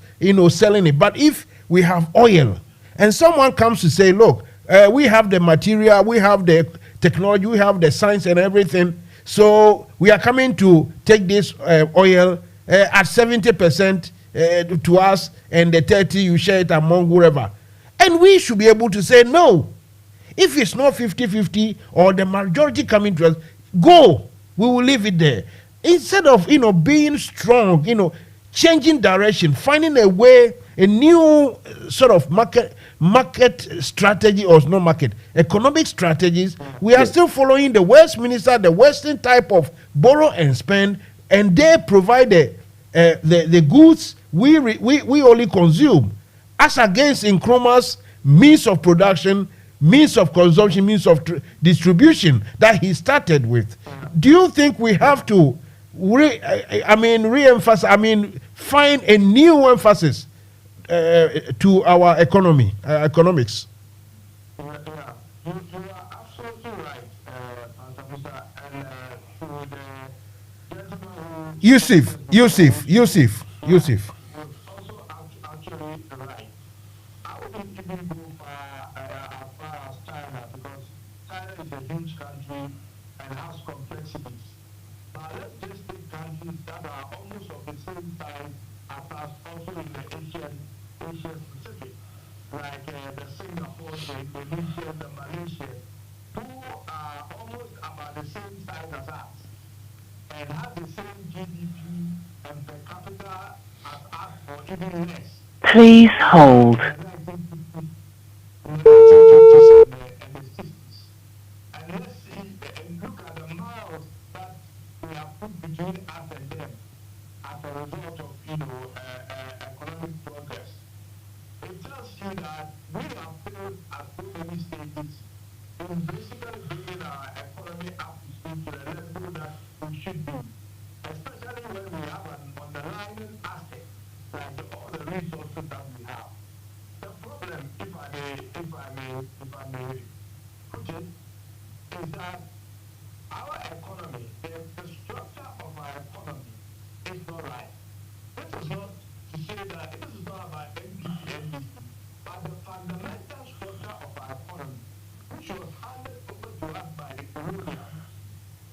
selling it, but if we have oil and someone comes to say, look, we have the material, we have the technology, we have the science and everything, so we are coming to take this oil at 70% to us, and the 30 you share it among whoever. And we should be able to say no. If it's not 50-50 or the majority coming to us, go. We will leave it there. Instead of, being strong, changing direction, finding a way, a new sort of market strategy, or not market, economic strategies. We are still following the Westminster, the Western type of borrow and spend, and they provide the goods we only consume, as against Nkrumah's means of production, means of consumption, means of distribution that he started with. Do you think we have to re-emphasize, find a new emphasis to our economy, economics? You are absolutely right, Mansa Musa, and to the gentleman who... Yusuf. Also actually right. I wouldn't even go as far as China, because China is a huge country and has complexities. But let's just take countries that are almost of the same size as us, also in the Asian Pacific, like the Singapore, the Indonesia, the Malaysia, who are almost about the same size as us and have the same GDP and per capita as us, or even less. Please hold. And let's see and look at the miles that we have put between us and them as a result of economic progress. It tells you that we have failed at so many stages in basically bringing our economy up to speed to the level that we should be, especially when we have an underlying asset like all the resources that we have. The problem, if I may put it, is that our economy, the structure of our economy is not right. This is not to say that this is not about NDC, but the fundamental structure of our economy, which was handed over to us by the colonials,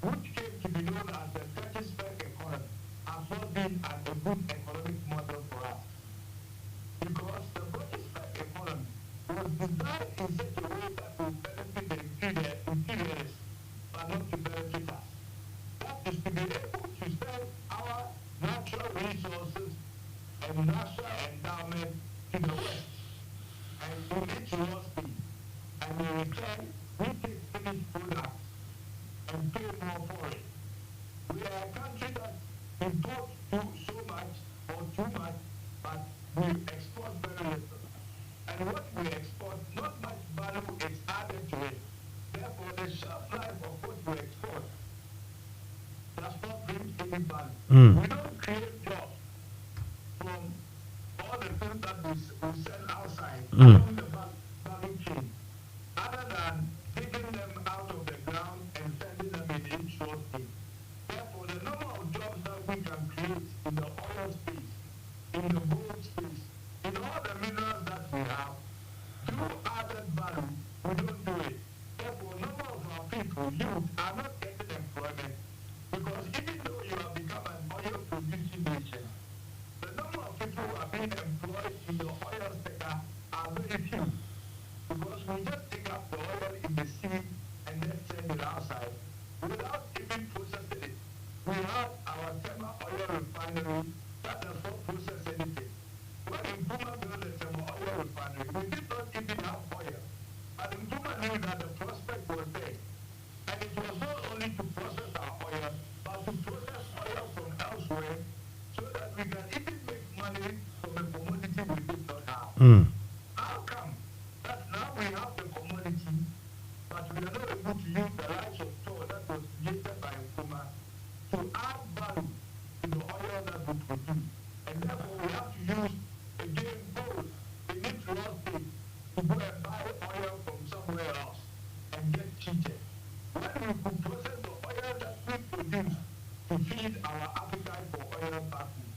which came to be known as the Gettysburg economy, has not been a good economic model for us. Because the Gettysburg economy was designed in such a way that will benefit the imperialists, but not to benefit us. That is to be able to spend our natural resources and natural endowment to the West, and to its raw speed. And in return, we take finished products and pay more for it. We are a country that imports so much or too much, but we export very little. And what we export, not much value is added to it. Therefore, the shelf life of what we export does not bring any value. We don't create jobs from all the things that we send outside along the value chain, other than digging them out of the ground and sending them in each short thing. Therefore, the number of jobs that we can create in the oil space, in the gold space, in all the minerals that we have, through added value, we don't do it. Therefore, a number of our people, youth, are not getting employment, because even though you have become an oil producing nation, the number of people who are being employed in the oil sector are very few, because we just take up the oil in the sea and then send it outside without even processing it. We have our thermal oil refinery that does not process anything. when Nkrumah built the thermal oil refinery, we did not even have oil. But Nkrumah knew that the prospect was there. And it was not only to process our oil, but to process oil from elsewhere so that we can even make money from a commodity we did not have. How come that now we have the commodity, but we are not able to use the rights of toll that was created by Nkrumah to add value to the oil that we produce? And therefore we have to use, again, gold in each real estate to go and buy oil from somewhere else and get cheated. When we could process the oil that we produce to feed our appetite for oil factories.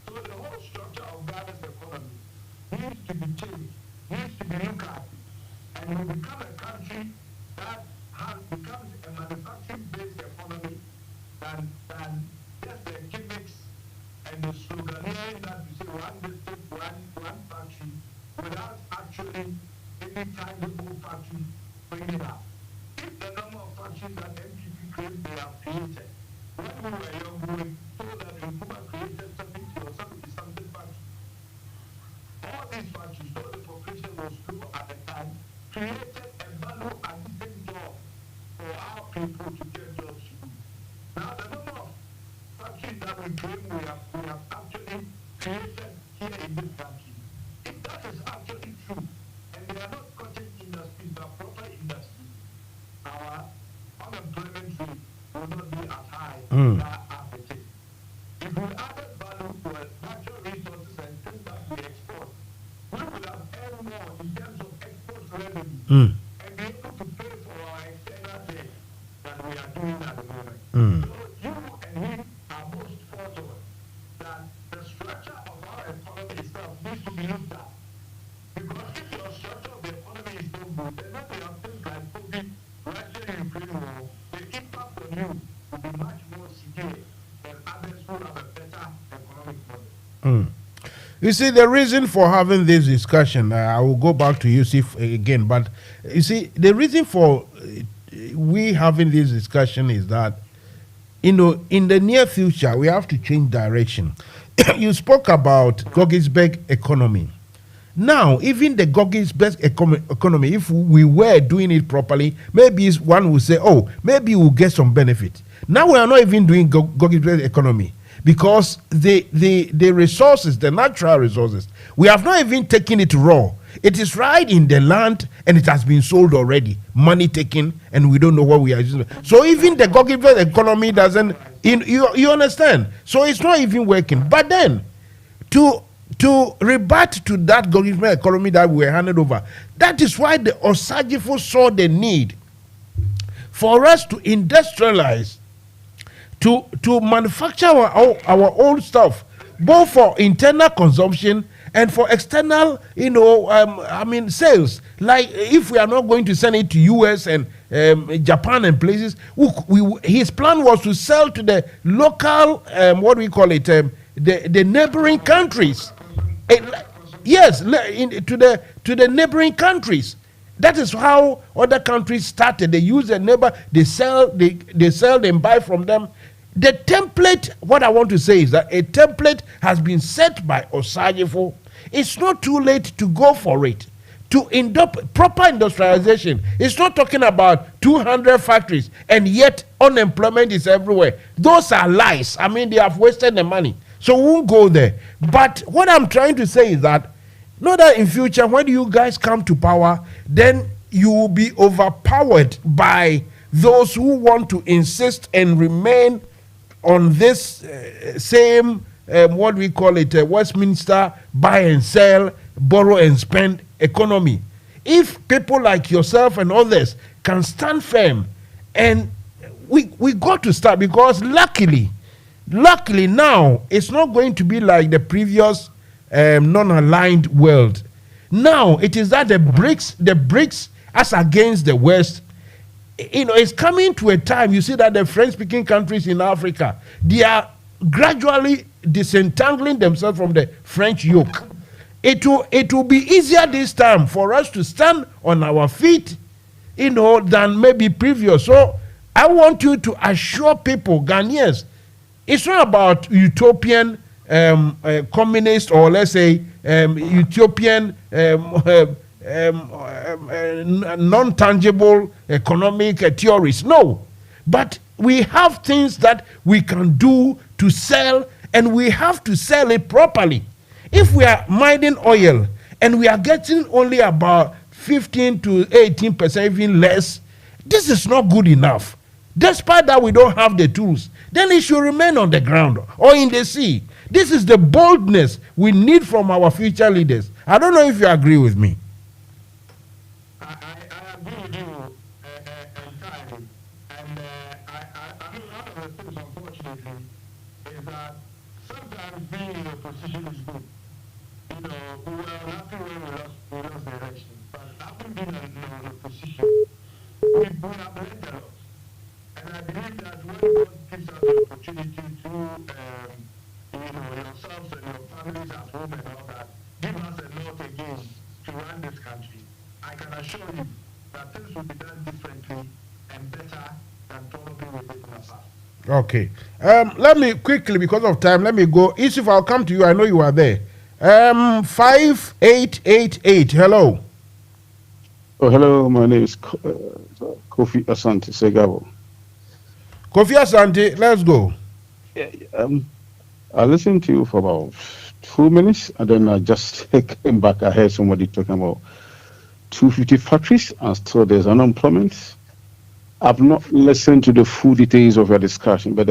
So the whole structure of Ghana's economy needs to be changed, needs to be looked at, and we become a country that becomes a manufacturing-based economy than just the gimmicks and the sloganeering that we say one district, one factory, without actually any tangible factory bringing up. If the number of factories that MPP claims they have created, when we were young, we were told that Nkrumah created 70 or 70-something factories. All these factories, though the population was low at the time, created a value-addition job for our people to get jobs to do. Now, the number of factories that we claim we have actually created here in this country, if that is actually true, and they are not cottage industries but proper industries, our unemployment rate will not be as high as it is. If we added value to natural resources and things that we export, we will have earned more in terms of export revenue and be able to pay for our external debt than we are doing at the moment. So you and me are most fortunate that the structure of our economy itself needs to be looked at. Because if your structure of the economy is so good, then when we have things like COVID, Russia-Ukraine war, the impact on you will be much more severe than others who have a better economic model. You see, the reason for having this discussion, I will go back to Yusuf again, but you see, the reason for we having this discussion is that, you know, in the near future, we have to change direction. You spoke about Gogisberg economy. Now, even the Gogisberg economy, if we were doing it properly, maybe one would say, oh, maybe we'll get some benefit. Now we are not even doing Gogisberg economy because the resources, the natural resources, we have not even taken it raw. It is right in the land and it has been sold already. Money taken and we don't know what we are using. So even the Gogisberg economy doesn't, you understand? So it's not even working. But then, to rebut to that Gogisberg economy that we were handed over, that is why the Osagifo saw the need for us to industrialize, to manufacture our own stuff, both for internal consumption and for external, sales. Like if we are not going to send it to US and Japan and places, his plan was to sell to the local, the neighboring countries. Yes, to the neighboring countries. That is how other countries started. They use their neighbor, they sell, and buy from them. The template, what I want to say is that a template has been set by Osagifo. It's not too late to go for it. To proper industrialization. It's not talking about 200 factories and yet unemployment is everywhere. Those are lies. I mean, they have wasted the money. So we won't go there. But what I'm trying to say is that, not that in future, when you guys come to power, then you will be overpowered by those who want to insist and remain on this same, Westminster buy and sell, borrow and spend economy. If people like yourself and others can stand firm, and we got to start, because luckily now it's not going to be like the previous non-aligned world. Now it is that the BRICS as against the West, it's coming to a time, you see that the French-speaking countries in Africa, they are gradually disentangling themselves from the French yoke. It will be easier this time for us to stand on our feet, than maybe previous. So I want you to assure people, Ghanaians, it's not about utopian communist or let's say utopian non-tangible economic theories. No, but we have things that we can do to sell, and we have to sell it properly. If we are mining oil and we are getting only about 15 to 18%, even less, this is not good enough. Despite that, we don't have the tools. Then it should remain on the ground or in the sea. This is the boldness we need from our future leaders. I don't know if you agree with me. I agree with you entirely. And I mean, one of the things, unfortunately, is that sometimes being in a position is good. You know, we were happy when we lost the election. But having been in a position, we have learned a lot. And I believe that when God gives us the opportunity to, you know, yourselves and your families at home and all that, give us a lot again to run this country, I can assure you that things will be done differently and better than probably we did in the past. Okay. Let me quickly, because of time, let me go. Isif, I'll come to you. I know you are there. 5888. Hello. Oh, hello. My name is Kofi Asante Segabo. Kofi Asante, let's go. I listened to you for about 2 minutes, and then I just came back. I heard somebody talking about 250 factories, and still there's unemployment. I've not listened to the full details of your discussion, but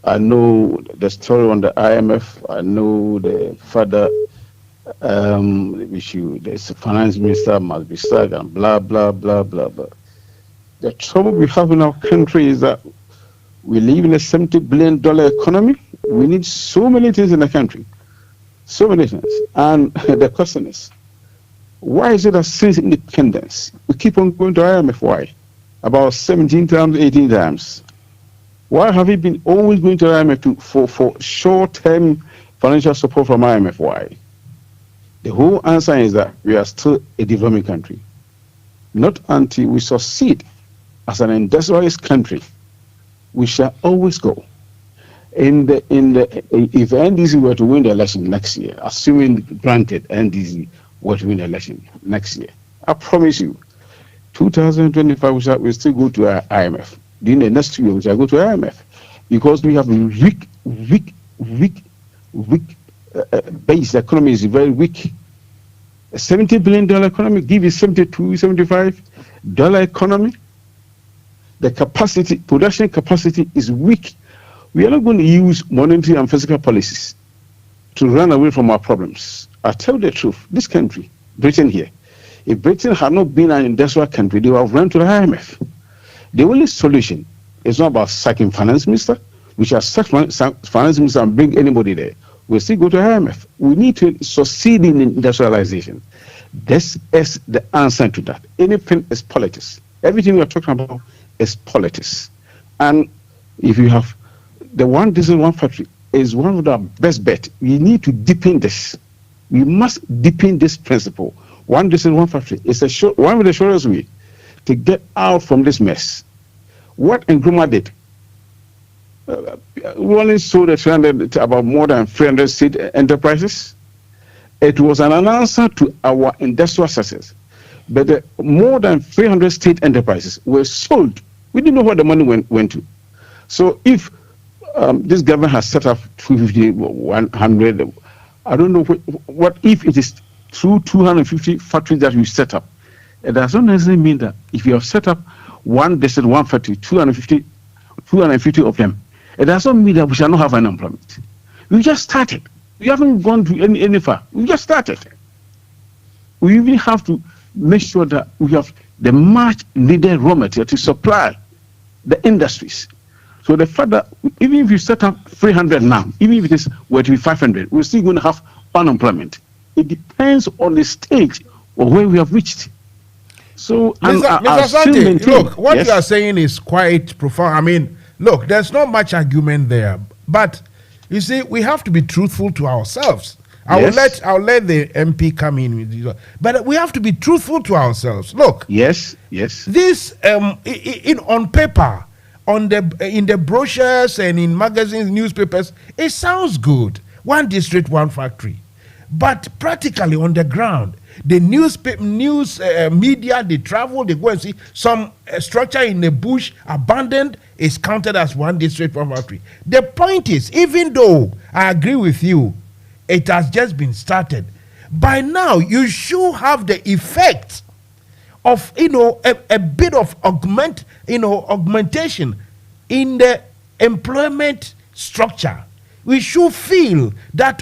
I know the story on the IMF. I know the further issue. The finance minister must be sacked and blah, blah, blah, blah, blah. The trouble we have in our country is that we live in a $70 billion economy. We need so many things in the country. So many things. And the question is, why is it that since independence, we keep on going to IMF? Why? About 17 times, 18 times. Why have we been always going to IMF for short-term financial support from IMF? Why? The whole answer is that we are still a developing country. Not until we succeed as an industrialized country, we shall always go. If NDC were to win the election next year, assuming granted NDC were to win the election next year, I promise you, 2025 we still go to IMF. During the next 2 years, we shall go to IMF because we have weak base. The economy is very weak. A $70 billion economy, give you $75 economy. The capacity, production capacity is weak. We are not going to use monetary and physical policies to run away from our problems. I tell the truth, this country, Britain here, if Britain had not been an industrial country, they would have run to the IMF. The only solution is not about sacking finance minister. We shall sack finance minister and bring anybody there. We'll still go to IMF. We need to succeed in industrialization. This is the answer to that. Anything is politics. Everything we are talking about is politics. And if you have the one diesel, one factory is one of the best bet. We need to deepen this. We must deepen this principle. One diesel, one factory is one of the shortest way to get out from this mess. What Nkrumah did, we only sold about more than 300 state enterprises. It was an answer to our industrial success. But more than 300 state enterprises were sold. We didn't know where the money went to. So if this government has set up 250, 100, I don't know what if it is through 250 factories that you set up. It does not necessarily mean that if you have set up one factory, 250 of them, it does not mean that we shall not have unemployment. We just started. We haven't gone to any far. We just started. We even have to make sure that we have the much needed raw material to supply the industries. So the fact that even if you set up 300 now, even if it were to be 500, we're still going to have unemployment. It depends on the stage of where we have reached. So, Mr. Asante, look, what you are saying is quite profound. I mean, look, there's not much argument there, but you see, we have to be truthful to ourselves. I'll let the MP come in with you, but we have to be truthful to ourselves. Look, yes, this on paper, on the in the brochures and in magazines, newspapers, it sounds good. One district, one factory. But practically on the ground, the news media, they travel, they go and see some structure in the bush abandoned is counted as one district, one factory. The point is, even though I agree with you, it has just been started. By now, you should have the effect of a bit of augmentation in the employment structure. We should feel that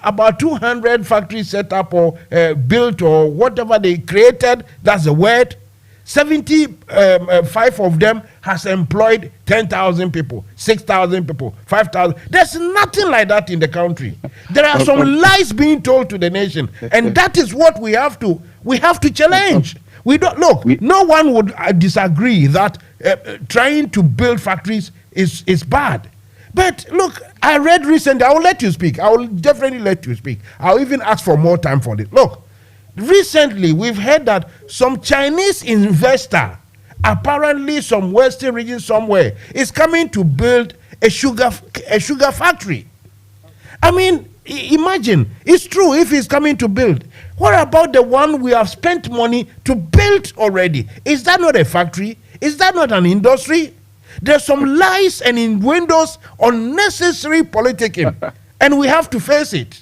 about 200 factories set up or built or whatever they created, that's the word. 75 of them has employed 10,000 people, 6,000 people, 5,000. There's nothing like that in the country. There are some lies being told to the nation, and that is what we have to challenge. We don't look. No one would disagree that trying to build factories is bad. But look, I read recently, I will let you speak. I will definitely let you speak. I'll even ask for more time for this. Look, recently we've heard that some Chinese investor, apparently some western region somewhere, is coming to build a sugar factory. I mean, imagine, it's true if he's coming to build. What about the one we have spent money to build already? Is that not a factory? Is that not an industry? There's some lies and innuendos, unnecessary politicking, and we have to face it.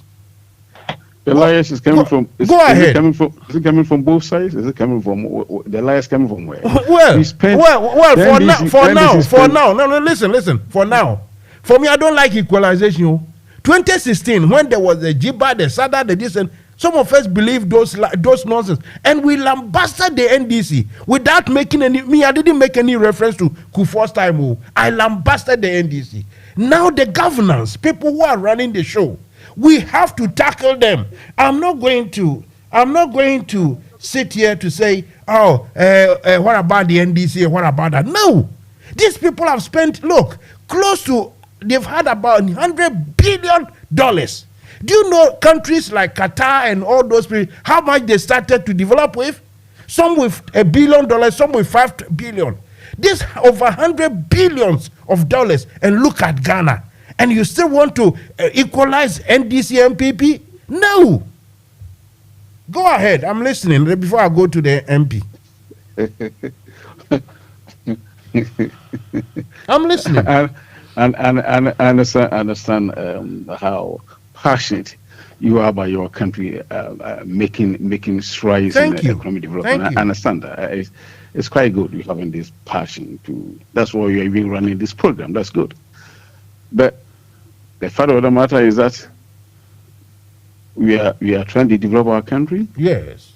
The lies is coming from. Go ahead. Is it coming from both sides? Is it coming from the lies coming from where? Well. For now. No, listen. For now, for me, I don't like equalization. 2016, when there was the Jiba, the Sada, the this, and some of us believe those nonsense, and we lambasted the NDC without making any. I didn't make any reference to Kufuor's time. I lambasted the NDC. Now the governance, people who are running the show, we have to tackle them. I'm not going to sit here to say, what about the NDC? What about that? No, these people have spent close to. They've had about $100 billion. Do you know countries like Qatar and all those people, how much they started to develop with? Some with $1 billion, some with $5 billion. This over $100 billion of dollars, and look at Ghana. And you still want to equalize NDC MPP? No. Go ahead. I'm listening before I go to the MP. I'm listening. And I understand how passionate you are about your country making strides in economic development. I understand that. It's quite good you having this passion to. That's why you're even running this program. That's good. But the fact of the matter is that we are trying to develop our country. Yes.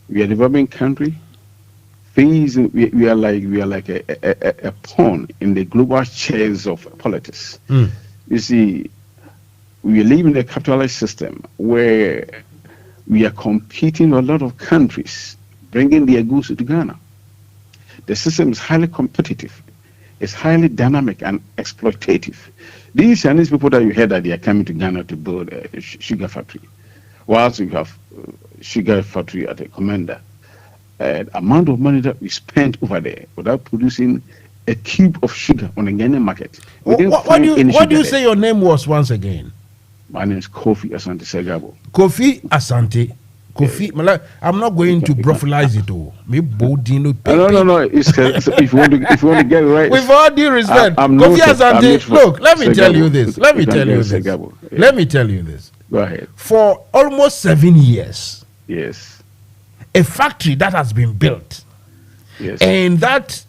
We are developing country. Things we are like a pawn in the global chess of politics. You see, we live in a capitalist system where we are competing with a lot of countries, bringing their goods to Ghana. The system is highly competitive. It's highly dynamic and exploitative. These Chinese people that you heard that they are coming to Ghana to build a sugar factory, whilst we have sugar factory at a commander. Amount of money that we spent over there without producing a cube of sugar on the Ghanaian market. What do you say your name was once again? My name is Kofi Asante Segabo. Kofi Asante. Kofi, I'm not going to brothelize it all. No. If you want to get it right. With all due respect, Kofi Asante. Look, let me tell you this. Let me tell you this. Go ahead. For almost 7 years. Yes. A factory that has been built, yes, and that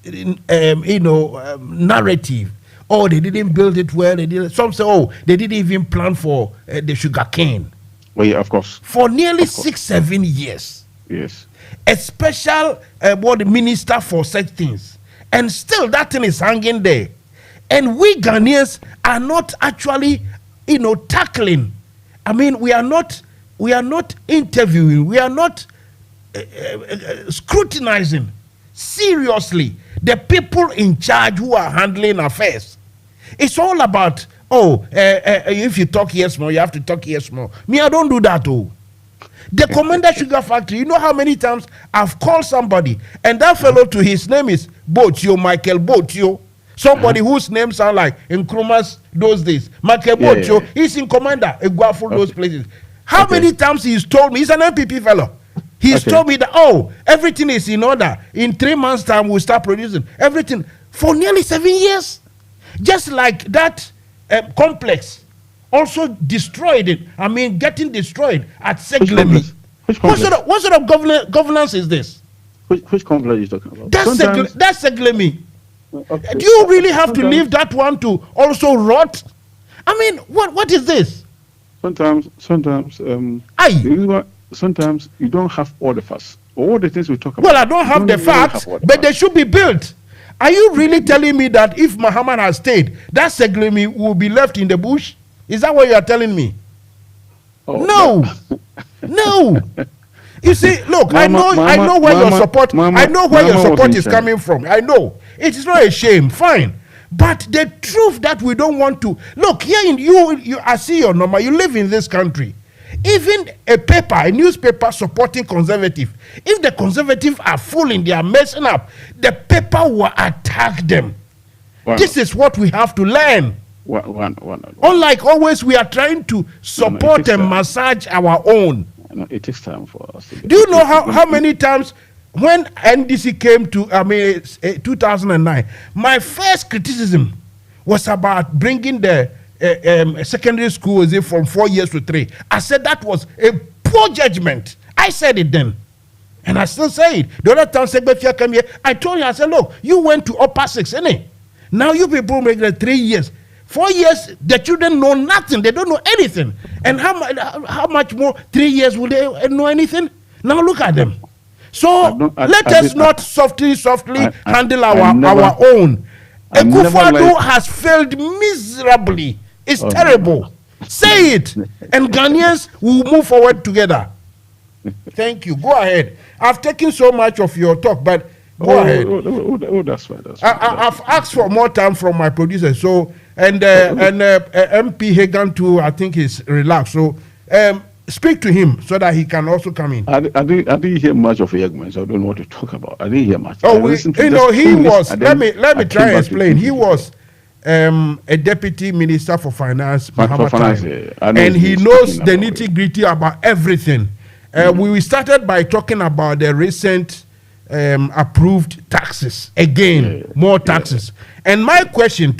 narrative. Oh, they didn't build it well. They didn't. Some say, they didn't even plan for the sugar cane. Well, yeah, of course. For nearly 6-7 years. Yes. A special minister for such things, and still that thing is hanging there. And we Ghanaians are not actually, tackling. I mean, we are not interviewing. We are not. Scrutinizing seriously the people in charge who are handling affairs. It's all about if you talk here small, you have to talk here small. Me, I don't do that. The Commander Sugar Factory, you know how many times I've called somebody, and that fellow to his name is Botio, Michael Botio. Somebody whose name sound like in Nkrumah's those days. Michael Botio, he's in Commander, Eguafu, those places. How many times he's told me, he's an MPP fellow. He's told me that, everything is in order. In 3 months' time, we'll start producing everything for nearly 7 years. Just like that complex also destroyed it. I mean, getting destroyed at Seglemi. What sort of governance is this? Which complex are you talking about? That's Seglemi. Okay. Do you really have to leave that one to also rot? I mean, what is this? Sometimes you don't have all the facts. All the things we talk about. Well, I don't have the facts, but they should be built. Are you really telling me that if Muhammad has stayed, that Seglemi will be left in the bush? Is that what you are telling me? No. No. You see, look, I know where your support is coming from. I know. It is not a shame. Fine. But the truth that we don't want to look here in you I see your number. You live in this country. Even a newspaper supporting conservative, if the conservatives are fooling, they are messing up, the paper will attack them. This is what we have to learn. Unlike always, we are trying to support and massage our own. It takes time for us. Do you know how many times when NDC came to 2009, my first criticism was about bringing the secondary school from 4 years to 3. I said that was a poor judgment. I said it then. And I still say it. The other time Segbefia came here, I told you, I said, look, you went to upper 6, innit? Now you people make it 3 years. 4 years, the children know nothing. They don't know anything. And how much more 3 years will they know anything? Now look at them. So let us not softly handle our own. Akufo-Addo has failed miserably. It's terrible. Say it. And Ghanaians will move forward together. Thank you. Go ahead. I've taken so much of your talk, but go ahead. That's fine. I've asked for more time from my producer. So and MP Hagan too, I think is relaxed. So speak to him so that he can also come in. I didn't hear much of Yegman, so I don't know what to talk about. I didn't hear much. He was. Let me try and explain. He was a deputy minister for finance, and he knows the nitty-gritty about everything. We started by talking about the recent approved taxes. More taxes. And my question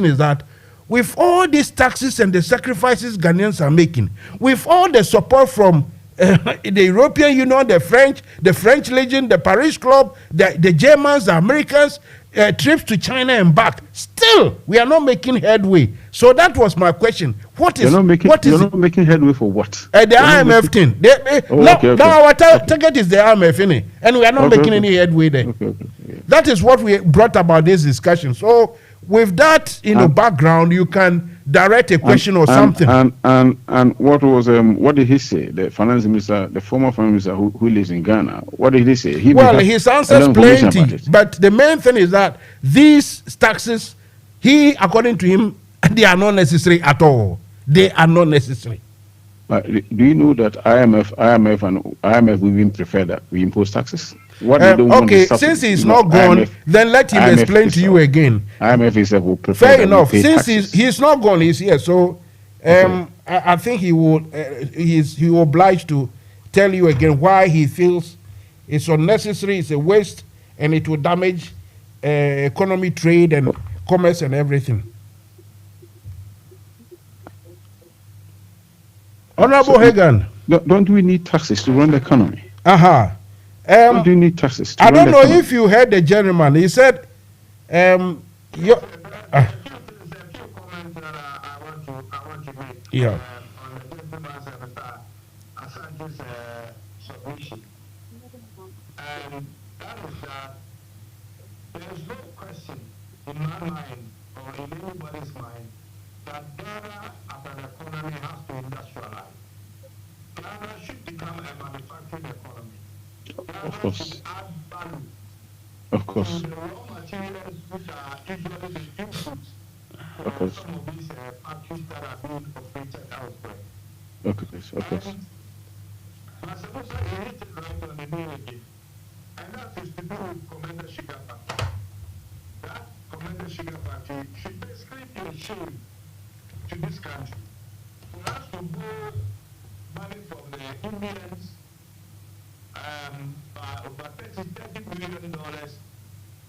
is that with all these taxes and the sacrifices Ghanaians are making, with all the support from the European Union, the French Legion, the Paris Club, the Germans, the Americans, trips to China and back, still we are not making headway. So that was my question. You're not making headway for what? The IMF thing. Now our target is the IMF, innit? And we are not making any headway there. That is what we brought about this discussion. So with that background, you can direct a question or something. And what did he say? The finance minister, the former finance minister who lives in Ghana, what did he say? His answers plenty. But the main thing is that these taxes, according to him, they are not necessary at all. They are not necessary. Do you know that IMF will even prefer that we impose taxes? Since he's not gone, then let him explain to you again. IMF itself will prefer. Fair enough. Since he's not gone, he's here. So I think he will. He will oblige to tell you again why he feels it's unnecessary, it's a waste, and it will damage economy, trade, and commerce, and everything. Honorable Hagan. Don't we need taxes to run the economy? Don't you need taxes to I run don't the know economy? if you heard the gentleman. He said, yeah. There's no question in my mind or in anybody's mind that Ghana as an economy has to industrialize. Ghana should become a manufacturing economy. Of course. Should add value Of course. to the raw materials which are usually the inputs Of course. some of these factories that are being operated elsewhere. Of course. Musa, you hit it right on the nail again. And that is to do with Commander Sugar Factory. That Commander Sugar Factory should basically be a shame to this country. For us to borrow money from the Indians, over $30 million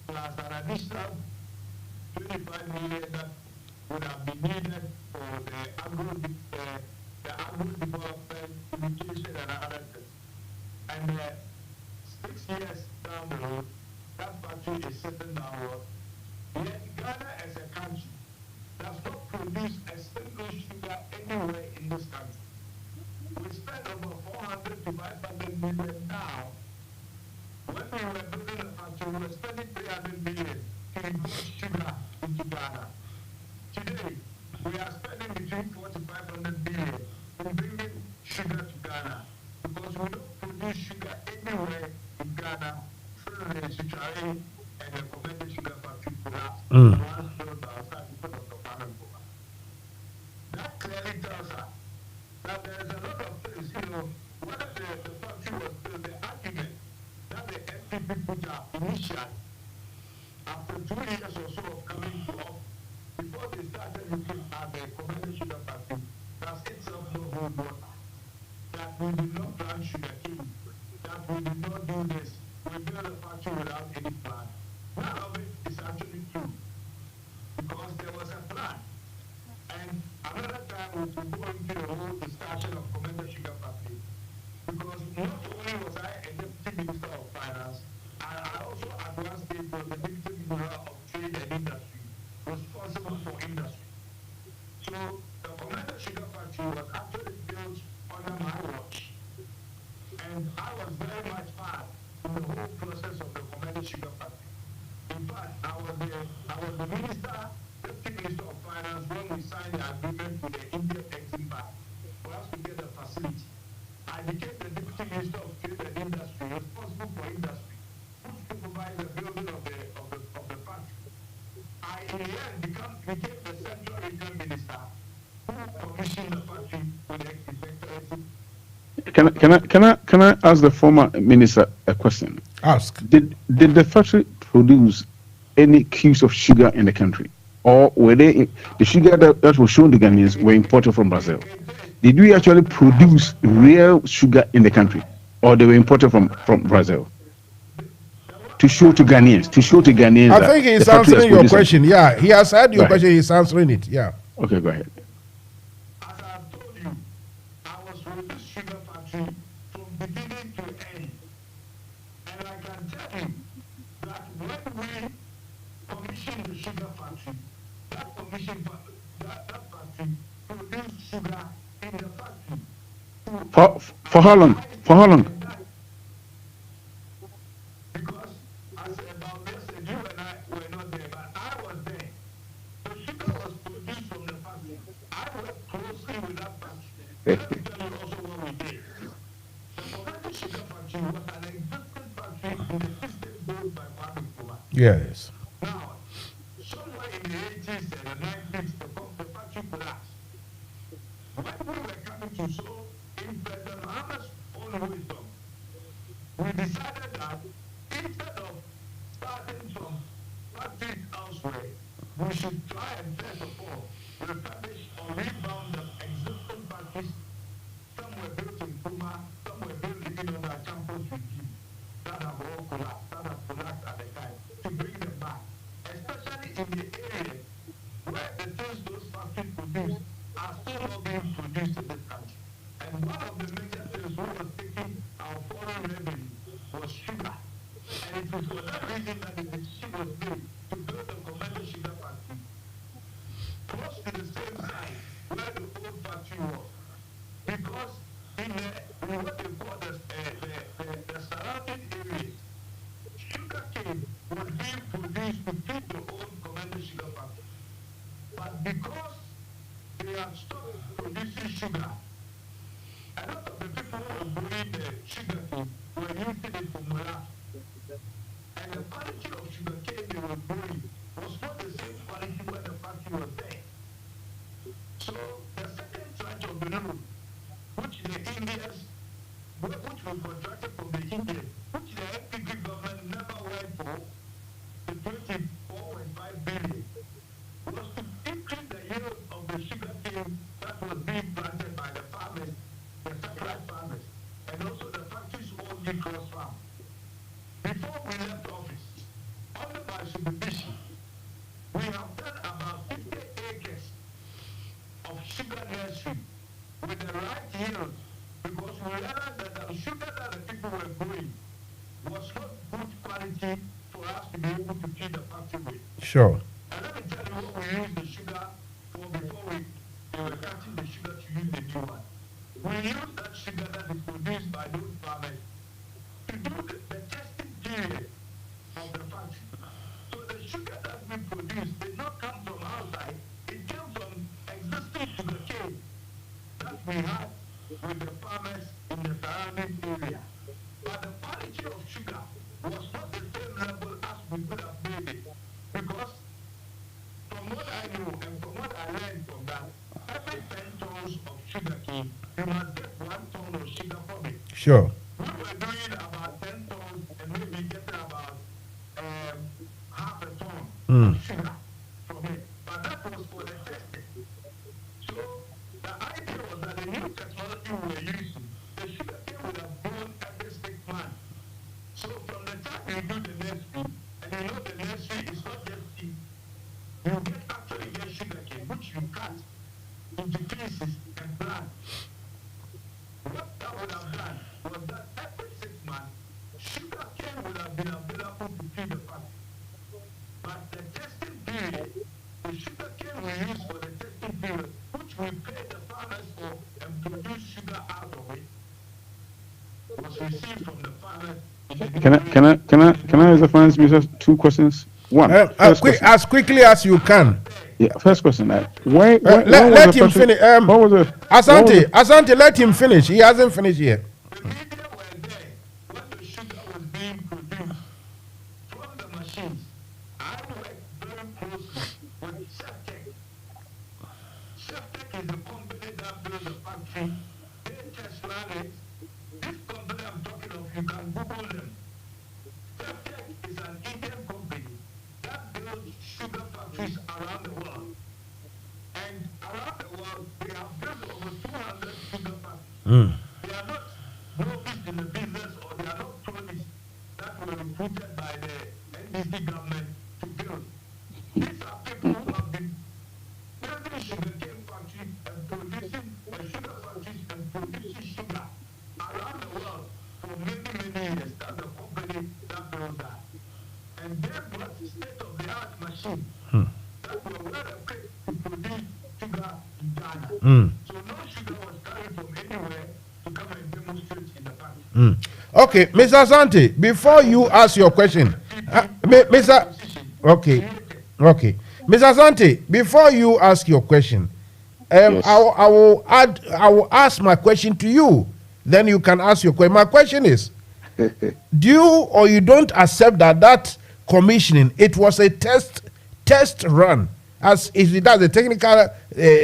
plus an additional 25 million that would have been needed for the agro development, education, and other things. And 6 years down the road, that factory is sitting downward. Yet Ghana as a country does not produce a single sugar anywhere in this country. We spend over 400 to 500 million now. When we were building a factory, we were spending 300 million to import sugar into Ghana. Today, we are spending between 400 to 500 billion in bringing sugar to Ghana because we don't produce sugar anywhere in Ghana through the Citrari and the Commander Sugar Factory collapse. Once built by outside because of the panel. That clearly tells us that there is a lot of things, whether the factory was built, the argument that the NPP put up initially, after 2 years or so of coming to office, before they started looking at the Commander Sugar Factory, does itself not hold water. That we did not plant sugar cane, that we did not do this, we built a factory without any plan. None of it is actually true, because there was a plan. And another time we will go into the whole discussion of Commander Sugar Factory, because not only was I a Deputy Minister of Finance, I also at one stage was the Deputy Minister of Trade and Industry, responsible for industry. So the Commander Sugar Factory was actually built under my watch. And I was very much part in the whole process of the Commander Sugar Factory. In fact, I was the Minister, Deputy Minister of Finance when we signed the agreement with the Indian Exim Bank for us to get a facility. I became the Deputy Minister of Trade and Industry, responsible for industry, who supervised the building of the factory. I, in the end, became the Central Regional Minister who commissioned the factory with the Executive. Can I ask the former minister a question? Ask. Did the factory produce any cubes of sugar in the country, or were they the sugar that was shown to Ghanaians were imported from Brazil? Did we actually produce real sugar in the country, or they were imported from Brazil? To show to Ghanaians, I think he's answering your question. Yeah, he has heard your question. He's answering it. Yeah. Okay, go ahead. As I've told you, I was with this sugar factory from beginning to end. And I can tell you that when we commissioned the sugar factory, that factory produced sugar in the factory. For how long? For how long? Because as about this, you and I were not there, but I was there. The sugar was produced from the factory. I worked closely with that factory. Let me tell you also what we did. The Commander Sugar Factory was an existing factory in the system built by Kwame Nkrumah. Yes. Now, somewhere in the 80s and the 90s, the factory collapsed. When we were coming to show in President Muhammad's own wisdom, we decided that instead of starting from factories elsewhere, we should try and first of all refurbish or rebound the existing factories. Some were built in Puma, some were built even under campus regime that have all collapsed, at the time, to bring them back, especially in the area where the things those factories produce are still not being produced in this country. And one of the major things we were taking our foreign revenue was sugar. And it was for that reason that the decision was made to build a Commander Sugar Factory close to the same site where the old factory was. Because in what they call the surrounding areas, sugar cane was being produced to feed the old Commander Sugar Factory. But because they have stopped producing sugar, a lot of the people who were growing the sugar cane were using it for molasses. And the quality of sugar cane they were growing was not the same quality when the factory was there. So the second tranche of the loan, which the Indians, which was contracted from the Indians, which the NPP government never went for, the 24.5 billion, was to increase the yield of the sugar cane that was being planted by the farmers, the satellite farmers, and also the factories owned cross farm. Before we left office, under my supervision, we have done about 50 acres of sugar nursery with the right yield, because we realized that the sugar that the people were growing was not good quality for us to be able to feed the factory with. Sure. And let me tell you what we used the sugar for before they were cutting the sugar to use the new one. We used that sugar that is produced by those farmers to do the testing period of the factory. So the sugar that we produced did not come from outside, it came from existing sugar cane that we had with the farmers in the surrounding area. But the quality of sugar was not the same level as we could have made it. Because from what I know and from what I learned from that, every 10 tons of sugar cane, you must get 1 ton of sugar from it. Sure. We were doing about 10 tons and maybe getting about half a ton of sugar from it. But that was for the testing. So the idea was that the new technology we were using, the sugar cane would have grown every 6 months. So from the time you do the nursery, and you know the nursery is not just seed, you actually get sugar cane, which you cut into pieces and plant. What that would have done was that every 6 months, sugar cane would have been available to feed the factory. But the testing period, the sugar cane we use for the testing period, which we pay the farmers for and produce sugar out of it, was received from the farmers. Can I ask the finance minister 2 questions? One. As quickly as you can. Yeah, first question. Let him finish. Asante, let him finish. He hasn't finished yet. The media were there when the sugar was being produced from the machines. I worked very closely with Cheftek. Cheftek is the company that built the factory. They test ran it. This company I'm talking of, you can Google them. Cheftek is an Indian company that builds sugar factories around the world. And around the world, they have built over 200 sugar factories. They are not novice in the business, or they are not tourists that were recruited by the NDC government to build. These are people who have been building sugarcane factories and producing sugar factories and producing sugar around the world for many years. That's the company that built that. And they brought state-of-the-art machines that were well equipped to produce sugar in Ghana. So no sugar was carried from anywhere to come and demonstrate in the factory. Okay, Mr. Asante, before you ask your question, okay. Mr. Asante, before you ask your question, Yes. I will ask my question to you. Then you can ask your question. My question is, do you or you don't accept that commissioning, it was a test run, as if that's a technical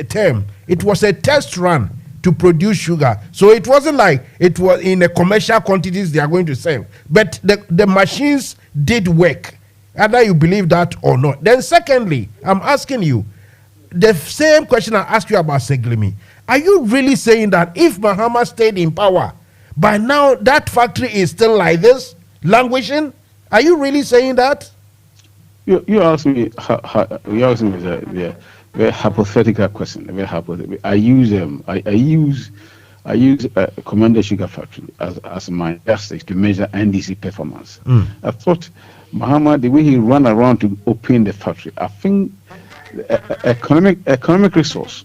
term, it was a test run to produce sugar. So it wasn't like it was in a commercial quantities they are going to sell, but the machines did work, whether you believe that or not. Then secondly, I'm asking you the same question I asked you about Seglimi. Are you really saying that if Mahama stayed in power, by now that factory is still like this, languishing? Are you really saying that? You asked me. You asked me a very hypothetical question. Very hypothetical. I use Commander Sugar Factory as my yardstick to measure NDC performance. I thought Mahama, the way he ran around to open the factory, I think economic resource.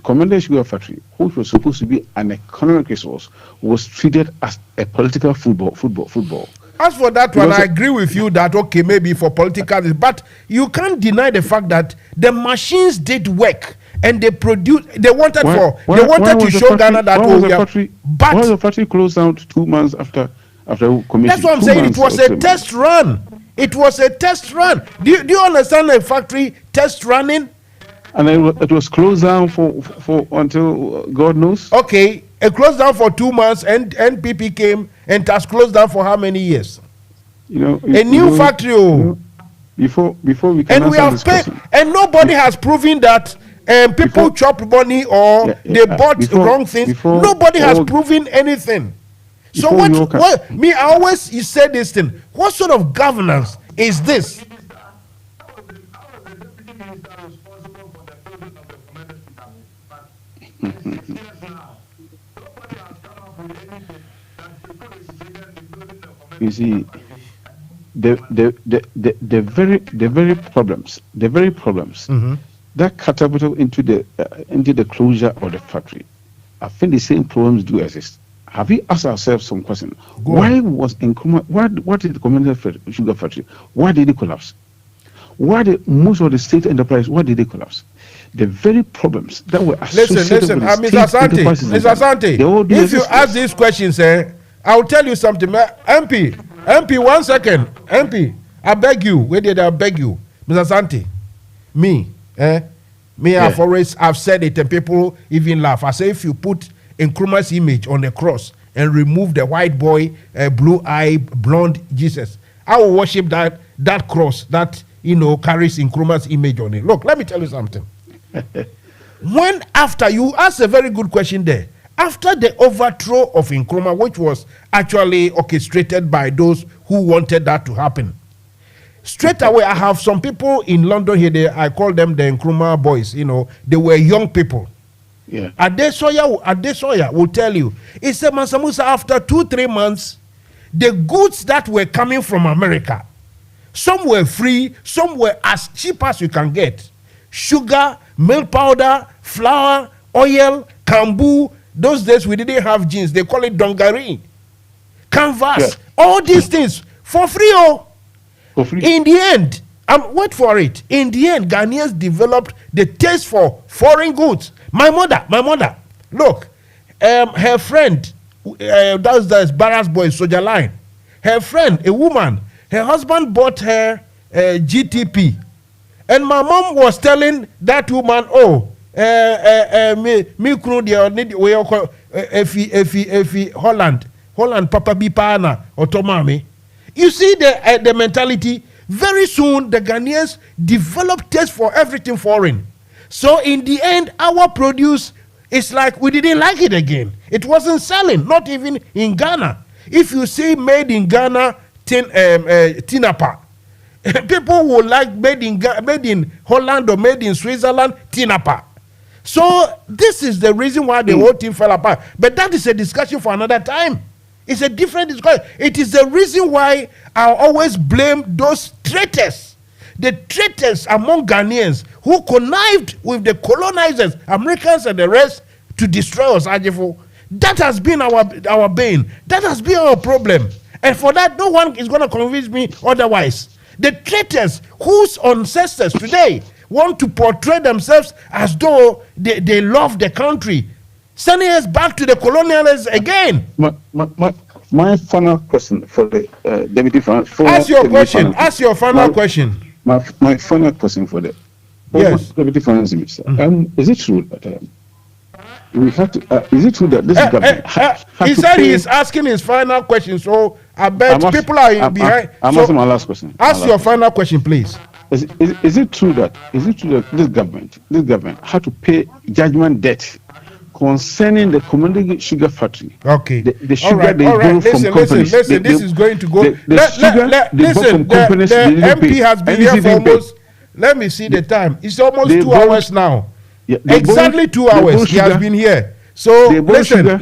Commander Sugar Factory, which was supposed to be an economic resource, was treated as a political football. As for that one, I agree with you that, okay, maybe for political, but you can't deny the fact that the machines did work and they produced. They wanted to show Ghana that why was the factory closed down 2 months after commission? That's what I'm saying. It was a test run. It was a test run. Do you understand a factory test running? And it was closed down for until God knows. Okay, it closed down for 2 months, and NPP came and it has closed down for how many years? A new factory. Before we can and we have paid, and nobody has proven that people chop money or they bought wrong things. Nobody has proven anything. So what me, I always say this thing. What sort of governance is this? You see, the very problems that catapulted into the closure of the factory, I think the same problems do exist. Have we asked ourselves some question? Why was Nkrumah? What did the community sugar factory? Why did it collapse? Why did most of the state enterprise? Why did they collapse? The very problems that were associated with the Mr. Asante, if you ask these questions, I'll tell you something. MP, 1 second. MP, I beg you. Where did I beg you? Mr. Asante, I've said it and people even laugh. I say if you put Nkrumah's image on the cross and remove the white boy, blue eye, blonde Jesus, I will worship that cross that carries Nkrumah's image on it. Look, let me tell you something. When after you ask a very good question there, after the overthrow of Nkrumah, which was actually orchestrated by those who wanted that to happen, straight away I have some people in London here. I call them the Nkrumah boys. They were young people. Yeah. Adesoya will tell you. He said, Mansa Musa, after 2-3 months, the goods that were coming from America, some were free, some were as cheap as you can get. Sugar, milk powder, flour, oil, kambu. Those days we didn't have jeans. They call it dongari. Canvas. All these things for free. For free. In the end, wait for it. In the end, Ghanaians developed the taste for foreign goods. My mother, look, her friend, that's Barras Boy Soldier Line. Her friend, a woman, her husband bought her GTP. And my mom was telling that woman, Holland, Papa Bipana, or Tomami. You see the mentality. Very soon, the Ghanaians developed taste for everything foreign. So in the end, our produce is like we didn't like it again. It wasn't selling, not even in Ghana. If you say made in Ghana, tinapa, people will like made in Holland or made in Switzerland, tinapa. So this is the reason why the whole thing fell apart. But that is a discussion for another time. It's a different discussion. It is the reason why I always blame those traitors. The traitors among Ghanaians who connived with the colonizers, Americans and the rest, to destroy us. That has been our bane. That has been our problem. And for that, no one is going to convince me otherwise. The traitors whose ancestors today want to portray themselves as though they love the country, sending us back to the colonialists again. My final question for the Deputy Finance. Ask your final question. My final question for the Deputy Finance Minister. Is it true that we have to? Is it true that this government? He said he is asking his final question. So I bet people are behind. I'm asking my last question. Ask your final question, please. Is it true that this government had to pay judgment debt concerning the commodity sugar factory? Okay. The sugar they borrow from companies. Listen, this is going to go. Listen, the MP has been here for almost, let me see the time. It's almost 2 hours now. Exactly 2 hours he has been here. So listen.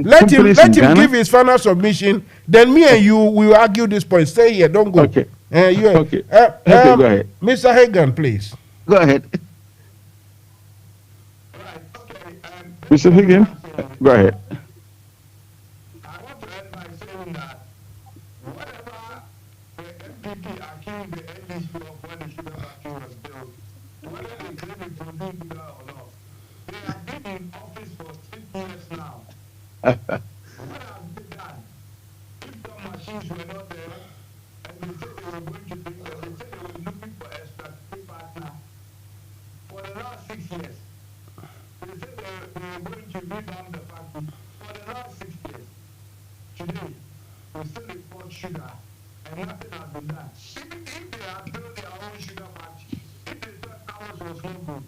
Let him give his final submission. Then me and you will argue this point. Stay here. Don't go. Okay. Okay, go ahead. Mr. Hagan, please. Go ahead. Mr. Hagan, go ahead. I want to end by saying that whatever the MPP accused the NDC of when the sugar factory was built, whether they claim it to be sugar or not, they have been in office for 6 years now. What have they done? If the machines were not there, and they said they were going to bring them, they said they were looking for a partner for the last 6 years. They said they were going to revamp the factory for the last 6 years. today, we still import sugar, and nothing has been done. Even if they have built their own sugar factory, if they thought ours was no good,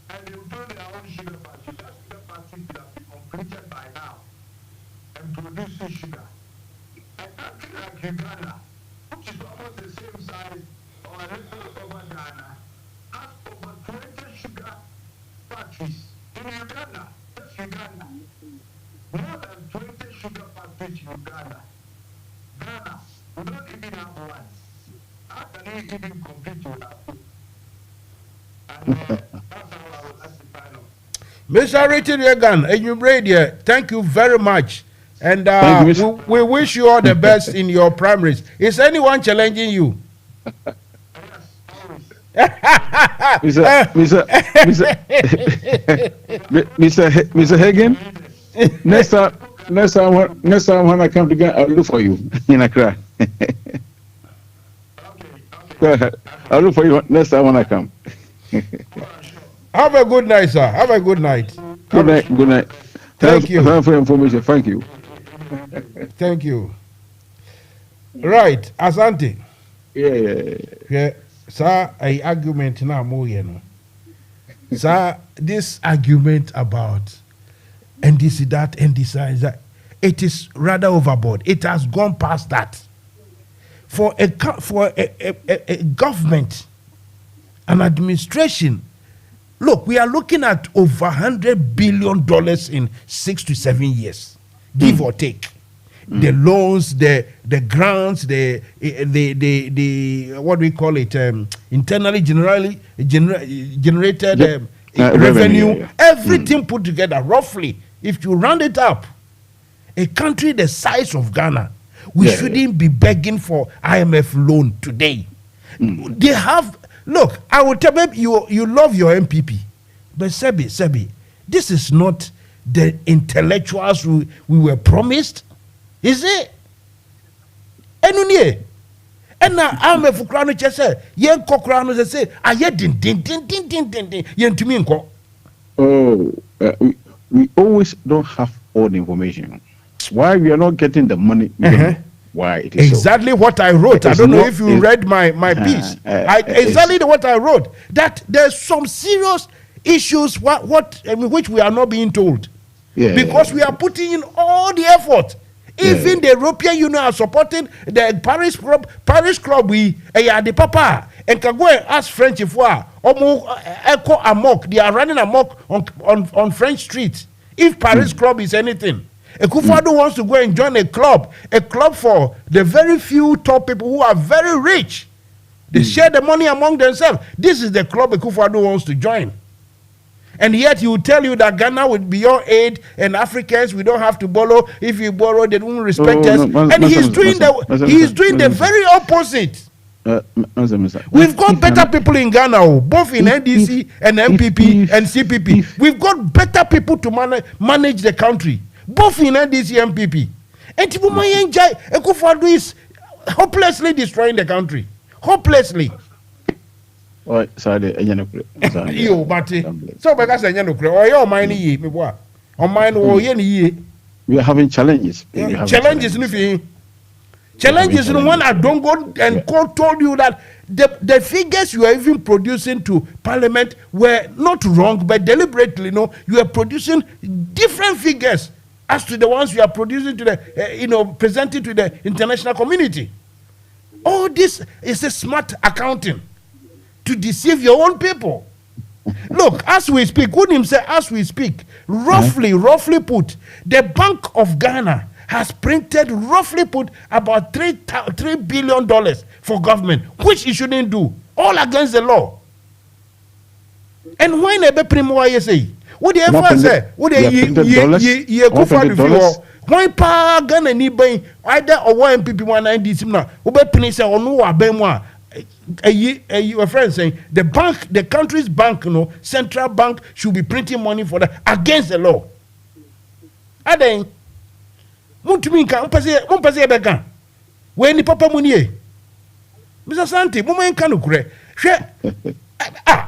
and they build their own sugar factory, that sugar factory could have been completed by now and producing sugar. A country like Uganda, which is almost the same size or a little over Ghana, has over 20 sugar factories in Uganda. Just Uganda. More than 20 sugar factories in Uganda. Ghana, we don't even have one. How can we even compete with that? And that's how I would like to find out. Mr. Richard Reagan, and you radio, thank you very much. And we wish you all the best in your primaries. Is anyone challenging you? Mr. Hagen, next time when I come to Ghana, I'll look for you in Accra. Go ahead. I'll look for you next time when I come. Have a good night, sir. Have a good night. Good night. Good night. Thank you. Thanks for your information. Thank you. Thank you. Right, Asante. Yeah. Sir, a argument now more, you know. Sir, this argument about and this is that and this is that, it is rather overboard. It has gone past that. For a government, an administration, look, we are looking at over $100 billion in 6 to 7 years, give or take. The loans, the grants, the what do we call it? Internally generated revenue. Everything put together, roughly, if you round it up, a country the size of Ghana, we shouldn't be begging for IMF loan today. They have. Look, I will tell you love your MPP, but Sebi, this is not the intellectuals we were promised. Is it? And now I'm a fukrano chese. Yen kokrano say aye din yen to me nko. Oh, we always don't have all the information. Why we are not getting the money? Why it is exactly so. What I wrote. I don't know if you read my piece. Exactly what I wrote. That there's some serious issues which we are not being told. Because we are putting in all the effort. Even the European Union are supporting the Paris Club. We the papa and can go and ask French if we are echo amok. They are running amok on French streets. If Paris Club is anything, Akufo-Addo wants to go and join a club for the very few top people who are very rich. They share the money among themselves. This is the club Akufo-Addo wants to join. And yet he will tell you that Ghana will be your aid and Africans, we don't have to borrow. If you borrow, they won't respect us. And he's doing the very opposite. We've got better people in Ghana, both in NDC and MPP and CPP. We've got better people to manage the country, both in NDC and MPP. And Akufo-Addo is hopelessly destroying the country. Hopelessly. But so because we are having challenges. Challenges in one I don't go and told you that the figures you are even producing to Parliament were not wrong, but deliberately, you are producing different figures as to the ones you are producing to the presenting to the international community. All this is a smart accounting to deceive your own people. Look, as we speak, roughly put, the Bank of Ghana has printed roughly put about $3 billion for government, which it shouldn't do, all against the law. And when a primo say, what the ever say, what ye why pa Ghana ni bay either or one people 190 now, Ubepinisa or no abemwa. A friend saying the country's bank, central bank should be printing money for that against the law. Aden, Muntuminka, Umpase Began. When the Papa Munier, Mr. Santi, Muman Kanukre,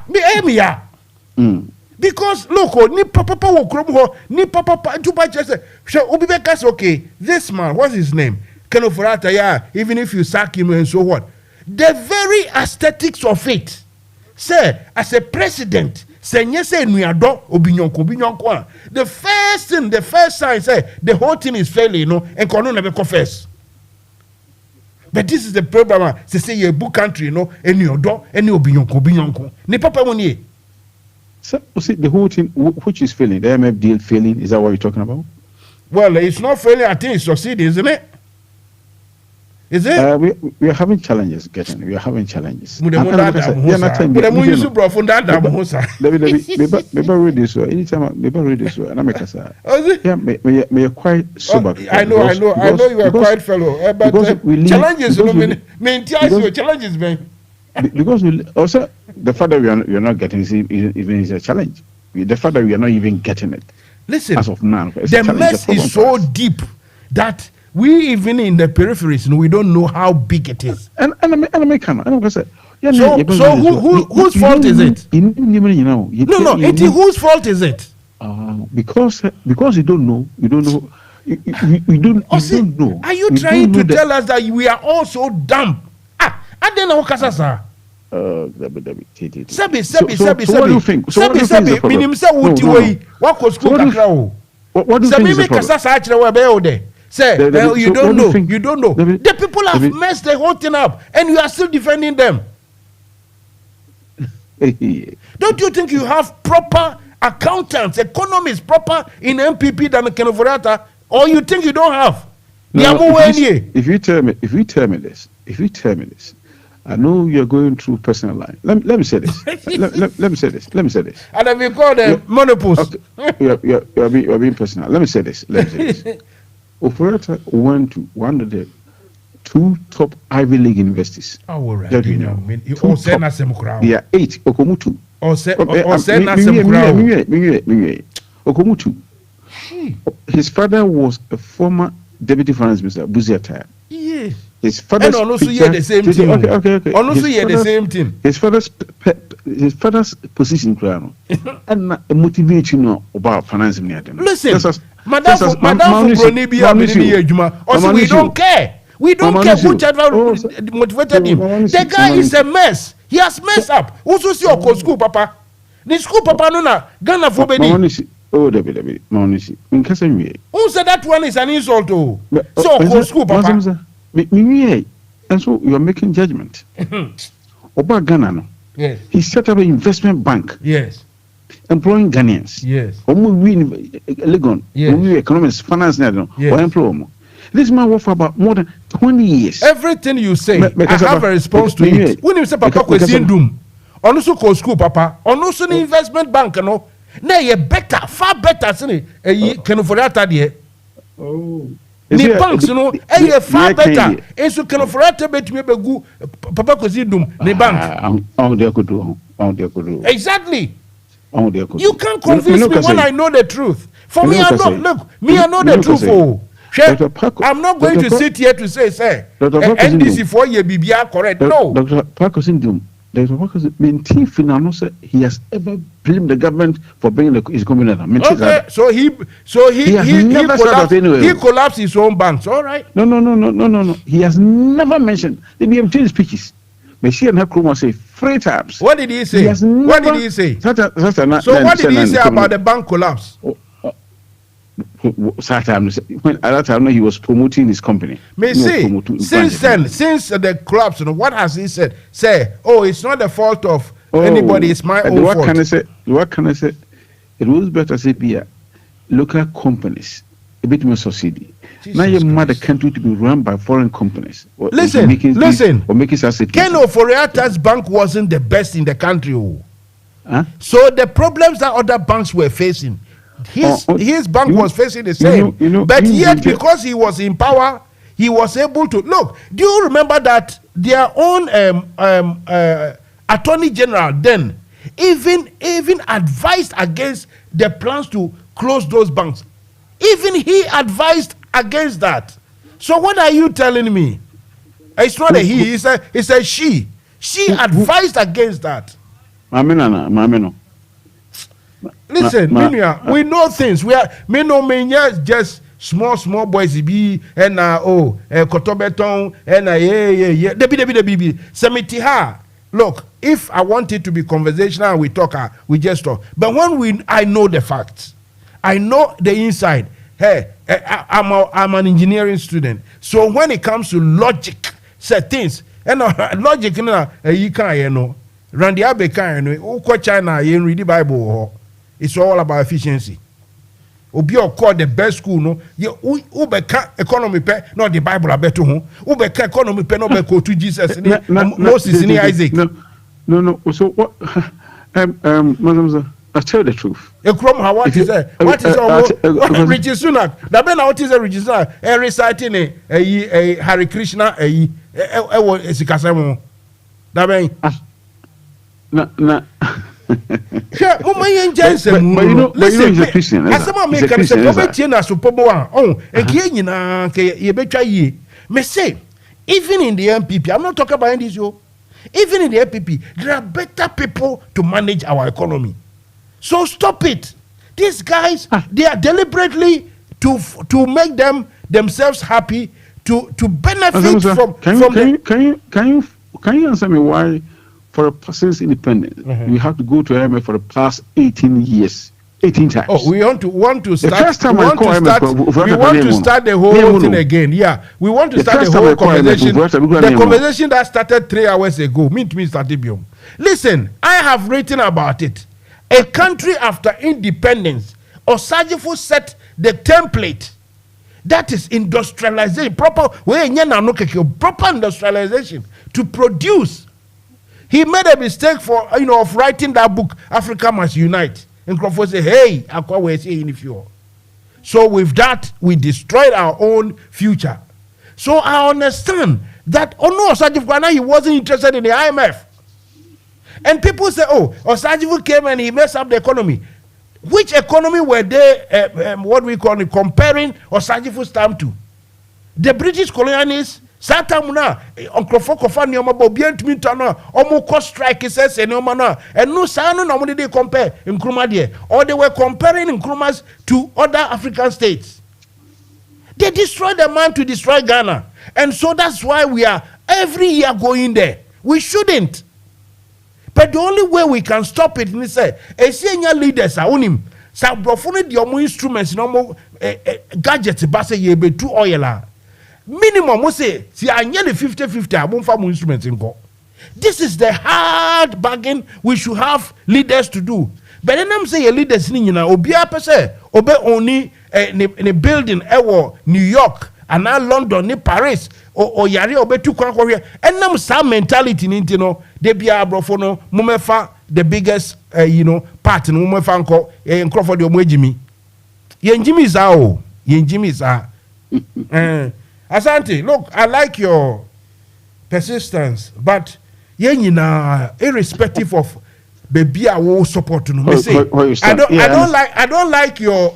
me emia. Because look, ni papa wo krom ho, ni papa tupa chese. Obi be say okay, this man, what's his name? Kenneth Forata, yeah, even if you sack him and so what. The very aesthetics of it. Say, as a president, say obinyonko. The first sign say the whole thing is failing, you know, and Kono never confess. But this is the problem. Say you book country, you know, any odo, any obinyonko. Ne papa woni. So see the whole thing which is failing, the IMF deal failing, is that what you're talking about? Well, it's not failing, I think it's succeeding, isn't it? Is it? We are having challenges getting. We are having challenges. Anytime I read this, and I make us. Yeah, me quite sober. I know you are quite fellow. But challenges, challenges, man. Because we also the fact that we are not getting it even is a challenge. The fact that we are not even getting it. Listen, as of now, the mess is so deep that we even in the peripheries, we don't know how big it is. So whose fault is it? No, whose fault is it? Because you don't know. You don't know. You don't know. Are you trying to tell us that we are all so dumb? I don't know what Sebi. What do you think? What do you think is the problem? Say, you don't know. You don't know. The people have messed the whole thing up, and you are still defending them. Don't you think you have proper accountants, economists, proper in MPP than Kenneth Forata, or you think you don't have? If you tell me this, I know you're going through personal life. Let me say this. let me say this. And then we call them monopoles. Okay. You're being personal. Let me say this. Operator went to one of the two top Ivy League universities. Oh, right. That you know. They are 8. Okomutu. Okomutu. His father was a former deputy finance minister, Buziata. Yes. His father's and also hear the same thing. Okay. Also hear the same thing. His father's position, and motivate you about finance minister. Listen. Madam also we don't care. We don't care whichever motivated him. The guy is a mess. He has messed up. Also see your school papa. The school papa no na Ghana for bedi. David. Who said that one is an insult to? So school papa. And so you are making judgment. Oba Ghana no. Yes. He set up an investment bank. Yes. Employing Ghanaians. Yes. Legon. Yes. Economics, finance, yes. Or employ. This man worked for about more than 20 years. Everything you say, I have a response to it. When you say Papa Kwesindum, also call school Papa, also the investment bank, no, you better, far better, can you for that idea? Oh. The banks, you know, far better. And so can for that bet me go Papa Kwesindum, the bank. Exactly. You can't convince me when I know the truth. For me, I know the truth. I'm not going to sit here to say, NDC for your BBR correct. No. Dr. Parkinson, he has ever blamed the government for bringing his community. Okay, so he collapsed his own banks. All right. No. He has never mentioned the BMT speeches. But she and her crew must say 3 times. What did he say? What did he say? So what did he say about the bank collapse? At that time, he was promoting his company. Since the collapse, what has he said? Say, it's not the fault of anybody, it's my own fault. What can I say? It was better to say, local companies, a bit more subsidy. Now you want the country to be run by foreign companies. Listen. Ken Oforiata's bank wasn't the best in the country. Huh? So the problems that other banks were facing, his bank was facing the same. But yet, because he was in power, he was able to look. Do you remember that their own attorney general then even advised against the plans to close those banks? Even he advised against that. So what are you telling me? It's not a he, it's a she. She advised against that. Mamino. Listen, we know things. We are just small boys be and kotobeton and yeah. Debi. Semiti ha. Look, if I want it to be conversational and we talk, we just talk. But when I know the facts, I know the inside. Hey, I'm an engineering student. So when it comes to logic, set things, and logic, you can't know. Randy Abe can't know. China, you read the Bible. It's all about efficiency. Obio called the best school, no. You ubeka economy pe, not the Bible abeto ho. Ubeka economy pe no be go to Jesus ni Moses ni Isaac. No. So what? Madam, I tell the truth. What is that? What is Richie Sunak? The ben what is Richie Sunak? Reciting a Hare Krishna esikasemo. Da ben. Na. Yeah, but you know he's a Christian. As someone make can say, "Obetiena supobo oh, enkie nyina ke ye betwa yie." Me say, even in the MPP, I'm not talking about this yo. Even in the MPP, there are better people to manage our economy. So stop it. These guys, they are deliberately to make themselves happy to benefit from. Can you answer me why? For a person's independence, we have to go to IMF for the past 18 years, 18 times. Oh, we want to start. The first time we want to start the whole thing again. Yeah, we want to start the whole conversation. The conversation that started 3 hours ago. Me started. Listen, I have written about it. A country after independence, Osajifo set the template. That is industrialization, proper industrialization to produce. He made a mistake of writing that book, Africa Must Unite. And Crawford said, hey, we're saying if you. So with that, we destroyed our own future. So I understand that Osajifu he wasn't interested in the IMF. And people say, Osajifu came and he messed up the economy. Which economy were they, comparing Osajifu's time to? The British colonialists. Satamuna onkrofo kofa ni omo bo bia ntumi ntano omo ko strike sese ni omo na enu sa no na omo dey compare Nkrumah there, or they were comparing Nkrumahs to other African states. They destroyed the man to destroy Ghana, and so that's why we are every year going there. We shouldn't, but the only way we can stop it is say senior leaders are on him sa brofone the omo instruments no omo gadgets ba say ye be too oil. Minimum, we say, see, I nearly 50-50. I won't find instruments in go. This is the hard bargain we should have leaders to do. But then I'm saying leaders in Obia Pese, Obe only in a building, New York, and now London, ni Paris, or Yari, Obe two Korea, and now some mentality in Intino, they be a brofono, Mumefa, the biggest, part in Mumefanko, and Crawford, your Jimmy. Yen Jimmy Zao, Yen Jimmy Zao. Asante, look, I like your persistence, but irrespective of baby, I will support you. I don't like your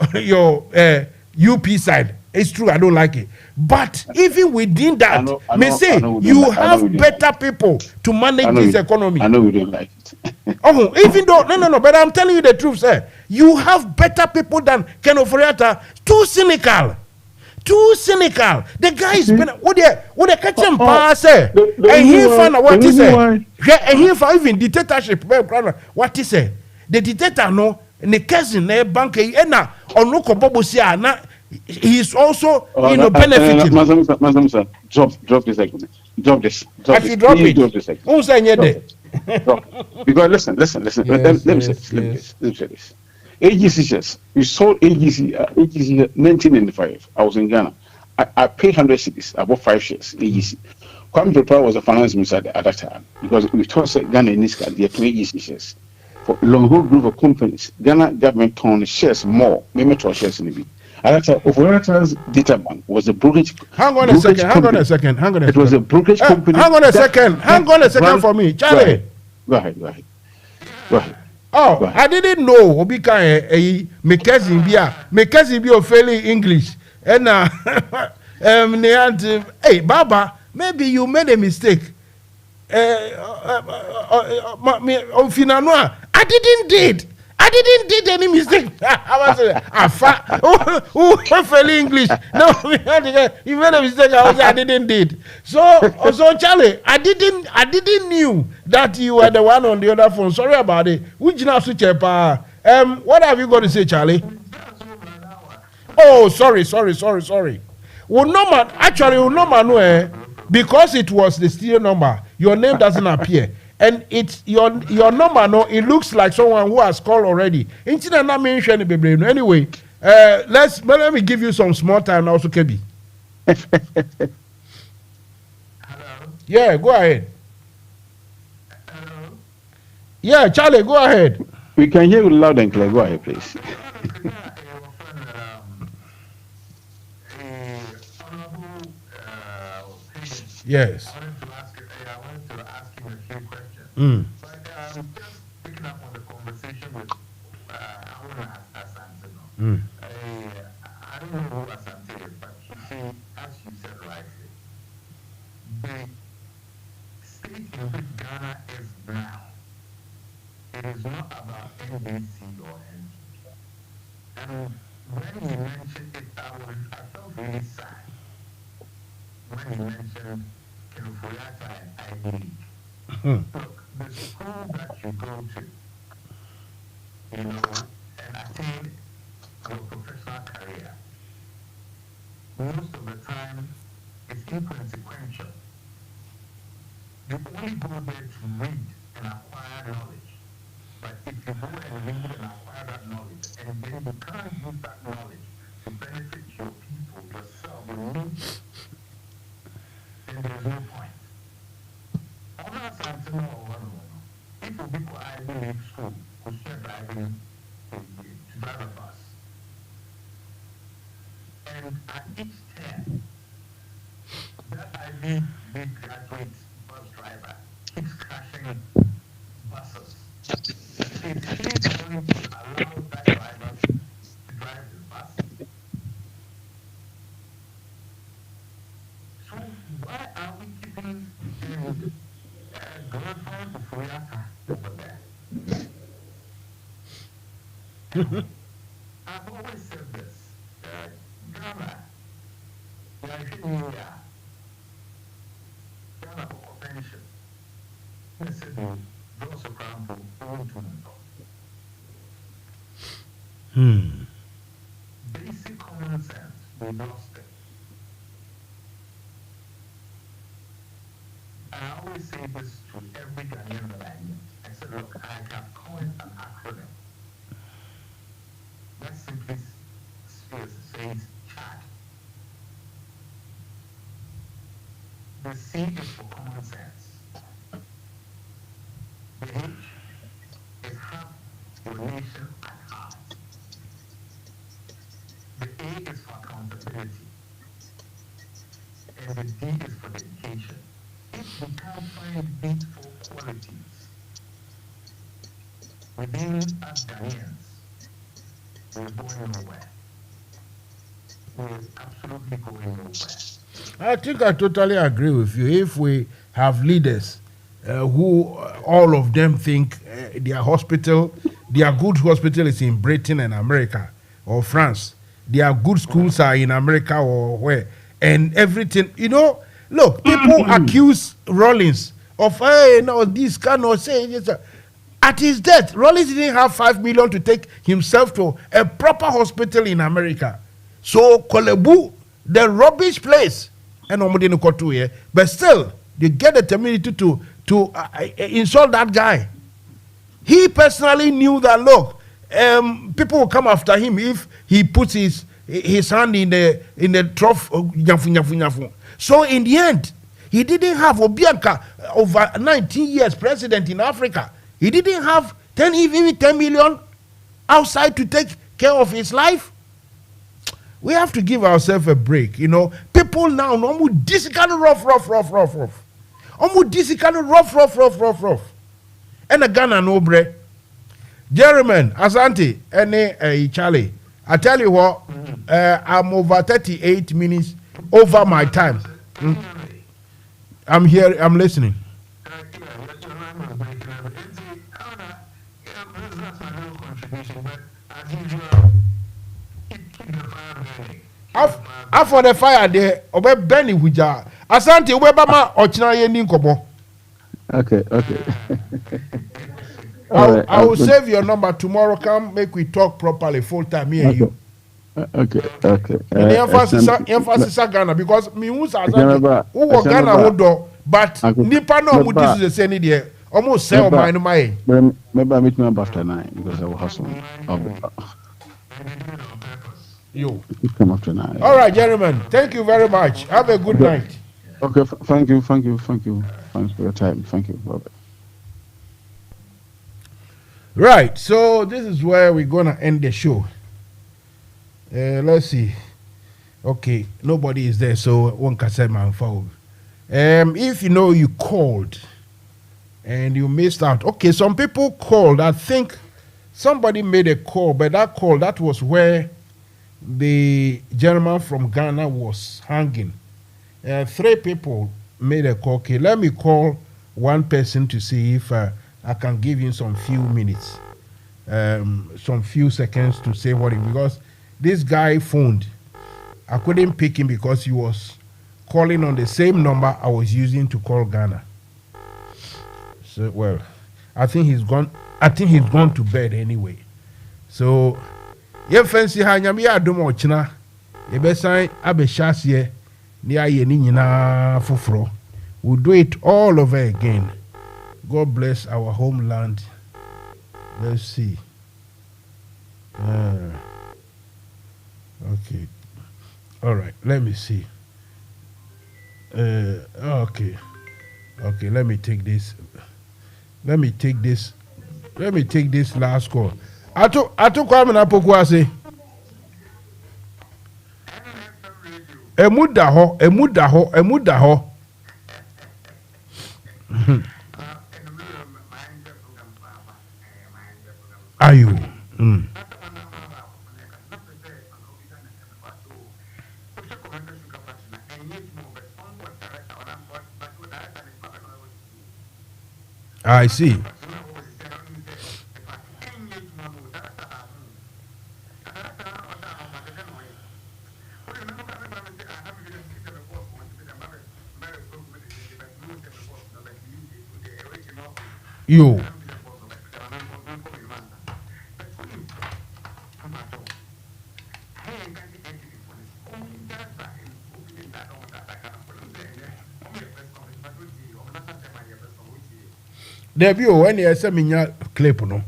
UP side. It's true, I don't like it. But even within that, you have better people to manage this economy. I know we don't like it. Even though no, but I'm telling you the truth, sir. You have better people than Ken Oforiatta. Too cynical. The guy is been what they catch him pass and he found what he said. And he found even dictatorship. What he said. The dictator no the cousin bank na onoko bobosia na he is also benefiting. Mazam, drop this segment. Drop this. If you drop it, who say because listen. Let me say this. AGC shares. We sold AGC 1995. I was in Ghana. I paid 100 cedis. I bought 5 shares. AGC. Kwame Pepa was the finance minister at that time because we told Ghana in this country, they have 2 AGC shares. For a long whole group of companies, Ghana government turned shares more. Maybe 12 shares in the bid. At that time, Oforiatta's data bank was a brokerage. Hang on a second. It was a brokerage company. Hang on a second for me, Charlie. Go ahead. Oh, I didn't know Obika Mekezi be failing English. And hey Baba, maybe you made a mistake. I I didn't did any mistake. I was fell English. No, you made a mistake. I didn't did. So Charlie, I didn't knew that you were the one on the other phone. Sorry about it. Which now switch what have you got to say, Charlie? Oh, sorry. Well, no man, actually, no man, because it was the stereo number, your name doesn't appear. And it's your number, no, it looks like someone who has called already. Anyway, let me give you some small time also, Kebi. Yeah, go ahead. Yeah, Charlie, go ahead. We can hear you loud and clear. Go ahead, please. Yes. I wanted to ask him a few questions. But just picking up on the conversation with Asante. I don't know who Asante is, but as you said rightly, the state in which Ghana is now, it is not about NBC or NG. And when he mentioned it, I felt really sad. When he mentioned Kenufuyata and Ivy League. Look, the school that you go to, and attain your professional career, most of the time it's inconsequential. You only go there to read and acquire knowledge. But if you go and read and acquire that knowledge, and then you can't use that knowledge to benefit your people, yourself, your needs, then there's no point. On our Santana or one, if we go Ivy League school, who share driving to drive a bus, and at each turn, that Ivy League graduate bus driver keeps crashing buses. Is he going to allow that driver to drive his bus? So why are we keeping glorifying Fuyaka over there? I've always said this. Ghana, Nigeria, Ghana for pension. I said, those around for all to basic common sense, we lost it. I always say this to every Ghanaian that I meet. I said, look, I have coined an acronym. That simply says CHAD. The C is for common sense. The H is have your nation at heart. The A is for accountability. And the D is for dedication. If we can't find these four qualities within us Ghanaians, we're going nowhere. We're absolutely going nowhere. I think I totally agree with you. If we have leaders who all of them think their good hospital is in Britain and America or France, their good schools are in America or where, and everything, look, people accuse Rollins of, hey, no, this cannot say this. At his death, Rollins didn't have 5 million to take himself to a proper hospital in America. So, Kolebu, the rubbish place, and but still, they get the temerity to insult that guy. He personally knew that, look, people will come after him if he puts his hand in the trough. So in the end, he didn't have Obianka over 19 years president in Africa. He didn't have 10 million outside to take care of his life. We have to give ourselves a break. People now this kind of rough. This kind of rough. And a Ghana no bre. Jeremy, Asante, and Charlie. I tell you what, I'm over 38 minutes over my time. I'm here, I'm listening. After the fire there, obe Benny Huja. Asante ubeba ma ochina ye ni nkobo. Okay. I will save your number tomorrow. Come make we talk properly full time me and you. Okay. And emphasis Ghana because me who's Asante who was Ghana hold but nipa no mu this is the same there. Almost sell mine my. Maybe I meet me after 9 because I will have some. You come after 9. All right, gentlemen. Thank you very much. Have a good night. Okay. Thank you. Thanks for your time. Thank you. Bye. Right. So this is where we're gonna end the show. Let's see. Okay, nobody is there, so one can say man foul. If you know you called and you missed out. Okay, some people called. I think somebody made a call, but that was where the gentleman from Ghana was hanging. 3 people made a call. Okay, let me call one person to see if I can give him some few minutes, some few seconds to say what because this guy phoned. I couldn't pick him because he was calling on the same number I was using to call Ghana. So, well, I think he's gone to bed anyway. So, ye fancy ha nyame adom ochina. Ye be san abehyasie ni aye ni nyina foforo. We'll do it all over again. God bless our homeland. Let's see. Okay. All right. Let me see. Okay. Let me take this. Let me take this last call. Atu kwame na pokuase. Emuda ho. Ayu. I see. You. Debi o when you say minya clip no.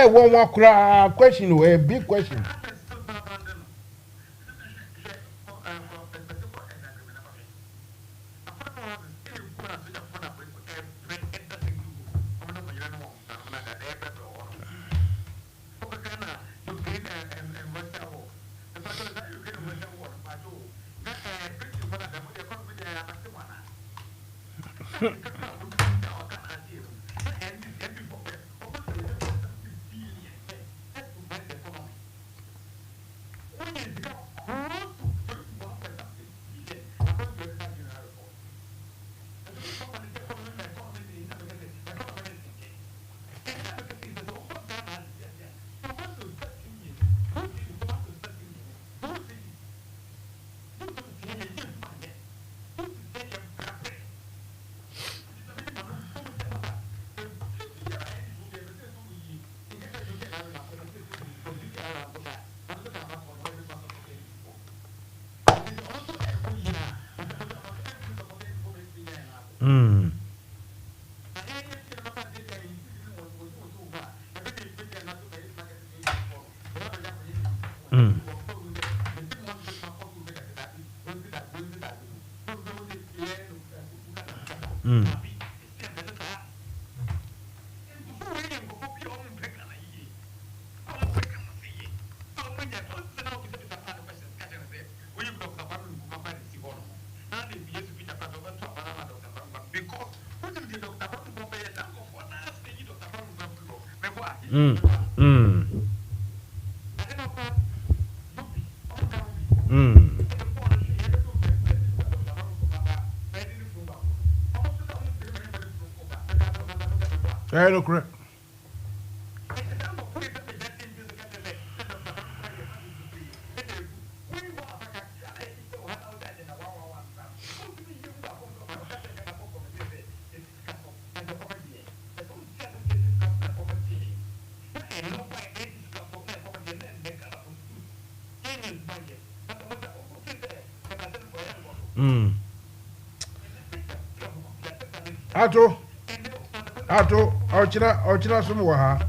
One question, a big question. Hello, correct. Ato, ochina sumu wa ha.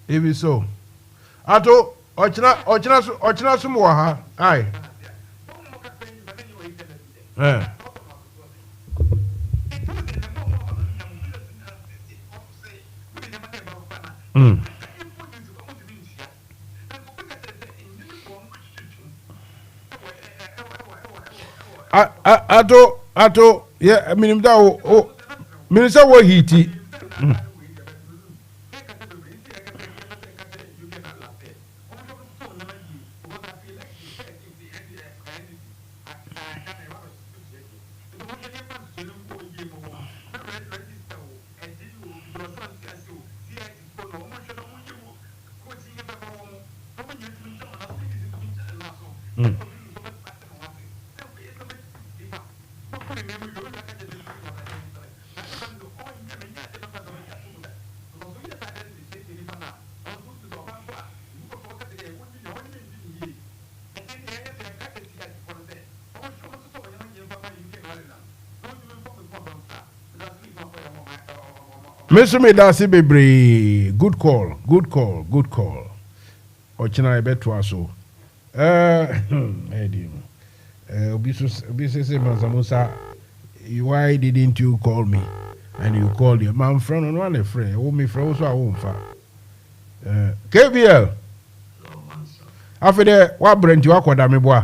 Even so. Ato, ochina sumu wa ha. Aye. Ato, yeah, I mean, oh, Minister, what he tea. Mr. Medasi Bebre, good call. Ochina beto aso. Mansa Musa, why didn't you call me? And you called your man friend on one friend. Oh, me friend also I won't fa. KBL. After that, what brand you akwa me boy?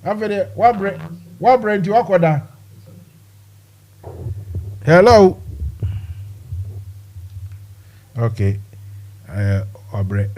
After that, what brand you akwa? Hello. Okay. Obre.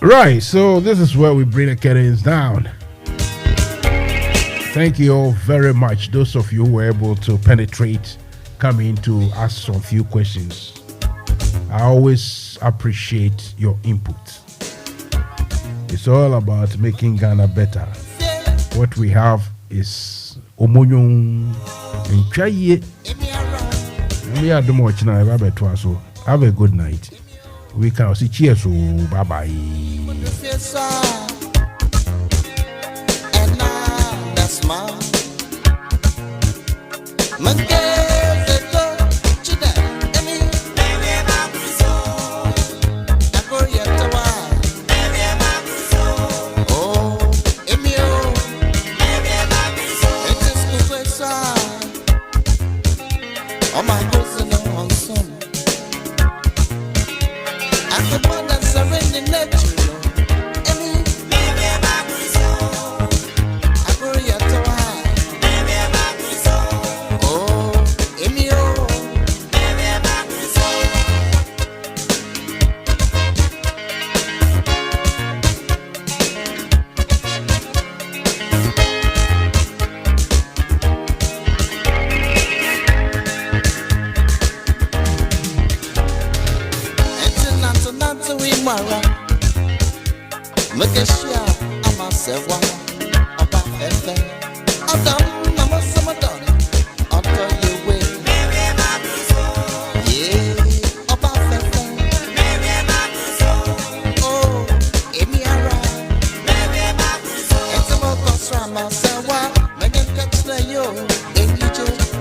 Right, so this is where we bring the curtains down. Thank you all very much. Those of you who were able to penetrate, come in to ask some few questions. I always appreciate your input. It's all about making Ghana better. What we have is Omonyon and Chaye. Have a good night. We can see cheers. Bye bye.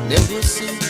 never see